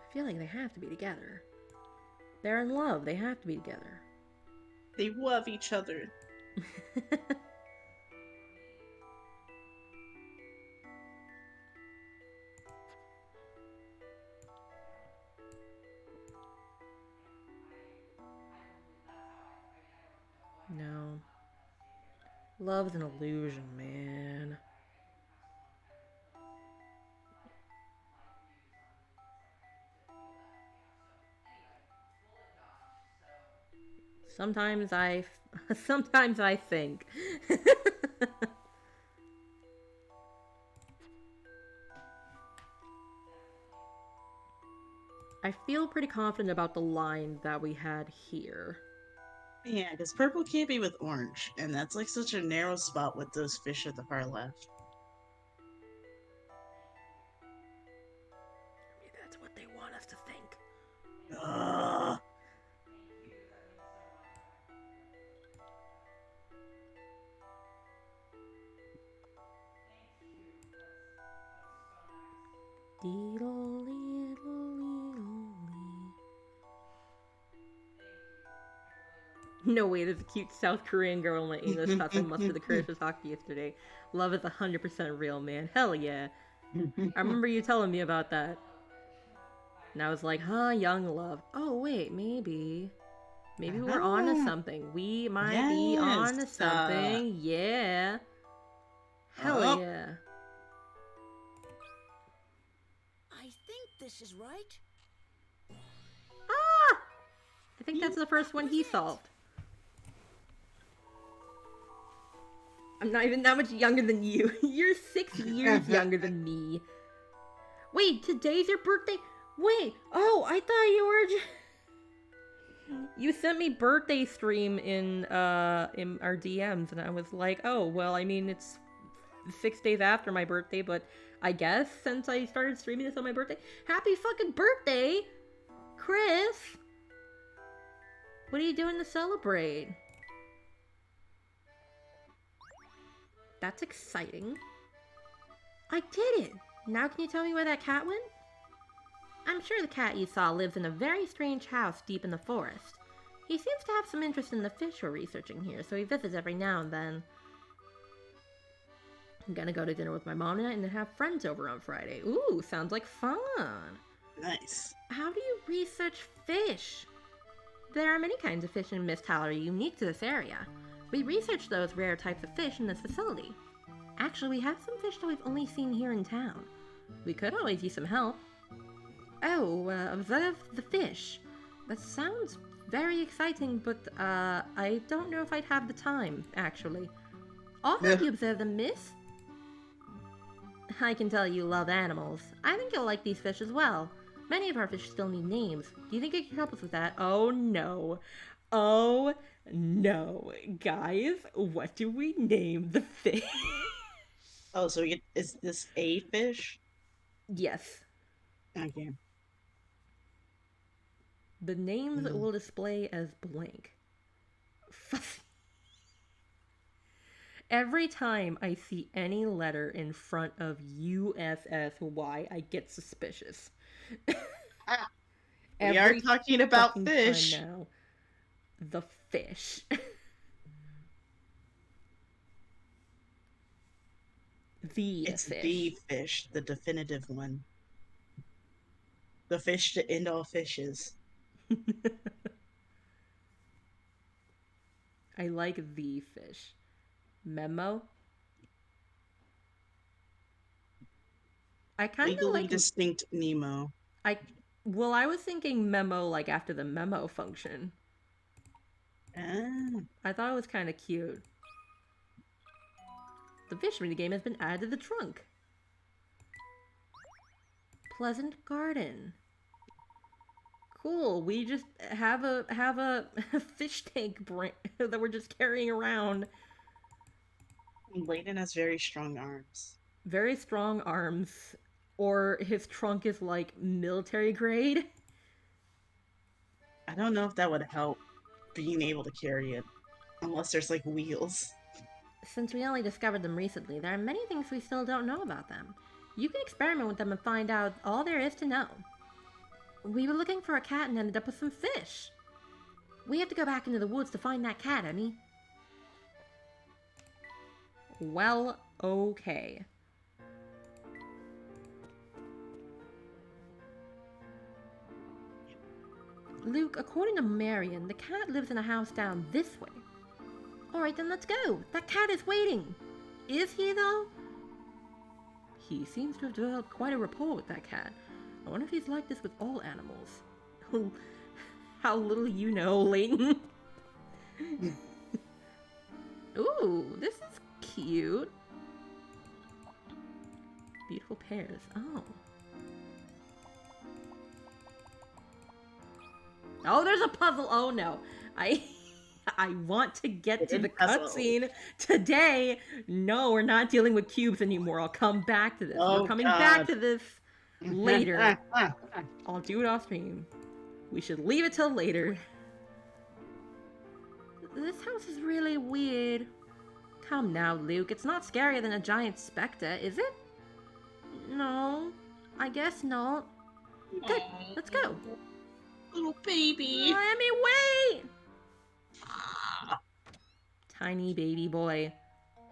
I feel like they have to be together. They're in love. They have to be together. They love each other. No. Love's an illusion, man. Sometimes I think. I feel pretty confident about the line that we had here. Yeah, because purple can't be with orange, and that's like such a narrow spot with those fish at the far left. Maybe that's what they want us to think. Ugh. No way, there's a cute South Korean girl in my English class I must have the courage to talk to yesterday. Love is 100% real, man. Hell yeah. I remember you telling me about that. And I was like, huh, young love. Oh, wait, maybe. Maybe we're onto something. We might be onto something. Yeah. Hell yeah. I think this is right. Ah! I think that's the first one he solved. I'm not even that much younger than you. You're 6 years younger than me. Wait, today's your birthday? Wait, oh, I thought you were You sent me birthday stream in our DMs, and I was like, oh, well, I mean, it's 6 days after my birthday, but I guess since I started streaming this on my birthday, happy fucking birthday, Chris! What are you doing to celebrate? That's exciting. I did it! Now can you tell me where that cat went? I'm sure the cat you saw lives in a very strange house deep in the forest. He seems to have some interest in the fish we're researching here, so he visits every now and then. I'm gonna go to dinner with my mom tonight and then have friends over on Friday. Ooh, sounds like fun! Nice. How do you research fish? There are many kinds of fish in Mist Hallery unique to this area. We research those rare types of fish in this facility. Actually, we have some fish that we've only seen here in town. We could always use some help. Oh, observe the fish. That sounds very exciting, but I don't know if I'd have the time, actually. I'll help you observe them, miss. I can tell you love animals. I think you'll like these fish as well. Many of our fish still need names. Do you think you can help us with that? Oh no. Oh no. Guys, what do we name the fish? Oh, so is this a fish? Yes. Okay. The names will display as blank. Every time I see any letter in front of USSY, I get suspicious. We are talking about fucking fish. time now. The fish. It's fish. the fish, the definitive one. The fish to end all fishes. I like the fish. Memo. I kind of Legally like distinct Nemo. I was thinking memo like after the memo function. Ah. I thought it was kind of cute. The fish minigame has been added to the trunk. Pleasant Garden. Cool. We just have a fish tank that we're just carrying around. Layton has very strong arms. Very strong arms. Or his trunk is like military grade. I don't know if that would help being able to carry it. Unless there's like wheels. Since we only discovered them recently, there are many things we still don't know about them. You can experiment with them and find out all there is to know. We were looking for a cat and ended up with some fish. We have to go back into the woods to find that cat, Emmy. Well, okay. Luke, according to Marion, the cat lives in a house down this way. Alright, then let's go. That cat is waiting. Is he, though? He seems to have developed quite a rapport with that cat. I wonder if he's like this with all animals. How little you know, Layton. Ooh, this is cute. Beautiful pears. Oh. Oh, there's a puzzle. Oh no. I want to get to the cutscene today. No, we're not dealing with cubes anymore. I'll come back to this. Oh, we're coming God. back to this later. I'll do it off stream. We should leave it till later. This house is really weird. Come now, Luke. It's not scarier than a giant Specter, is it? No, I guess not. Good, let's go. Little baby. Emmy, wait! Tiny baby boy.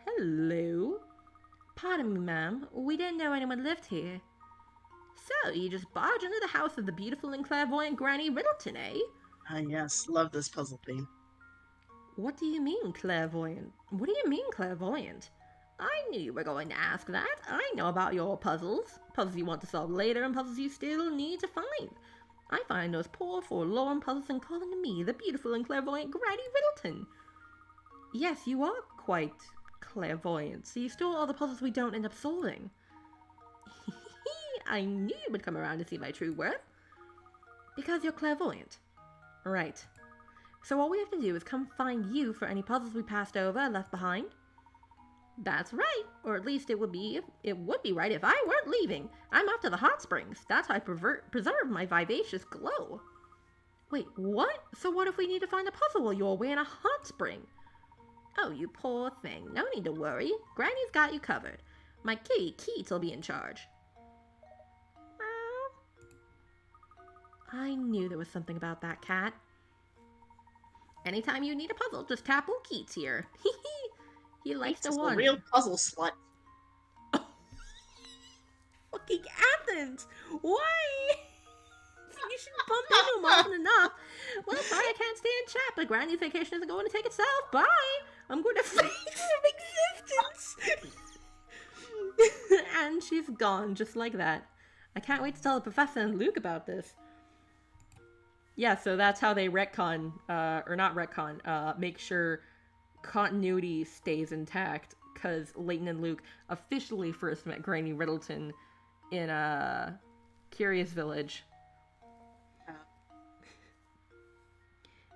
Hello? Pardon me, ma'am. We didn't know anyone lived here. So, you just barge into the house of the beautiful and clairvoyant Granny Riddleton, eh? Ah, yes. Love this puzzle theme. What do you mean, clairvoyant? What do you mean, clairvoyant? I knew you were going to ask that. I know about your puzzles. Puzzles you want to solve later and puzzles you still need to find. I find those poor, forlorn puzzles and call them me, the beautiful and clairvoyant Granny Riddleton. Yes, you are quite clairvoyant, so you stole all the puzzles we don't end up solving. I knew you would come around to see my true worth. Because you're clairvoyant. Right. So all we have to do is come find you for any puzzles we passed over or left behind. That's right, or at least it would be right if I weren't leaving. I'm off to the hot springs. That's how I preserve my vivacious glow. Wait, what? So what if we need to find a puzzle while you're away in a hot spring? Oh, you poor thing. No need to worry. Granny's got you covered. My kitty Keats will be in charge. I knew there was something about that cat. Anytime you need a puzzle, just tap old Keats here. He likes to one. A real puzzle slut. Fucking Athens! Why? You should bump into him often enough. Well, sorry I can't stay in chat, but Granny's vacation isn't going to take itself. Bye! I'm going to face some existence! And she's gone, just like that. I can't wait to tell the professor and Luke about this. Yeah, so that's how they retcon, or not retcon, make sure continuity stays intact, because Layton and Luke officially first met Granny Riddleton in Curious Village.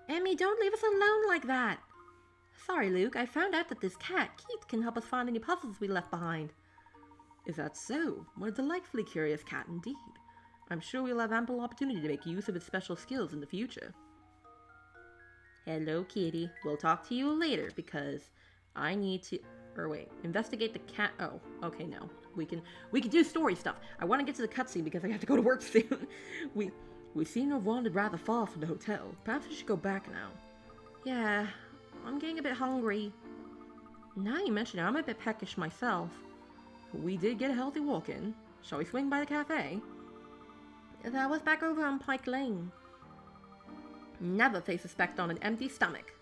Emmy, don't leave us alone like that! Sorry, Luke, I found out that this cat, Keith, can help us find any puzzles we left behind. Is that so? What a delightfully curious cat indeed. I'm sure we'll have ample opportunity to make use of its special skills in the future. Hello, kitty. We'll talk to you later because I need to... Or wait, investigate the cat... Oh, okay, no. We can do story stuff. I want to get to the cutscene because I have to go to work soon. We seem to have wandered rather far from the hotel. Perhaps we should go back now. Yeah, I'm getting a bit hungry. Now you mention it, I'm a bit peckish myself. We did get a healthy walk in. Shall we swing by the cafe? That was back over on Pike Lane. Never face a Specter on an empty stomach.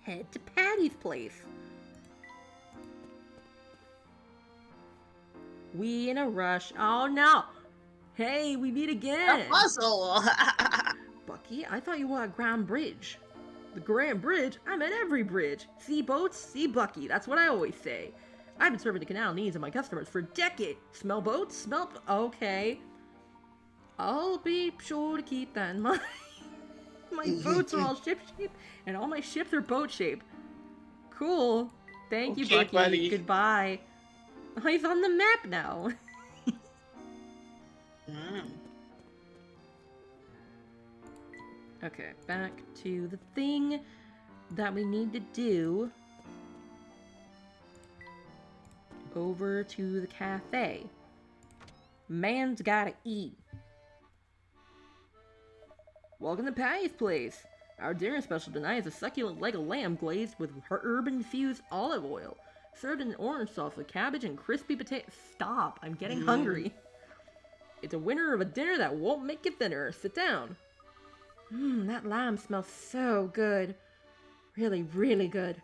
Head to Patty's place. We in a rush. Oh no! Hey, we meet again! A puzzle! Bucky, I thought you were at Grand Bridge. The Grand Bridge? I'm at every bridge. See boats, see Bucky. That's what I always say. I've been serving the canal needs of my customers for a decade. Smell boats? Smell... Okay. I'll be sure to keep that in mind. My boats are all ship-shaped, and all my ships are boat-shaped. Cool. Thank you, Bucky. Buddy. Goodbye. Oh, he's on the map now. Okay, back to the thing that we need to do. Over to the cafe. Man's gotta eat. Welcome to Patty's place. Our dinner special tonight is a succulent leg of lamb glazed with herb-infused olive oil, served in orange sauce with cabbage and crispy potato. Stop! I'm getting hungry. It's a winner of a dinner that won't make you thinner. Sit down. That lamb smells so good. Really, really good.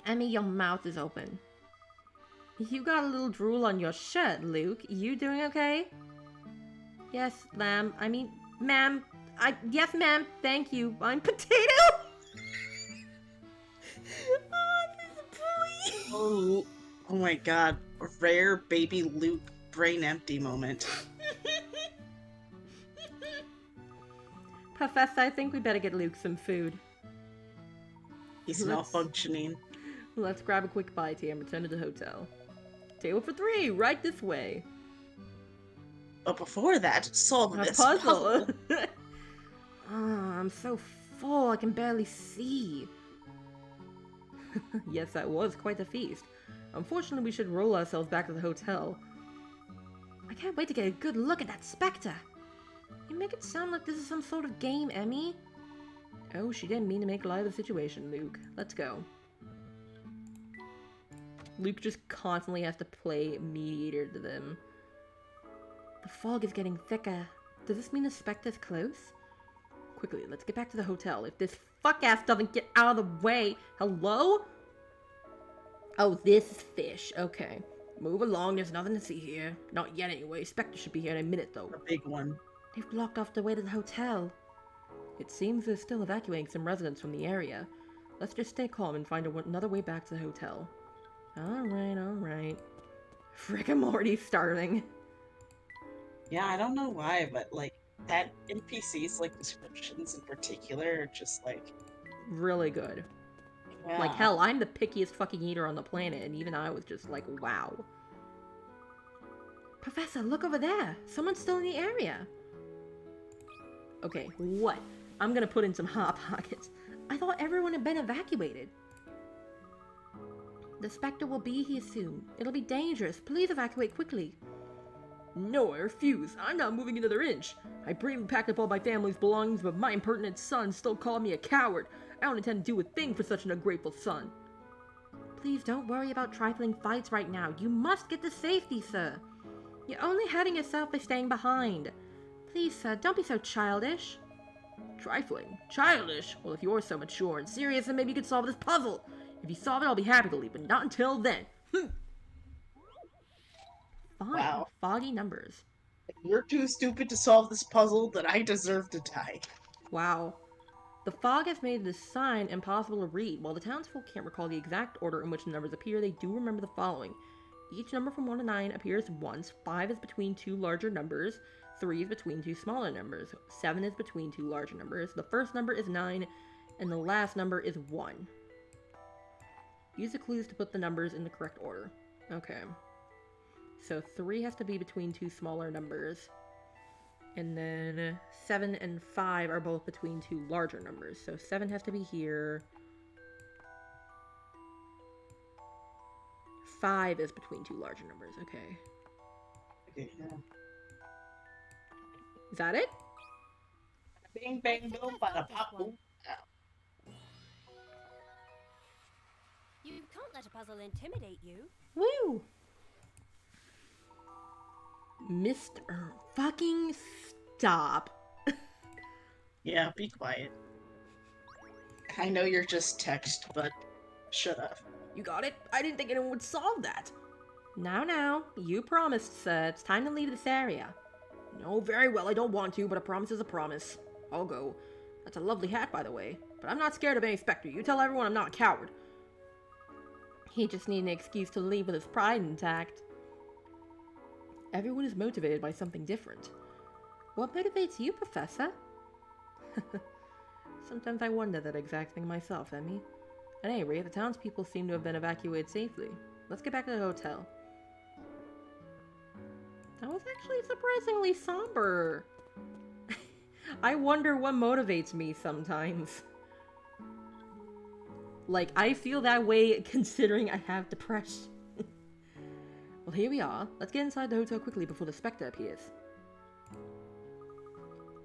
Emmy, your mouth is open. You got a little drool on your shirt, Luke. You doing okay? Yes, ma'am. Yes, ma'am. Thank you. I'm potato. Oh, there's a bully. Oh my god. A rare baby Luke brain empty moment. Professor, I think we better get Luke some food. He's malfunctioning. Let's grab a quick bite here and return to the hotel. Table for 3, right this way. But before that, solve A this puzzle. I'm so full I can barely see. Yes, that was quite a feast. Unfortunately, we should roll ourselves back to the hotel. I can't wait to get a good look at that Specter. You make it sound like this is some sort of game, Emmy. Oh, she didn't mean to make light of the situation, Luke. Let's go. Luke just constantly has to play mediator to them. The fog is getting thicker. Does this mean the Specter's close? Quickly, let's get back to the hotel. If this fuck-ass doesn't get out of the way. Hello? Oh, this is fish. Okay. Move along, there's nothing to see here. Not yet anyway. Specter should be here in a minute, though. A big one. They've blocked off the way to the hotel. It seems they're still evacuating some residents from the area. Let's just stay calm and find another way back to the hotel. Alright. Frick, I'm already starving. Yeah, I don't know why, but like that NPC's like descriptions in particular are just like Really good. yeah. Like, hell, I'm the pickiest fucking eater on the planet, and even I was just like, wow. Professor, look over there! Someone's still in the area! Okay, what? I'm gonna put in some Hot Pockets. I thought everyone had been evacuated. The Specter will be here soon. It'll be dangerous. Please evacuate quickly. No, I refuse. I'm not moving another inch. I bravely packed up all my family's belongings, but my impertinent son still called me a coward. I don't intend to do a thing for such an ungrateful son. Please don't worry about trifling fights right now. You must get to safety, sir. You're only hurting yourself by staying behind. Please, sir, don't be so childish. Trifling? Childish? Well, if you're so mature and serious, then maybe you could solve this puzzle. If you solve it, I'll be happy to leave, but not until then. Fine. Wow. Foggy numbers. If you're too stupid to solve this puzzle, then I deserve to die. Wow. The fog has made this sign impossible to read. While the townsfolk can't recall the exact order in which the numbers appear, they do remember the following. Each number from 1 to 9 appears once, 5 is between 2 larger numbers, 3 is between 2 smaller numbers, 7 is between 2 larger numbers, the first number is 9, and the last number is 1. Use the clues to put the numbers in the correct order. Okay. So 3 has to be between two smaller numbers. And then 7 and 5 are both between two larger numbers. So 7 has to be here. 5 is between two larger numbers. Okay. Okay, yeah. Is that it? Bing, bang, boom, bada, pop, boom. You can't let a puzzle intimidate you. Woo! Mr. Fucking stop. Yeah, be quiet. I know you're just text, but shut up. You got it? I didn't think anyone would solve that. Now, you promised, sir. It's time to leave this area. No, very well, I don't want to, but a promise is a promise. I'll go. That's a lovely hat, by the way. But I'm not scared of any Specter. You tell everyone I'm not a coward. He just needs an excuse to leave with his pride intact. Everyone is motivated by something different. What motivates you, Professor? Sometimes I wonder that exact thing myself, Emmy. At any rate, the townspeople seem to have been evacuated safely. Let's get back to the hotel. That was actually surprisingly somber. I wonder what motivates me sometimes. Like, I feel that way considering I have depression. Well, here we are. Let's get inside the hotel quickly before the Specter appears.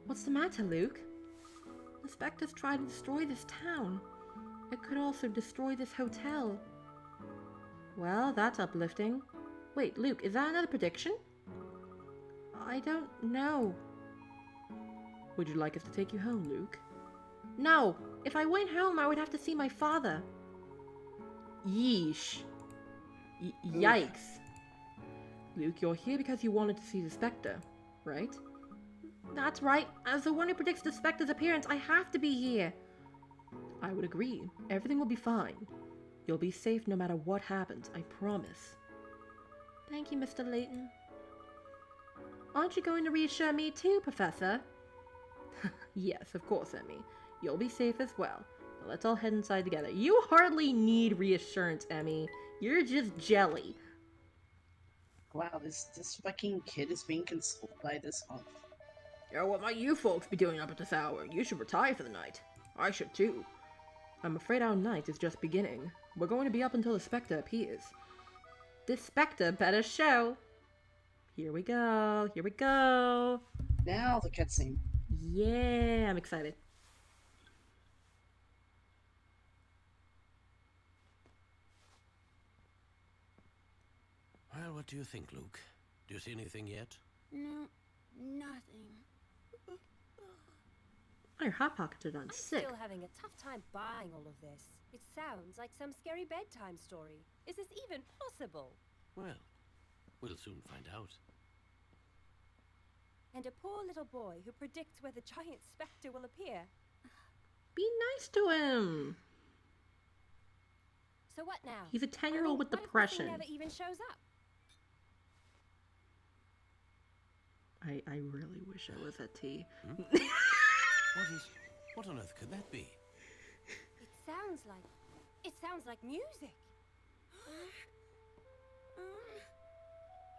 What's the matter, Luke? The Spectre's tried to destroy this town. It could also destroy this hotel. Well, that's uplifting. Wait, Luke, is that another prediction? I don't know. Would you like us to take you home, Luke? No! If I went home, I would have to see my father. Yeesh. Yikes. Luke, you're here because you wanted to see the Specter, right? That's right. As the one who predicts the Specter's appearance, I have to be here. I would agree. Everything will be fine. You'll be safe no matter what happens, I promise. Thank you, Mr. Layton. Aren't you going to reassure me too, Professor? Yes, of course, Emmy. You'll be safe as well. Now let's all head inside together. You hardly need reassurance, Emmy. You're just jelly. Wow, this fucking kid is being consoled by this month. Yeah, what might you folks be doing up at this hour? You should retire for the night. I should too. I'm afraid our night is just beginning. We're going to be up until the Specter appears. This Specter better show. Here we go. Here we go. Now the cutscene. Yeah, I'm excited. Well, what do you think, Luke? Do you see anything yet? No, nothing. My hot pockets are done I'm sick. still having a tough time buying all of this. It sounds like some scary bedtime story. Is this even possible? Well, we'll soon find out. And a poor little boy who predicts where the giant Specter will appear. Be nice to him. So what now? He's a 10-year-old with what if this depression. thing never even shows up? I really wish I was at T. What on earth could that be? It sounds like music.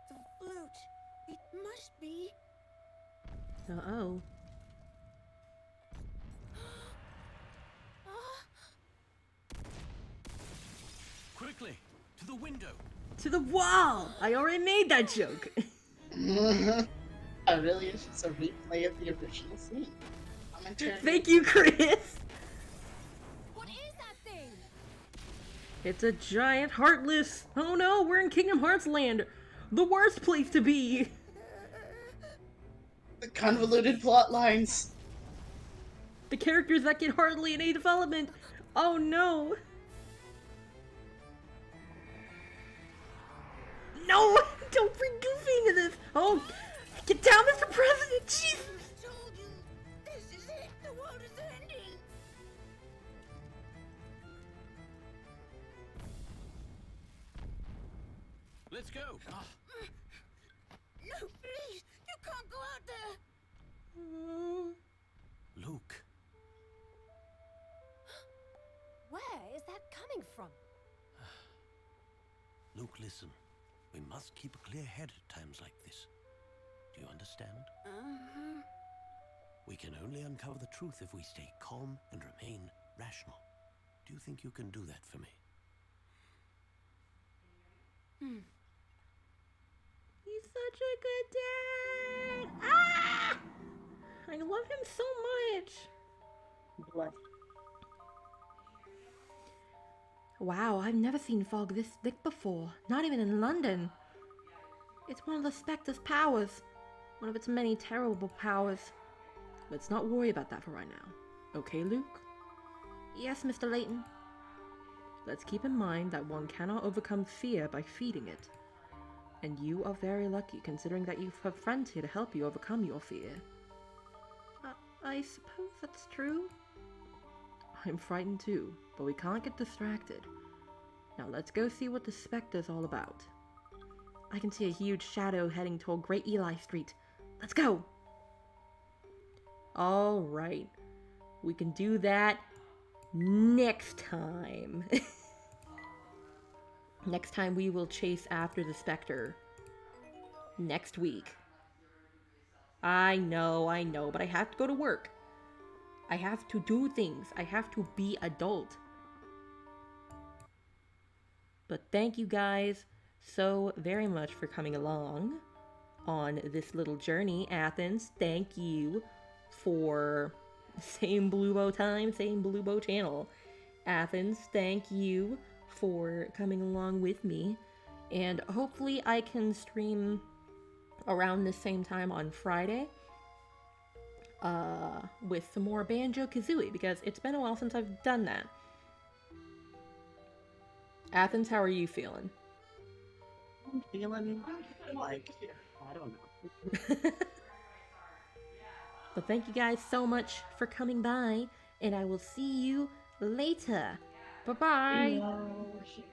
The flute. It must be. Uh-oh. Quickly, to the window. To the wall! I already made that joke. I really wish it's a replay of the original scene. Thank you, Chris. What is that thing? It's a giant heartless. Oh no, we're in Kingdom Hearts land. The worst place to be. The convoluted plot lines. The characters that get hardly any development. Oh no. No! Don't bring Goofy into this! Oh! Get down, Mr. President! Jesus! I told you. This is it. The world is ending. Let's go. No, please. You can't go out there. Luke. Where is that coming from? Luke, listen. We must keep a clear head at times like this. Do you understand? We can only uncover the truth if we stay calm and remain rational. Do you think you can do that for me? He's such a good dad. Ah! I love him so much. Bless. Wow, I've never seen fog this thick before. Not even in London. It's one of the Specter's powers. One of its many terrible powers. Let's not worry about that for right now. Okay, Luke? Yes, Mr. Layton. Let's keep in mind that one cannot overcome fear by feeding it. And you are very lucky, considering that you have friends here to help you overcome your fear. I suppose that's true. I'm frightened too, but we can't get distracted. Now let's go see what the Specter's all about. I can see a huge shadow heading toward Great Eli Street. Let's go! Alright. We can do that next time. Next time we will chase after the Specter. Next week. I know, but I have to go to work. I have to do things. I have to be adult. But thank you guys so very much for coming along on this little journey. Athens, thank you for same Blue Bow time, same Blue Bow channel. Athens, thank you for coming along with me. And hopefully I can stream around the same time on Friday with some more Banjo-Kazooie, because it's been a while since I've done that. Athens, how are you feeling? I'm feeling like, I don't know. But thank you guys so much for coming by, and I will see you later. Bye-bye. Yeah.